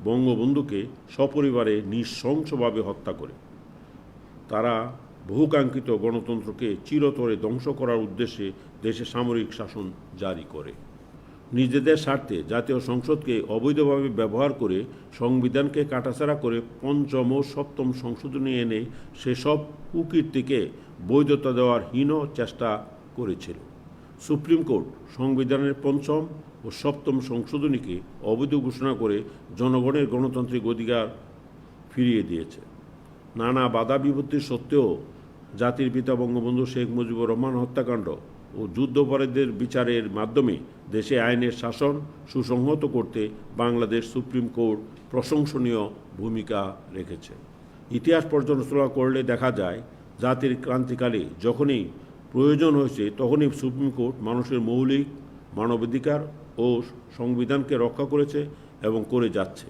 বঙ্গবন্ধুকে সপরিবারে নৃশংসভাবে হত্যা করে। তারা বহুকাঙ্ক্ষিত গণতন্ত্রকে চিরতরে ধ্বংস করার উদ্দেশ্যে দেশে সামরিক শাসন জারি করে। নিজেদের স্বার্থে জাতীয় সংসদকে অবৈধভাবে ব্যবহার করে সংবিধানকে কাটাছেঁড়া করে 5ম ও 7ম সংশোধনী এনে সেসব কুকীর্তিকে বৈধতা দেওয়ার হীন চেষ্টা করেছিল। সুপ্রিম কোর্ট সংবিধানের 5ম ও 7ম সংশোধনীকে অবৈধ ঘোষণা করে জনগণের গণতান্ত্রিক অধিকার ফিরিয়ে দিয়েছে। নানা বাধা বিপত্তির সত্ত্বেও জাতির পিতা বঙ্গবন্ধু শেখ মুজিবুর রহমান হত্যাকাণ্ড ও যুদ্ধাপরাধীদের বিচারের মাধ্যমে দেশে আইনের শাসন সুসংহত করতে বাংলাদেশ সুপ্রিম কোর্ট প্রশংসনীয় ভূমিকা রেখেছে। ইতিহাস পর্যালোচনা করলে দেখা যায়, জাতির ক্রান্তিকালে যখনই প্রয়োজন হয়েছে তখনই সুপ্রিম কোর্ট মানুষের মৌলিক মানবাধিকার ও সংবিধানকে রক্ষা করেছে এবং করে যাচ্ছে।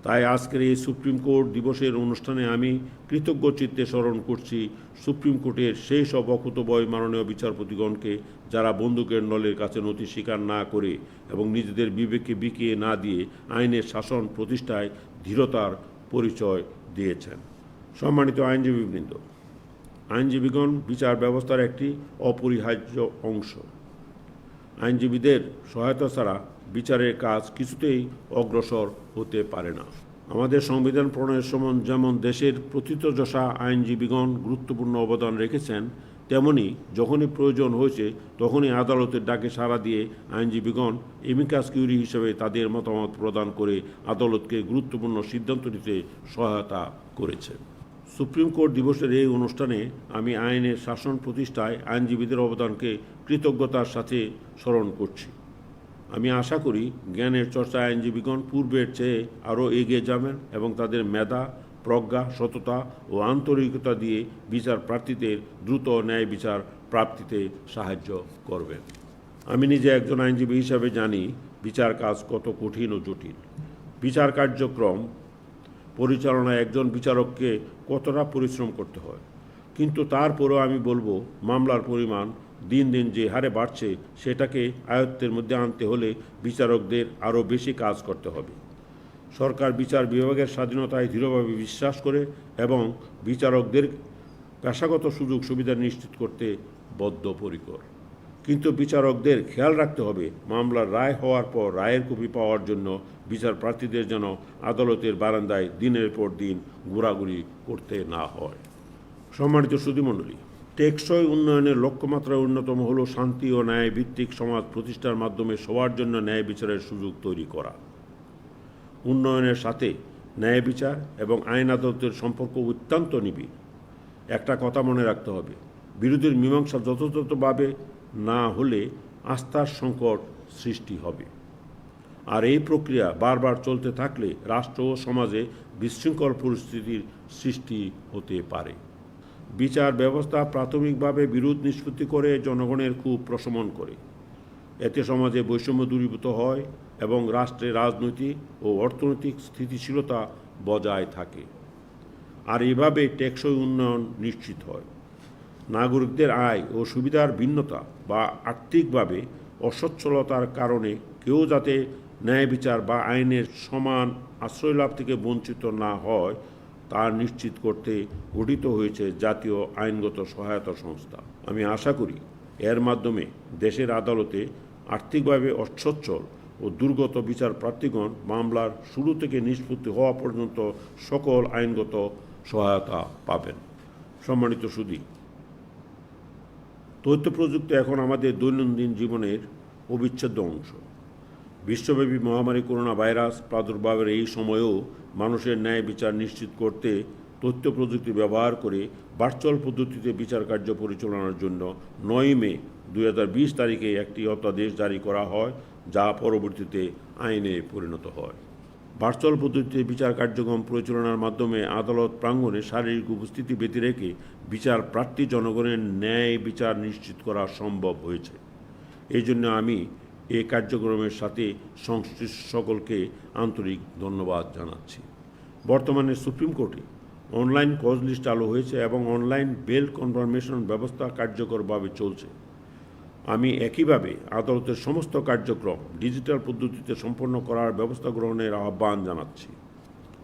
তাই আজকের এই সুপ্রিম কোর্ট দিবসের অনুষ্ঠানে আমি কৃতজ্ঞ চিত্তে স্মরণ করছি সুপ্রিম কোর্টের সেই সব অকুতোভয় মাননীয় বিচারপতিগণকে, যারা বন্দুকের নলের কাছে নথি স্বীকার না করে এবং নিজেদের বিবেককে বিকিয়ে না দিয়ে আইনের শাসন প্রতিষ্ঠায় দৃঢ়তার পরিচয় দিয়েছেন। সম্মানিত আইনজীবীবৃন্দ, আইনজীবীগণ বিচার ব্যবস্থার একটি অপরিহার্য অংশ। আইনজীবীদের সহায়তা ছাড়া বিচারের কাজ কিছুতেই অগ্রসর হতে পারে না। আমাদের সংবিধান প্রণয়নের সময় যেমন দেশের প্রথিতযশা আইনজীবীগণ গুরুত্বপূর্ণ অবদান রেখেছেন, তেমনি যখনই প্রয়োজন হয়েছে তখনই আদালতের ডাকে সাড়া দিয়ে আইনজীবীগণ এমিকাস কিউরি হিসেবে তাদের মতামত প্রদান করে আদালতকে গুরুত্বপূর্ণ সিদ্ধান্ত নিতে সহায়তা করেছে। সুপ্রিম কোর্ট দিবসের এই অনুষ্ঠানে আমি আইনের শাসন প্রতিষ্ঠায় আইনজীবীদের অবদানকে কৃতজ্ঞতার সাথে স্মরণ করছি। আমি আশা করি জ্ঞানের চর্চা আইনজীবীগণ পূর্বের চেয়ে আরও এগিয়ে যাবেন এবং তাদের মেধা, প্রজ্ঞা, সততা ও আন্তরিকতা দিয়ে বিচার প্রার্থীদের দ্রুত ন্যায় বিচার প্রাপ্তিতে সাহায্য করবেন। আমি নিজে একজন আইনজীবী হিসাবে জানি বিচার কাজ কত কঠিন ও জটিল। বিচার কার্যক্রম পরিচালনায় একজন বিচারককে কতটা পরিশ্রম করতে হয়, কিন্তু তারপরেও আমি বলবো মামলার পরিমাণ দিন দিন যে হারে বাড়ছে সেটাকে আয়ত্তের মধ্যে আনতে হলে বিচারকদের আরও বেশি কাজ করতে হবে। সরকার বিচার বিভাগের স্বাধীনতায় দৃঢ়ভাবে বিশ্বাস করে এবং বিচারকদের পেশাগত সুযোগ সুবিধা নিশ্চিত করতে বদ্ধপরিকর। কিন্তু বিচারকদের খেয়াল রাখতে হবে মামলার রায় হওয়ার পর রায়ের কপি পাওয়ার জন্য বিচার প্রার্থীদের যেন আদালতের বারান্দায় দিনের পর দিন ঘোরাঘুরি করতে না হয়। সম্মানিত সুধীমণ্ডলী, টেকসই উন্নয়নের লক্ষ্যমাত্রার অন্যতম হল শান্তি ও ন্যায় ভিত্তিক সমাজ প্রতিষ্ঠার মাধ্যমে সবার জন্য ন্যায় বিচারের সুযোগ তৈরি করা। উন্নয়নের সাথে ন্যায় বিচার এবং আইন আদালতের সম্পর্ক অত্যন্ত নিবিড়। একটা কথা মনে রাখতে হবে, বিরোধীর মীমাংসা যথাযথভাবে না হলে আস্থার সংকট সৃষ্টি হবে। আর এই প্রক্রিয়া বারবার চলতে থাকলে রাষ্ট্র ও সমাজে বিশৃঙ্খল পরিস্থিতির সৃষ্টি হতে পারে। বিচার ব্যবস্থা প্রাথমিকভাবে বিরোধ নিষ্পত্তি করে জনগণের ক্ষোভ প্রশমন করে। এতে সমাজে বৈষম্য দূরীভূত হয় এবং রাষ্ট্রের রাজনৈতিক ও অর্থনৈতিক স্থিতিশীলতা বজায় থাকে। আর এভাবে টেকসই উন্নয়ন নিশ্চিত হয়। নাগরিকদের আয় ও সুবিধার ভিন্নতা বা আর্থিকভাবে অসচ্ছলতার কারণে কেউ যাতে ন্যায় বিচার বা আইনের সমান আশ্রয় লাভ থেকে বঞ্চিত না হয় তা নিশ্চিত করতে গঠিত হয়েছে জাতীয় আইনগত সহায়তা সংস্থা। আমি আশা করি এর মাধ্যমে দেশের আদালতে আর্থিকভাবে অসচ্ছল ও দুর্গত বিচার প্রার্থীগণ মামলার শুরু থেকে নিষ্পত্তি হওয়া পর্যন্ত সকল আইনগত সহায়তা পাবেন। সম্মানিত সুধী, তথ্য প্রযুক্তি এখন আমাদের দৈনন্দিন জীবনের অবিচ্ছেদ্য অংশ। বিশ্বব্যাপী মহামারী করোনা ভাইরাস প্রাদুর্ভাবের এই সময়েও মানুষের ন্যায় বিচার নিশ্চিত করতে তথ্য প্রযুক্তি ব্যবহার করে ভার্চুয়াল পদ্ধতিতে বিচার কার্য পরিচালনার জন্য 9 মে 2020 তারিখে একটি অধ্যাদেশ জারি করা হয়, যা পরবর্তীতে আইনে পরিণত হয়। ভার্চুয়াল পদ্ধতিতে বিচার কার্যক্রম পরিচালনার মাধ্যমে আদালত প্রাঙ্গণে শারীরিক উপস্থিতি ব্যতী রেখে বিচার প্রার্থী জনগণের ন্যায় বিচার নিশ্চিত করা সম্ভব হয়েছে। এই জন্য আমি এই কার্যক্রমের সাথে সংশ্লিষ্ট সকলকে আন্তরিক ধন্যবাদ জানাচ্ছি। বর্তমানে সুপ্রিম কোর্টে অনলাইন কজ লিস্ট চালু হয়েছে এবং অনলাইন বেল কনফার্মেশন ব্যবস্থা কার্যকরভাবে চলছে। আমি একইভাবে আদালতের সমস্ত কার্যক্রম ডিজিটাল পদ্ধতিতে সম্পন্ন করার ব্যবস্থা গ্রহণের আহ্বান জানাচ্ছি।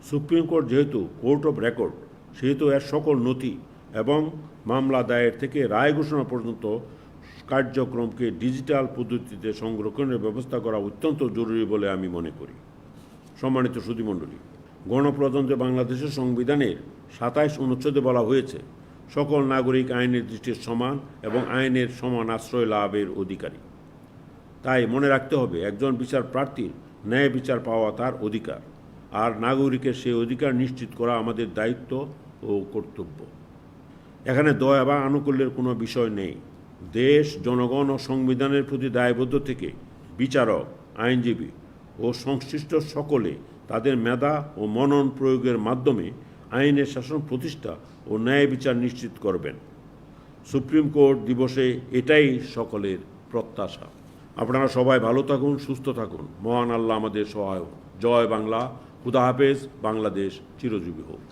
সুপ্রিম কোর্ট যেহেতু কোর্ট অফ রেকর্ড, সেহেতু এর সকল নথি এবং মামলা দায়ের থেকে রায় ঘোষণা পর্যন্ত কার্যক্রমকে ডিজিটাল পদ্ধতিতে সংরক্ষণের ব্যবস্থা করা অত্যন্ত জরুরি বলে আমি মনে করি। সম্মানিত সুধীমণ্ডলী, গণপ্রজাতন্ত্রী বাংলাদেশের সংবিধানের 27 অনুচ্ছেদে বলা হয়েছে, সকল নাগরিক আইনের দৃষ্টিতে সমান এবং আইনের সমান আশ্রয় লাভের অধিকারী। তাই মনে রাখতে হবে, একজন বিচার প্রার্থীর ন্যায় বিচার পাওয়া তার অধিকার, আর নাগরিকের সেই অধিকার নিশ্চিত করা আমাদের দায়িত্ব ও কর্তব্য। এখানে দয়া বা আনুকূল্যের কোনো বিষয় নেই। দেশ, জনগণ ও সংবিধানের প্রতি দায়বদ্ধ থেকে বিচারক, আইনজীবী ও সংশ্লিষ্ট সকলে তাদের মেধা ও মনন প্রয়োগের মাধ্যমে আইনের শাসন প্রতিষ্ঠা ও ন্যায় বিচার নিশ্চিত করবেন। সুপ্রিম কোর্ট দিবসে এটাই সকলের প্রত্যাশা। আপনারা সবাই ভালো থাকুন, সুস্থ থাকুন। মহান আল্লাহ আমাদের সহায় হোক। জয় বাংলা। খুদা হাফেজ। বাংলাদেশ চিরজীবী হোক।